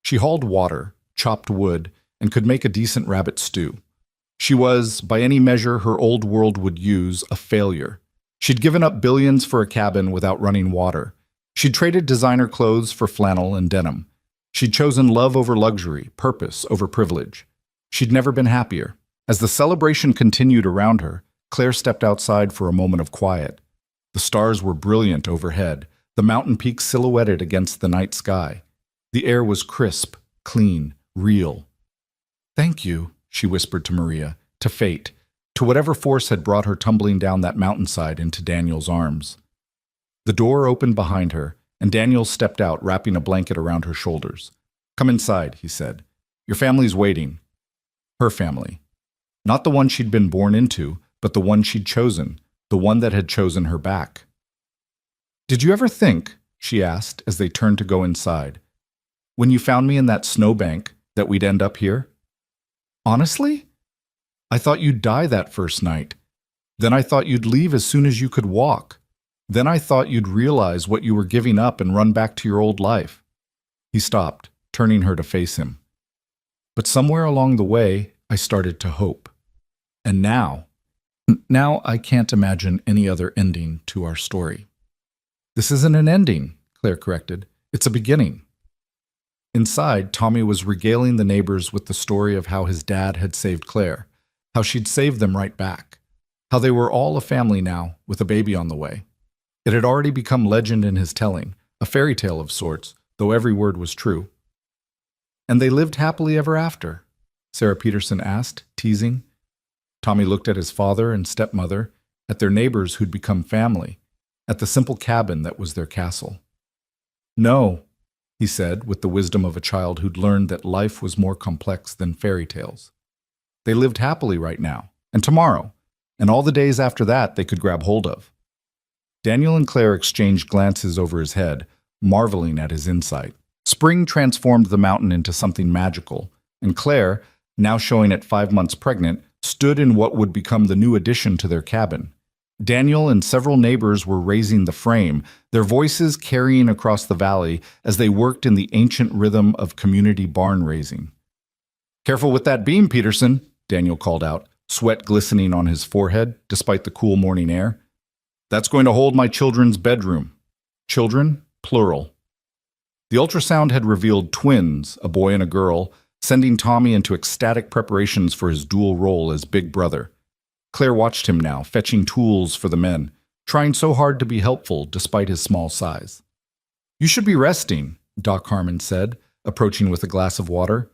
She hauled water, chopped wood, and could make a decent rabbit stew. She was, by any measure her old world would use, a failure. She'd given up billions for a cabin without running water. She'd traded designer clothes for flannel and denim. She'd chosen love over luxury, purpose over privilege. She'd never been happier. As the celebration continued around her, Claire stepped outside for a moment of quiet. The stars were brilliant overhead, the mountain peaks silhouetted against the night sky. The air was crisp, clean, real. "Thank you," she whispered to Maria, to fate, to whatever force had brought her tumbling down that mountainside into Daniel's arms. The door opened behind her, and Daniel stepped out, wrapping a blanket around her shoulders. "Come inside," he said. "Your family's waiting." Her family. Not the one she'd been born into, but the one she'd chosen, the one that had chosen her back. "Did you ever think," she asked as they turned to go inside, "when you found me in that snowbank, that we'd end up here?" "Honestly? I thought you'd die that first night. Then I thought you'd leave as soon as you could walk. Then I thought you'd realize what you were giving up and run back to your old life." He stopped, turning her to face him. "But somewhere along the way, I started to hope. And now I can't imagine any other ending to our story." "This isn't an ending," Claire corrected. "It's a beginning." Inside, Tommy was regaling the neighbors with the story of how his dad had saved Claire, how she'd saved them right back, how they were all a family now, with a baby on the way. It had already become legend in his telling, a fairy tale of sorts, though every word was true. "And they lived happily ever after?" Sarah Peterson asked, teasing. Tommy looked at his father and stepmother, at their neighbors who'd become family, at the simple cabin that was their castle. "No," he said, with the wisdom of a child who'd learned that life was more complex than fairy tales. They lived happily right now, and tomorrow, and all the days after that they could grab hold of. Daniel and Claire exchanged glances over his head, marveling at his insight. Spring transformed the mountain into something magical, and Claire, now showing at 5 months pregnant, stood in what would become the new addition to their cabin. Daniel and several neighbors were raising the frame, their voices carrying across the valley as they worked in the ancient rhythm of community barn raising. "Careful with that beam, Peterson," Daniel called out, sweat glistening on his forehead despite the cool morning air. "That's going to hold my children's bedroom." Children, plural. The ultrasound had revealed twins, a boy and a girl, sending Tommy into ecstatic preparations for his dual role as big brother. Claire watched him now, fetching tools for the men, trying so hard to be helpful despite his small size. "You should be resting," Doc Harmon said, approaching with a glass of water.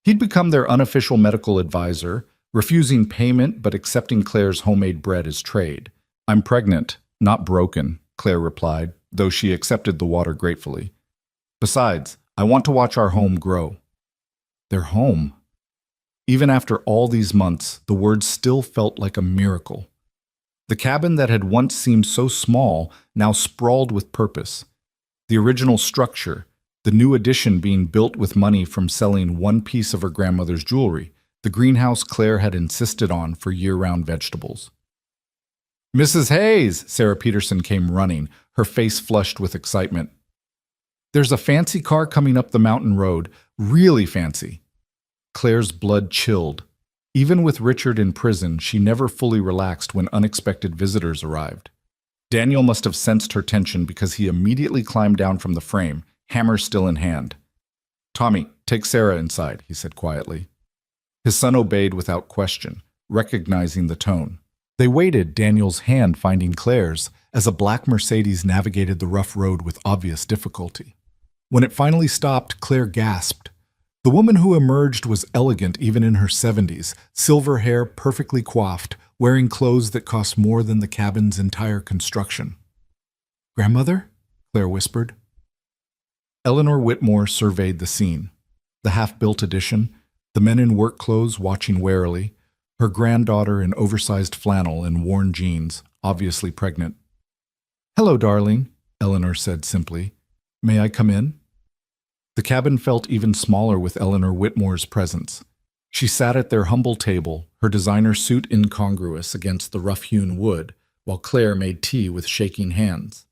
He'd become their unofficial medical advisor, refusing payment but accepting Claire's homemade bread as trade. "I'm pregnant, not broken," Claire replied, though she accepted the water gratefully. "Besides, I want to watch our home grow." Their home. Even after all these months, the words still felt like a miracle. The cabin that had once seemed so small now sprawled with purpose. The original structure, the new addition being built with money from selling one piece of her grandmother's jewelry, the greenhouse Claire had insisted on for year-round vegetables. "Mrs. Hayes!" Sarah Peterson came running, her face flushed with excitement. "There's a fancy car coming up the mountain road, really fancy." Claire's blood chilled. Even with Richard in prison, she never fully relaxed when unexpected visitors arrived. Daniel must have sensed her tension because he immediately climbed down from the frame, hammer still in hand. "Tommy, take Sarah inside," he said quietly. His son obeyed without question, recognizing the tone. They waited, Daniel's hand finding Claire's, as a black Mercedes navigated the rough road with obvious difficulty. When it finally stopped, Claire gasped. The woman who emerged was elegant even in her 70s, silver hair perfectly coiffed, wearing clothes that cost more than the cabin's entire construction. "Grandmother?" Claire whispered. Eleanor Whitmore surveyed the scene. The half-built addition, the men in work clothes watching warily, her granddaughter in oversized flannel and worn jeans, obviously pregnant. "Hello, darling," Eleanor said simply. "May I come in?" The cabin felt even smaller with Eleanor Whitmore's presence. She sat at their humble table, her designer suit incongruous against the rough-hewn wood, while Claire made tea with shaking hands.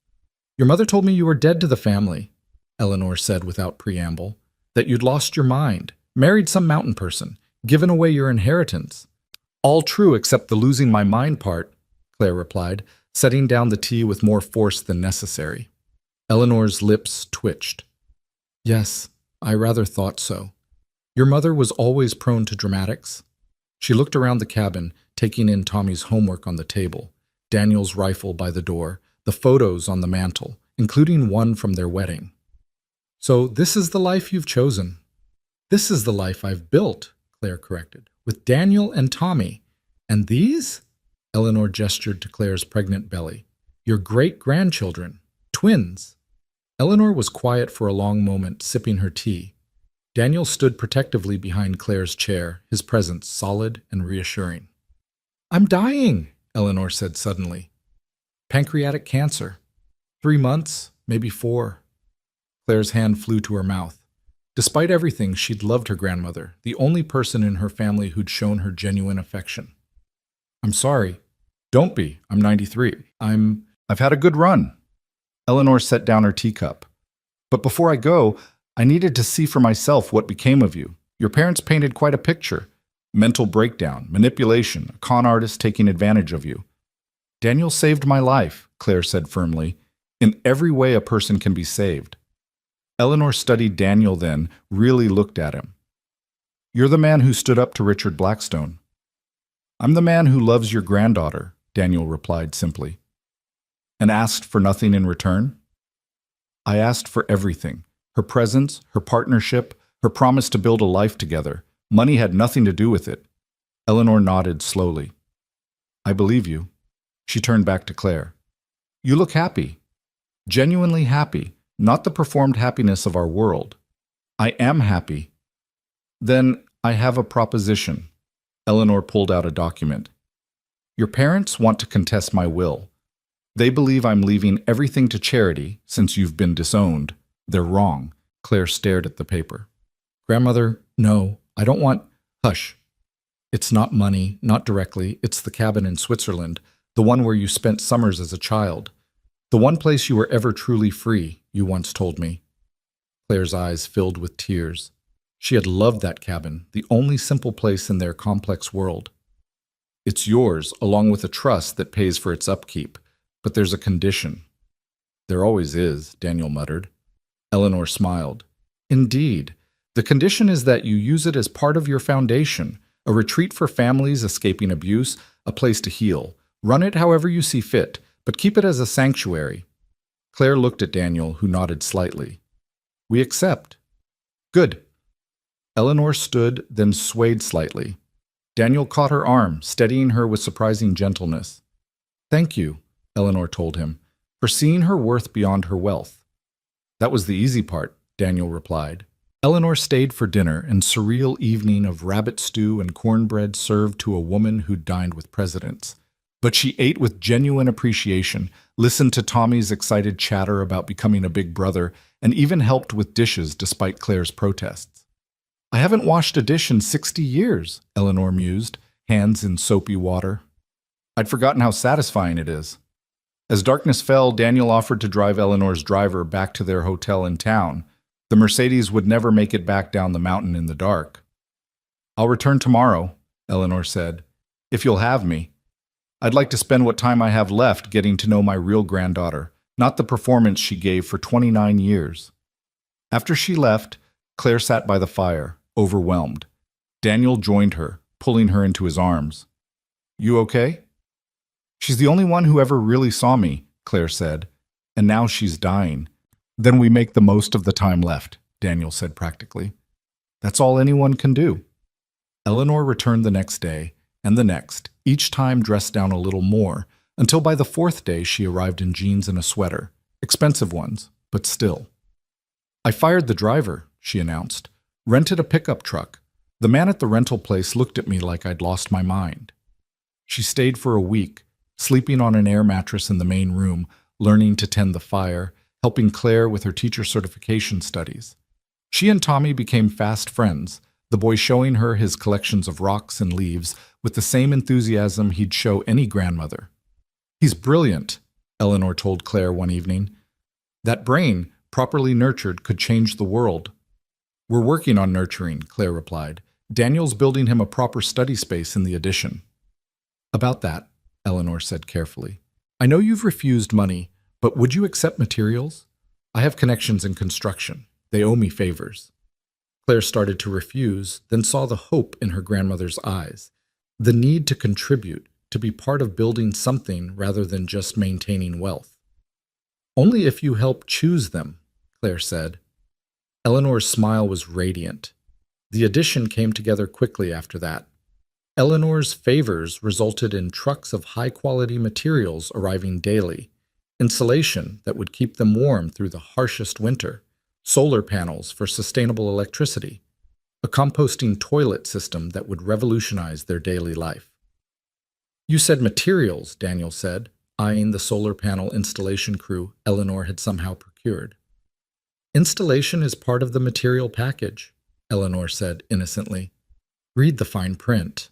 "Your mother told me you were dead to the family," Eleanor said without preamble, "that you'd lost your mind, married some mountain person, given away your inheritance." "All true except the losing my mind part," Claire replied, setting down the tea with more force than necessary. Eleanor's lips twitched. "Yes, I rather thought so. Your mother was always prone to dramatics." She looked around the cabin, taking in Tommy's homework on the table, Daniel's rifle by the door, the photos on the mantel, including one from their wedding. "So this is the life you've chosen." "This is the life I've built," Claire corrected, "with Daniel and Tommy. And these?" Eleanor gestured to Claire's pregnant belly. "Your great-grandchildren, twins." Eleanor was quiet for a long moment, sipping her tea. Daniel stood protectively behind Claire's chair, his presence solid and reassuring. "I'm dying," Eleanor said suddenly. "Pancreatic cancer. 3 months, maybe 4. Claire's hand flew to her mouth. Despite everything, she'd loved her grandmother, the only person in her family who'd shown her genuine affection. "I'm sorry." "Don't be. I'm 93. I've had a good run." Eleanor set down her teacup. "But before I go, I needed to see for myself what became of you. Your parents painted quite a picture. Mental breakdown, manipulation, a con artist taking advantage of you." "Daniel saved my life," Claire said firmly. "In every way a person can be saved." Eleanor studied Daniel then, really looked at him. "You're the man who stood up to Richard Blackstone." "I'm the man who loves your granddaughter," Daniel replied simply. "And asked for nothing in return?" "I asked for everything. Her presence, her partnership, her promise to build a life together. Money had nothing to do with it." Eleanor nodded slowly. "I believe you." She turned back to Claire. "You look happy. Genuinely happy, not the performed happiness of our world." "I am happy." "Then I have a proposition." Eleanor pulled out a document. "Your parents want to contest my will. They believe I'm leaving everything to charity since you've been disowned. They're wrong." Claire stared at the paper. "Grandmother, no, I don't want—" "Hush. It's not money, not directly. It's the cabin in Switzerland, the one where you spent summers as a child. The one place you were ever truly free, you once told me." Claire's eyes filled with tears. She had loved that cabin, the only simple place in their complex world. "It's yours, along with a trust that pays for its upkeep. But there's a condition." "There always is," Daniel muttered. Eleanor smiled. "Indeed. The condition is that you use it as part of your foundation, a retreat for families escaping abuse, a place to heal. Run it however you see fit, but keep it as a sanctuary." Claire looked at Daniel, who nodded slightly. "We accept." "Good." Eleanor stood, then swayed slightly. Daniel caught her arm, steadying her with surprising gentleness. "Thank you," Eleanor told him, "for seeing her worth beyond her wealth." "That was the easy part," Daniel replied. Eleanor stayed for dinner, an surreal evening of rabbit stew and cornbread served to a woman who dined with presidents. But she ate with genuine appreciation, listened to Tommy's excited chatter about becoming a big brother, and even helped with dishes despite Claire's protests. "I haven't washed a dish in 60 years, Eleanor mused, hands in soapy water. "I'd forgotten how satisfying it is." As darkness fell, Daniel offered to drive Eleanor's driver back to their hotel in town. The Mercedes would never make it back down the mountain in the dark. "I'll return tomorrow," Eleanor said, "if you'll have me. I'd like to spend what time I have left getting to know my real granddaughter, not the performance she gave for 29 years. After she left, Claire sat by the fire, overwhelmed. Daniel joined her, pulling her into his arms. "You okay?" "She's the only one who ever really saw me," Claire said, "and now she's dying." "Then we make the most of the time left," Daniel said practically. That's all anyone can do. Eleanor returned the next day, and the next, each time dressed down a little more, until by the fourth day she arrived in jeans and a sweater. Expensive ones, but still. I fired the driver, she announced. Rented a pickup truck. The man at the rental place looked at me like I'd lost my mind. She stayed for a week, sleeping on an air mattress in the main room, learning to tend the fire, helping Claire with her teacher certification studies. She and Tommy became fast friends, the boy showing her his collections of rocks and leaves with the same enthusiasm he'd show any grandmother. "He's brilliant," Eleanor told Claire one evening. "That brain, properly nurtured, could change the world." "We're working on nurturing," Claire replied. "Daniel's building him a proper study space in the addition." "About that," Eleanor said carefully. "I know you've refused money, but would you accept materials? I have connections in construction. They owe me favors." Claire started to refuse, then saw the hope in her grandmother's eyes, the need to contribute, to be part of building something rather than just maintaining wealth. "Only if you help choose them," Claire said. Eleanor's smile was radiant. The addition came together quickly after that. Eleanor's favors resulted in trucks of high-quality materials arriving daily, insulation that would keep them warm through the harshest winter, solar panels for sustainable electricity, a composting toilet system that would revolutionize their daily life. "You said materials," Daniel said, eyeing the solar panel installation crew Eleanor had somehow procured. "Installation is part of the material package," Eleanor said innocently. "Read the fine print."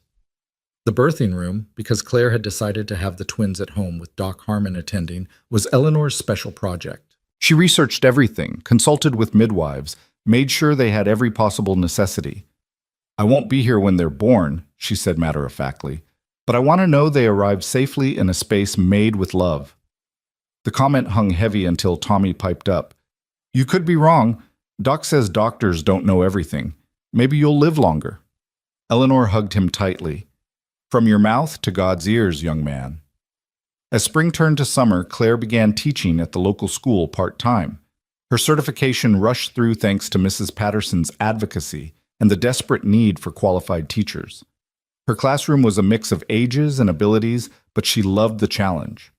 The birthing room, because Claire had decided to have the twins at home with Doc Harmon attending, was Eleanor's special project. She researched everything, consulted with midwives, made sure they had every possible necessity. "I won't be here when they're born," she said matter-of-factly, "but I want to know they arrived safely in a space made with love." The comment hung heavy until Tommy piped up. "You could be wrong. Doc says doctors don't know everything. Maybe you'll live longer." Eleanor hugged him tightly. "From your mouth to God's ears, young man." As spring turned to summer, Claire began teaching at the local school part-time. Her certification rushed through thanks to Mrs. Patterson's advocacy and the desperate need for qualified teachers. Her classroom was a mix of ages and abilities, but she loved the challenge.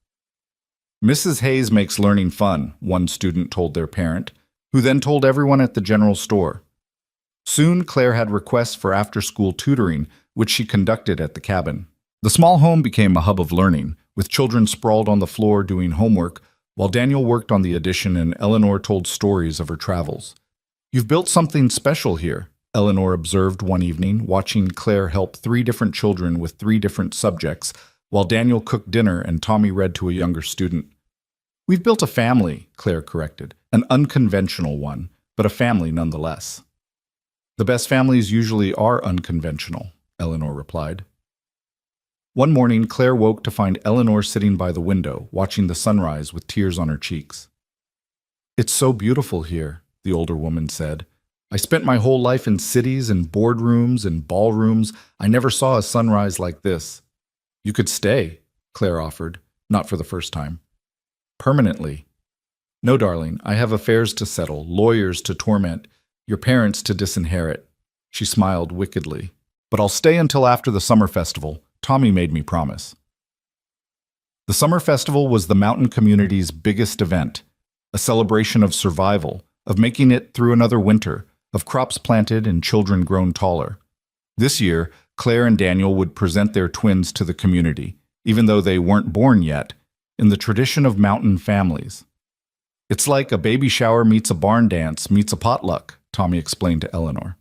"Mrs. Hayes makes learning fun," one student told their parent, who then told everyone at the general store. Soon, Claire had requests for after-school tutoring, which she conducted at the cabin. The small home became a hub of learning, with children sprawled on the floor doing homework, while Daniel worked on the addition and Eleanor told stories of her travels. "You've built something special here," Eleanor observed one evening, watching Claire help 3 different children with 3 different subjects, while Daniel cooked dinner and Tommy read to a younger student. "We've built a family," Claire corrected, "an unconventional one, but a family nonetheless." "The best families usually are unconventional," Eleanor replied. One morning, Claire woke to find Eleanor sitting by the window, watching the sunrise with tears on her cheeks. "It's so beautiful here," the older woman said. "I spent my whole life in cities and boardrooms and ballrooms. I never saw a sunrise like this." "You could stay," Claire offered, not for the first time. "Permanently." "No, darling, I have affairs to settle, lawyers to torment, your parents to disinherit." She smiled wickedly. "But I'll stay until after the summer festival. Tommy made me promise." The summer festival was the mountain community's biggest event, a celebration of survival, of making it through another winter, of crops planted and children grown taller. This year, Claire and Daniel would present their twins to the community, even though they weren't born yet, in the tradition of mountain families. "It's like a baby shower meets a barn dance meets a potluck," Tommy explained to Eleanor.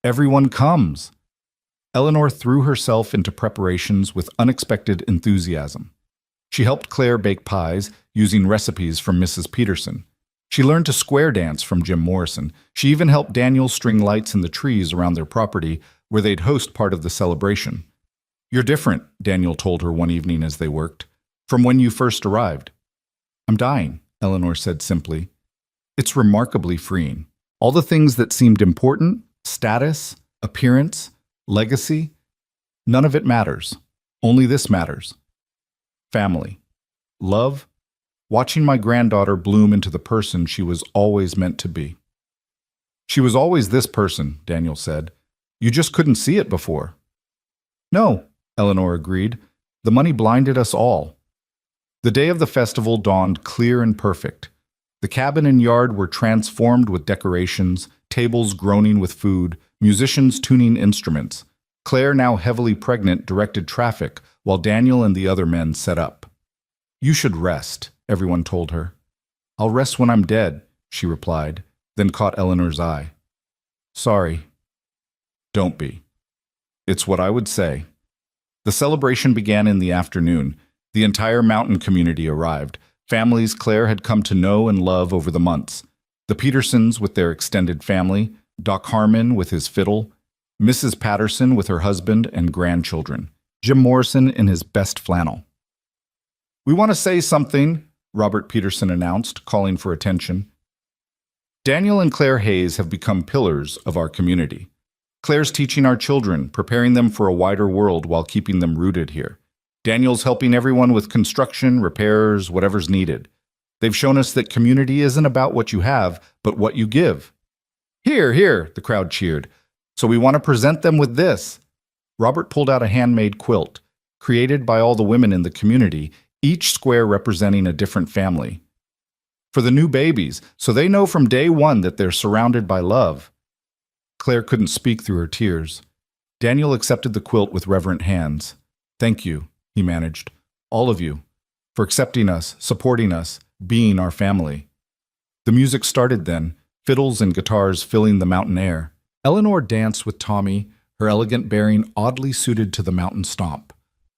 "Everyone comes." Eleanor threw herself into preparations with unexpected enthusiasm. She helped Claire bake pies, using recipes from Mrs. Peterson. She learned to square dance from Jim Morrison. She even helped Daniel string lights in the trees around their property, where they'd host part of the celebration. "You're different," Daniel told her one evening as they worked, "from when you first arrived." "I'm dying," Eleanor said simply. "It's remarkably freeing. All the things that seemed important, status, appearance, legacy, none of it matters. Only this matters. Family. Love. Watching my granddaughter bloom into the person she was always meant to be." She was always this person, Daniel said. You just couldn't see it before. No, Eleanor agreed. The money blinded us all. The day of the festival dawned clear and perfect. The cabin and yard were transformed with decorations, tables groaning with food, musicians tuning instruments. Claire, now heavily pregnant, directed traffic, while Daniel and the other men set up. You should rest, everyone told her. I'll rest when I'm dead, she replied, then caught Eleanor's eye. Sorry. Don't be. It's what I would say. The celebration began in the afternoon. The entire mountain community arrived, families Claire had come to know and love over the months. The Petersons with their extended family, Doc Harmon with his fiddle, Mrs. Patterson with her husband and grandchildren, Jim Morrison in his best flannel. We want to say something, Robert Peterson announced, calling for attention. Daniel and Claire Hayes have become pillars of our community. Claire's teaching our children, preparing them for a wider world while keeping them rooted here. Daniel's helping everyone with construction, repairs, whatever's needed. They've shown us that community isn't about what you have, but what you give. Here, here, the crowd cheered. So we want to present them with this. Robert pulled out a handmade quilt, created by all the women in the community, each square representing a different family. For the new babies, so they know from day one that they're surrounded by love. Claire couldn't speak through her tears. Daniel accepted the quilt with reverent hands. Thank you, he managed, all of you, for accepting us, supporting us, being our family. The music started then, fiddles and guitars filling the mountain air. Eleanor danced with Tommy, her elegant bearing oddly suited to the mountain stomp.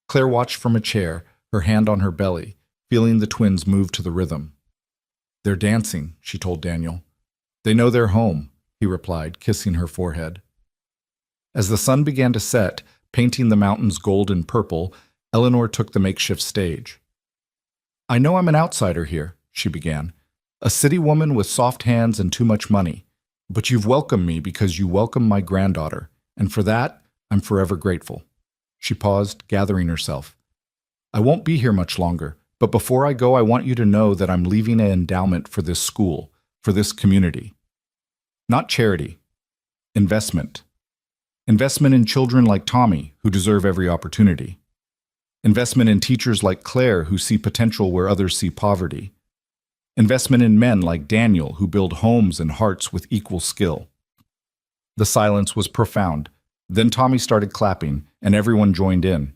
Claire watched from a chair, her hand on her belly, feeling the twins move to the rhythm. They're dancing, she told Daniel. They know they're home, he replied, kissing her forehead. As the sun began to set, painting the mountains gold and purple, Eleanor took the makeshift stage. I know I'm an outsider here, she began, a city woman with soft hands and too much money, but you've welcomed me because you welcomed my granddaughter, and for that, I'm forever grateful. She paused, gathering herself. I won't be here much longer, but before I go, I want you to know that I'm leaving an endowment for this school, for this community. Not charity. Investment. Investment in children like Tommy, who deserve every opportunity. Investment in teachers like Claire, who see potential where others see poverty. Investment in men like Daniel, who build homes and hearts with equal skill. The silence was profound. Then Tommy started clapping, and everyone joined in.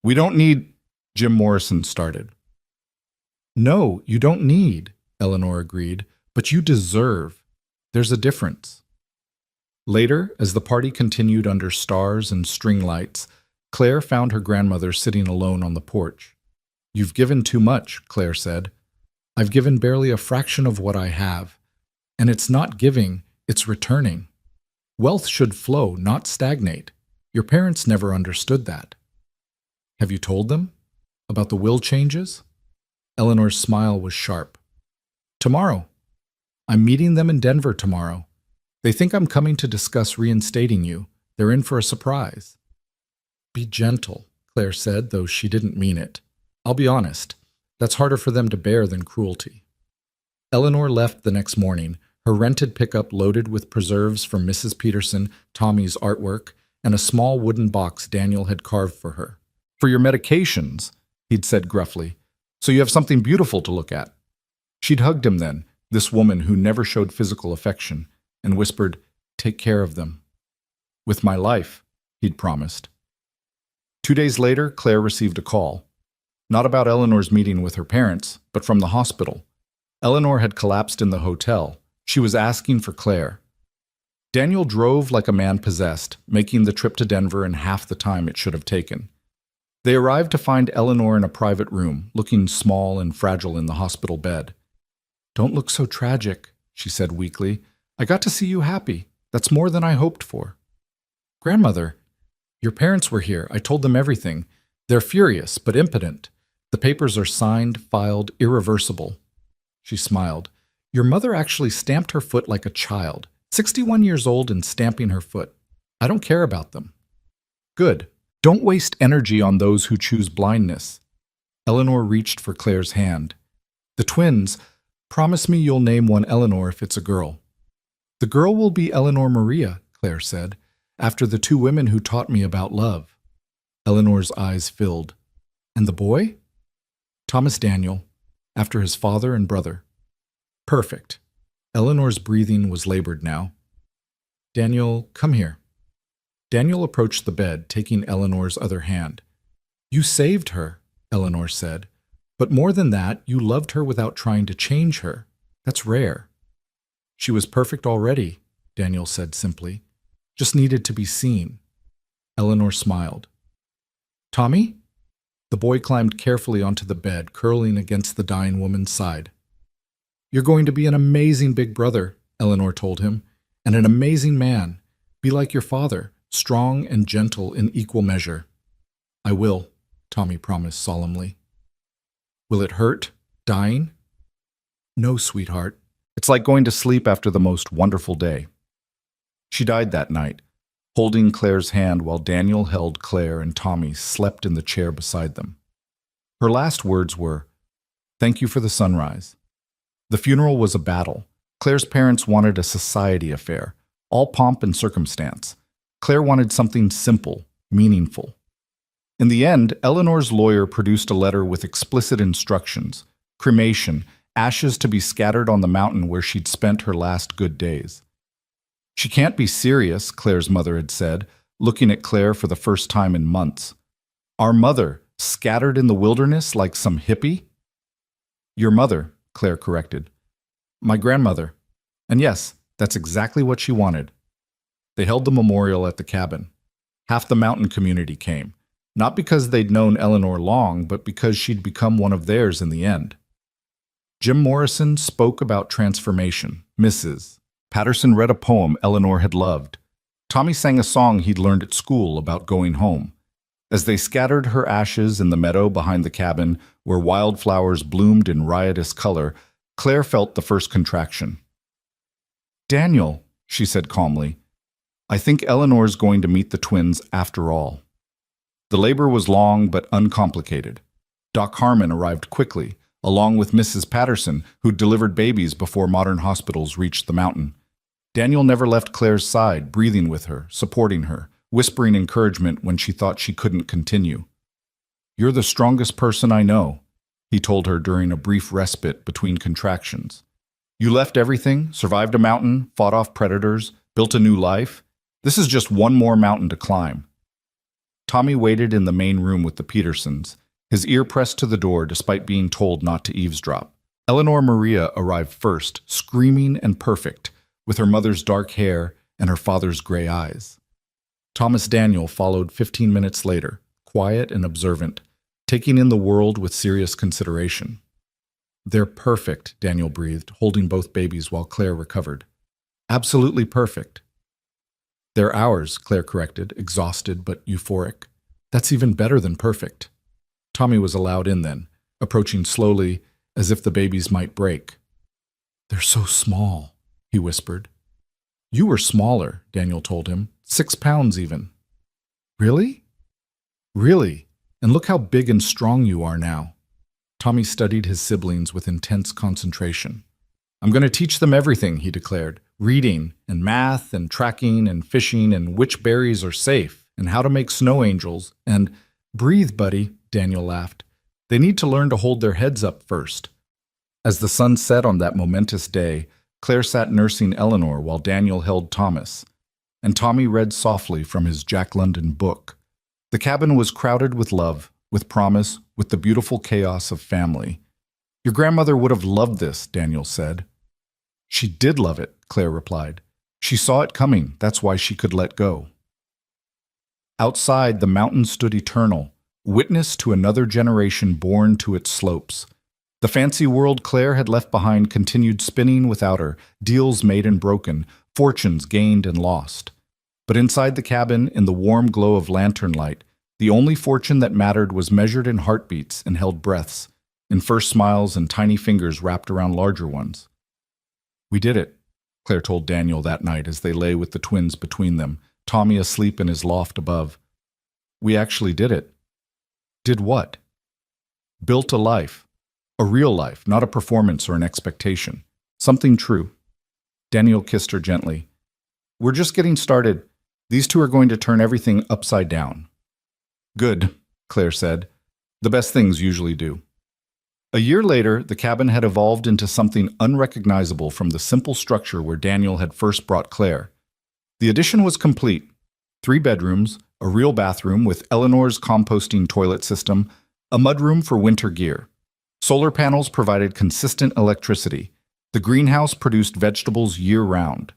We don't need, Jim Morrison started. No, you don't need, Eleanor agreed, but you deserve. There's a difference. Later, as the party continued under stars and string lights, Claire found her grandmother sitting alone on the porch. You've given too much, Claire said. I've given barely a fraction of what I have. And it's not giving, it's returning. Wealth should flow, not stagnate. Your parents never understood that. Have you told them? About the will changes? Eleanor's smile was sharp. Tomorrow. I'm meeting them in Denver tomorrow. They think I'm coming to discuss reinstating you. They're in for a surprise. Be gentle, Claire said, though she didn't mean it. I'll be honest. That's harder for them to bear than cruelty. Eleanor left the next morning, her rented pickup loaded with preserves from Mrs. Peterson, Tommy's artwork, and a small wooden box Daniel had carved for her. For your medications, he'd said gruffly, so you have something beautiful to look at. She'd hugged him then, this woman who never showed physical affection, and whispered, take care of them. With my life, he'd promised. 2 days later, Claire received a call. Not about Eleanor's meeting with her parents, but from the hospital. Eleanor had collapsed in the hotel. She was asking for Claire. Daniel drove like a man possessed, making the trip to Denver in half the time it should have taken. They arrived to find Eleanor in a private room, looking small and fragile in the hospital bed. Don't look so tragic, she said weakly. I got to see you happy. That's more than I hoped for. Grandmother, your parents were here. I told them everything. They're furious, but impotent. The papers are signed, filed, irreversible. She smiled. Your mother actually stamped her foot like a child, 61 years old and stamping her foot. I don't care about them. Good. Don't waste energy on those who choose blindness. Eleanor reached for Claire's hand. The twins, promise me you'll name one Eleanor if it's a girl. The The girl will be Eleanor Maria, Claire said, after the two women who taught me about love. Eleanor's eyes filled. And the boy? Thomas Daniel, after his father and brother. Perfect. Eleanor's breathing was labored now. Daniel, come here. Daniel approached the bed, taking Eleanor's other hand. You saved her, Eleanor said. But more than that, you loved her without trying to change her. That's rare. She was perfect already, Daniel said simply. Just needed to be seen. Eleanor smiled. Tommy? The boy climbed carefully onto the bed, curling against the dying woman's side. You're going to be an amazing big brother, Eleanor told him, and an amazing man. Be like your father, strong and gentle in equal measure. I will, Tommy promised solemnly. Will it hurt, dying? No, sweetheart. It's like going to sleep after the most wonderful day. She died that night, holding Claire's hand while Daniel held Claire and Tommy slept in the chair beside them. Her last words were, "Thank you for the sunrise." The funeral was a battle. Claire's parents wanted a society affair, all pomp and circumstance. Claire wanted something simple, meaningful. In the end, Eleanor's lawyer produced a letter with explicit instructions: cremation, ashes to be scattered on the mountain where she'd spent her last good days. She can't be serious, Claire's mother had said, looking at Claire for the first time in months. Our mother, scattered in the wilderness like some hippie? Your mother, Claire corrected. My grandmother. And yes, that's exactly what she wanted. They held the memorial at the cabin. Half the mountain community came, not because they'd known Eleanor long, but because she'd become one of theirs in the end. Jim Morrison spoke about transformation. Mrs. Patterson read a poem Eleanor had loved. Tommy sang a song he'd learned at school about going home. As they scattered her ashes in the meadow behind the cabin, where wildflowers bloomed in riotous color, Claire felt the first contraction. Daniel, she said calmly, I think Eleanor's going to meet the twins after all. The labor was long but uncomplicated. Doc Harmon arrived quickly, along with Mrs. Patterson, who'd delivered babies before modern hospitals reached the mountain. Daniel never left Claire's side, breathing with her, supporting her, whispering encouragement when she thought she couldn't continue. You're the strongest person I know, he told her during a brief respite between contractions. You left everything, survived a mountain, fought off predators, built a new life. This is just one more mountain to climb. Tommy waited in the main room with the Petersons, his ear pressed to the door despite being told not to eavesdrop. Eleanor Maria arrived first, screaming and perfect, with her mother's dark hair and her father's gray eyes. Thomas Daniel followed 15 minutes later, quiet and observant, taking in the world with serious consideration. They're perfect, Daniel breathed, holding both babies while Claire recovered. Absolutely perfect. They're ours, Claire corrected, exhausted but euphoric. That's even better than perfect. Tommy was allowed in then, approaching slowly as if the babies might break. They're so small, he whispered. You were smaller, Daniel told him, 6 pounds even. Really? Really, and look how big and strong you are now. Tommy studied his siblings with intense concentration. I'm going to teach them everything, he declared. Reading, and math, and tracking, and fishing, and which berries are safe, and how to make snow angels, and breathe, buddy, Daniel laughed. They need to learn to hold their heads up first. As the sun set on that momentous day, Claire sat nursing Eleanor while Daniel held Thomas, and Tommy read softly from his Jack London book. The cabin was crowded with love, with promise, with the beautiful chaos of family. Your grandmother would have loved this, Daniel said. She did love it, Claire replied. She saw it coming, that's why she could let go. Outside, the mountain stood eternal, witness to another generation born to its slopes. The fancy world Claire had left behind continued spinning without her, deals made and broken, fortunes gained and lost. But inside the cabin, in the warm glow of lantern light, the only fortune that mattered was measured in heartbeats and held breaths, in first smiles and tiny fingers wrapped around larger ones. We did it, Claire told Daniel that night as they lay with the twins between them, Tommy asleep in his loft above. We actually did it. Did what? Built a life. A real life, not a performance or an expectation. Something true. Daniel kissed her gently. We're just getting started. These two are going to turn everything upside down. Good, Claire said. The best things usually do. A year later, the cabin had evolved into something unrecognizable from the simple structure where Daniel had first brought Claire. The addition was complete. 3 bedrooms, a real bathroom with Eleanor's composting toilet system, a mudroom for winter gear. Solar panels provided consistent electricity. The greenhouse produced vegetables year-round.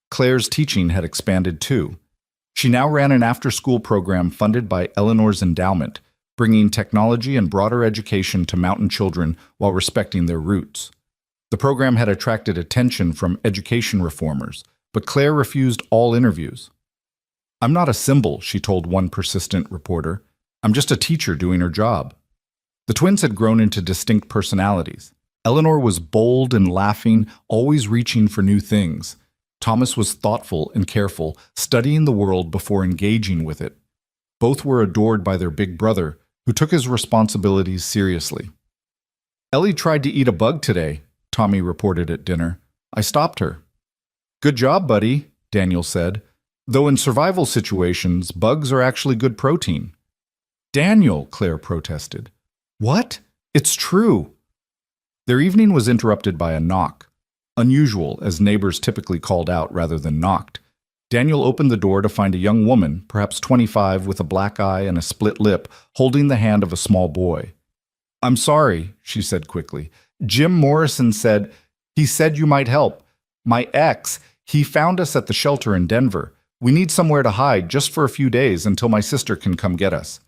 Claire's teaching had expanded too. She now ran an after-school program funded by Eleanor's endowment, bringing technology and broader education to mountain children while respecting their roots. The program had attracted attention from education reformers, but Claire refused all interviews. I'm not a symbol, she told one persistent reporter. I'm just a teacher doing her job. The twins had grown into distinct personalities. Eleanor was bold and laughing, always reaching for new things. Thomas was thoughtful and careful, studying the world before engaging with it. Both were adored by their big brother, who took his responsibilities seriously. Ellie tried to eat a bug today, Tommy reported at dinner. I stopped her. Good job, buddy, Daniel said. Though in survival situations, bugs are actually good protein. Daniel, Claire protested. What? It's true. Their evening was interrupted by a knock. Unusual, as neighbors typically called out rather than knocked. Daniel opened the door to find a young woman, perhaps 25, with a black eye and a split lip, holding the hand of a small boy. I'm sorry, she said quickly. Jim Morrison said, he said you might help. My ex, he found us at the shelter in Denver. We need somewhere to hide just for a few days until my sister can come get us.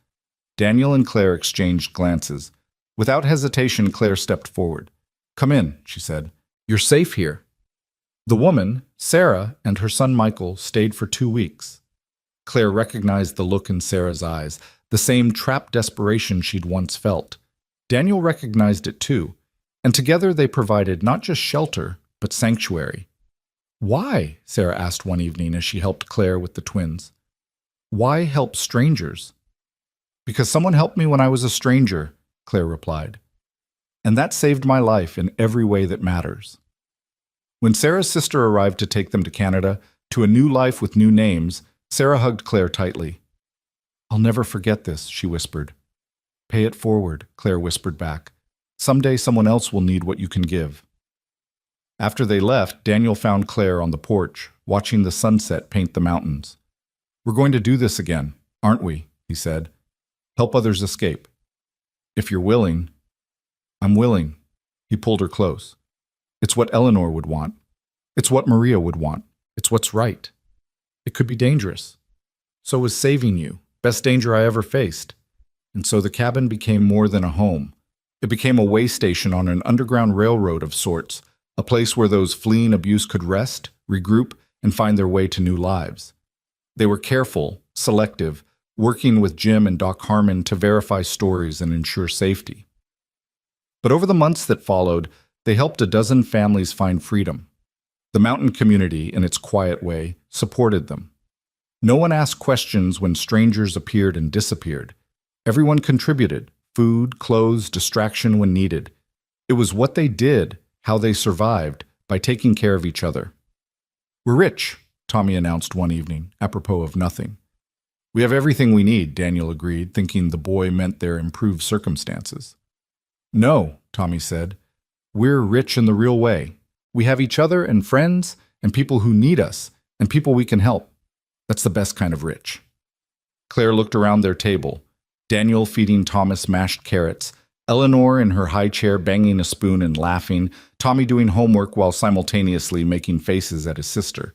Daniel and Claire exchanged glances. Without hesitation, Claire stepped forward. Come in, she said. You're safe here. The woman, Sarah, and her son Michael stayed for 2 weeks. Claire recognized the look in Sarah's eyes, the same trapped desperation she'd once felt. Daniel recognized it too, and together they provided not just shelter, but sanctuary. Why? Sarah asked one evening as she helped Claire with the twins. Why help strangers? Because someone helped me when I was a stranger, Claire replied. And that saved my life in every way that matters. When Sarah's sister arrived to take them to Canada, to a new life with new names, Sarah hugged Claire tightly. I'll never forget this, she whispered. Pay it forward, Claire whispered back. Someday someone else will need what you can give. After they left, Daniel found Claire on the porch, watching the sunset paint the mountains. We're going to do this again, aren't we? He said. Help others escape. If you're willing. I'm willing. He pulled her close. It's what Eleanor would want. It's what Maria would want. It's what's right. It could be dangerous. So was saving you. Best danger I ever faced. And so the cabin became more than a home. It became a way station on an underground railroad of sorts, a place where those fleeing abuse could rest, regroup, and find their way to new lives. They were careful, selective, working with Jim and Doc Harmon to verify stories and ensure safety. But over the months that followed, they helped a dozen families find freedom. The mountain community, in its quiet way, supported them. No one asked questions when strangers appeared and disappeared. Everyone contributed, food, clothes, distraction when needed. It was what they did, how they survived, by taking care of each other. We're rich, Tommy announced one evening, apropos of nothing. We have everything we need, Daniel agreed, thinking the boy meant their improved circumstances. No, Tommy said. We're rich in the real way. We have each other and friends and people who need us and people we can help. That's the best kind of rich. Claire looked around their table, Daniel feeding Thomas mashed carrots, Eleanor in her high chair banging a spoon and laughing, Tommy doing homework while simultaneously making faces at his sister.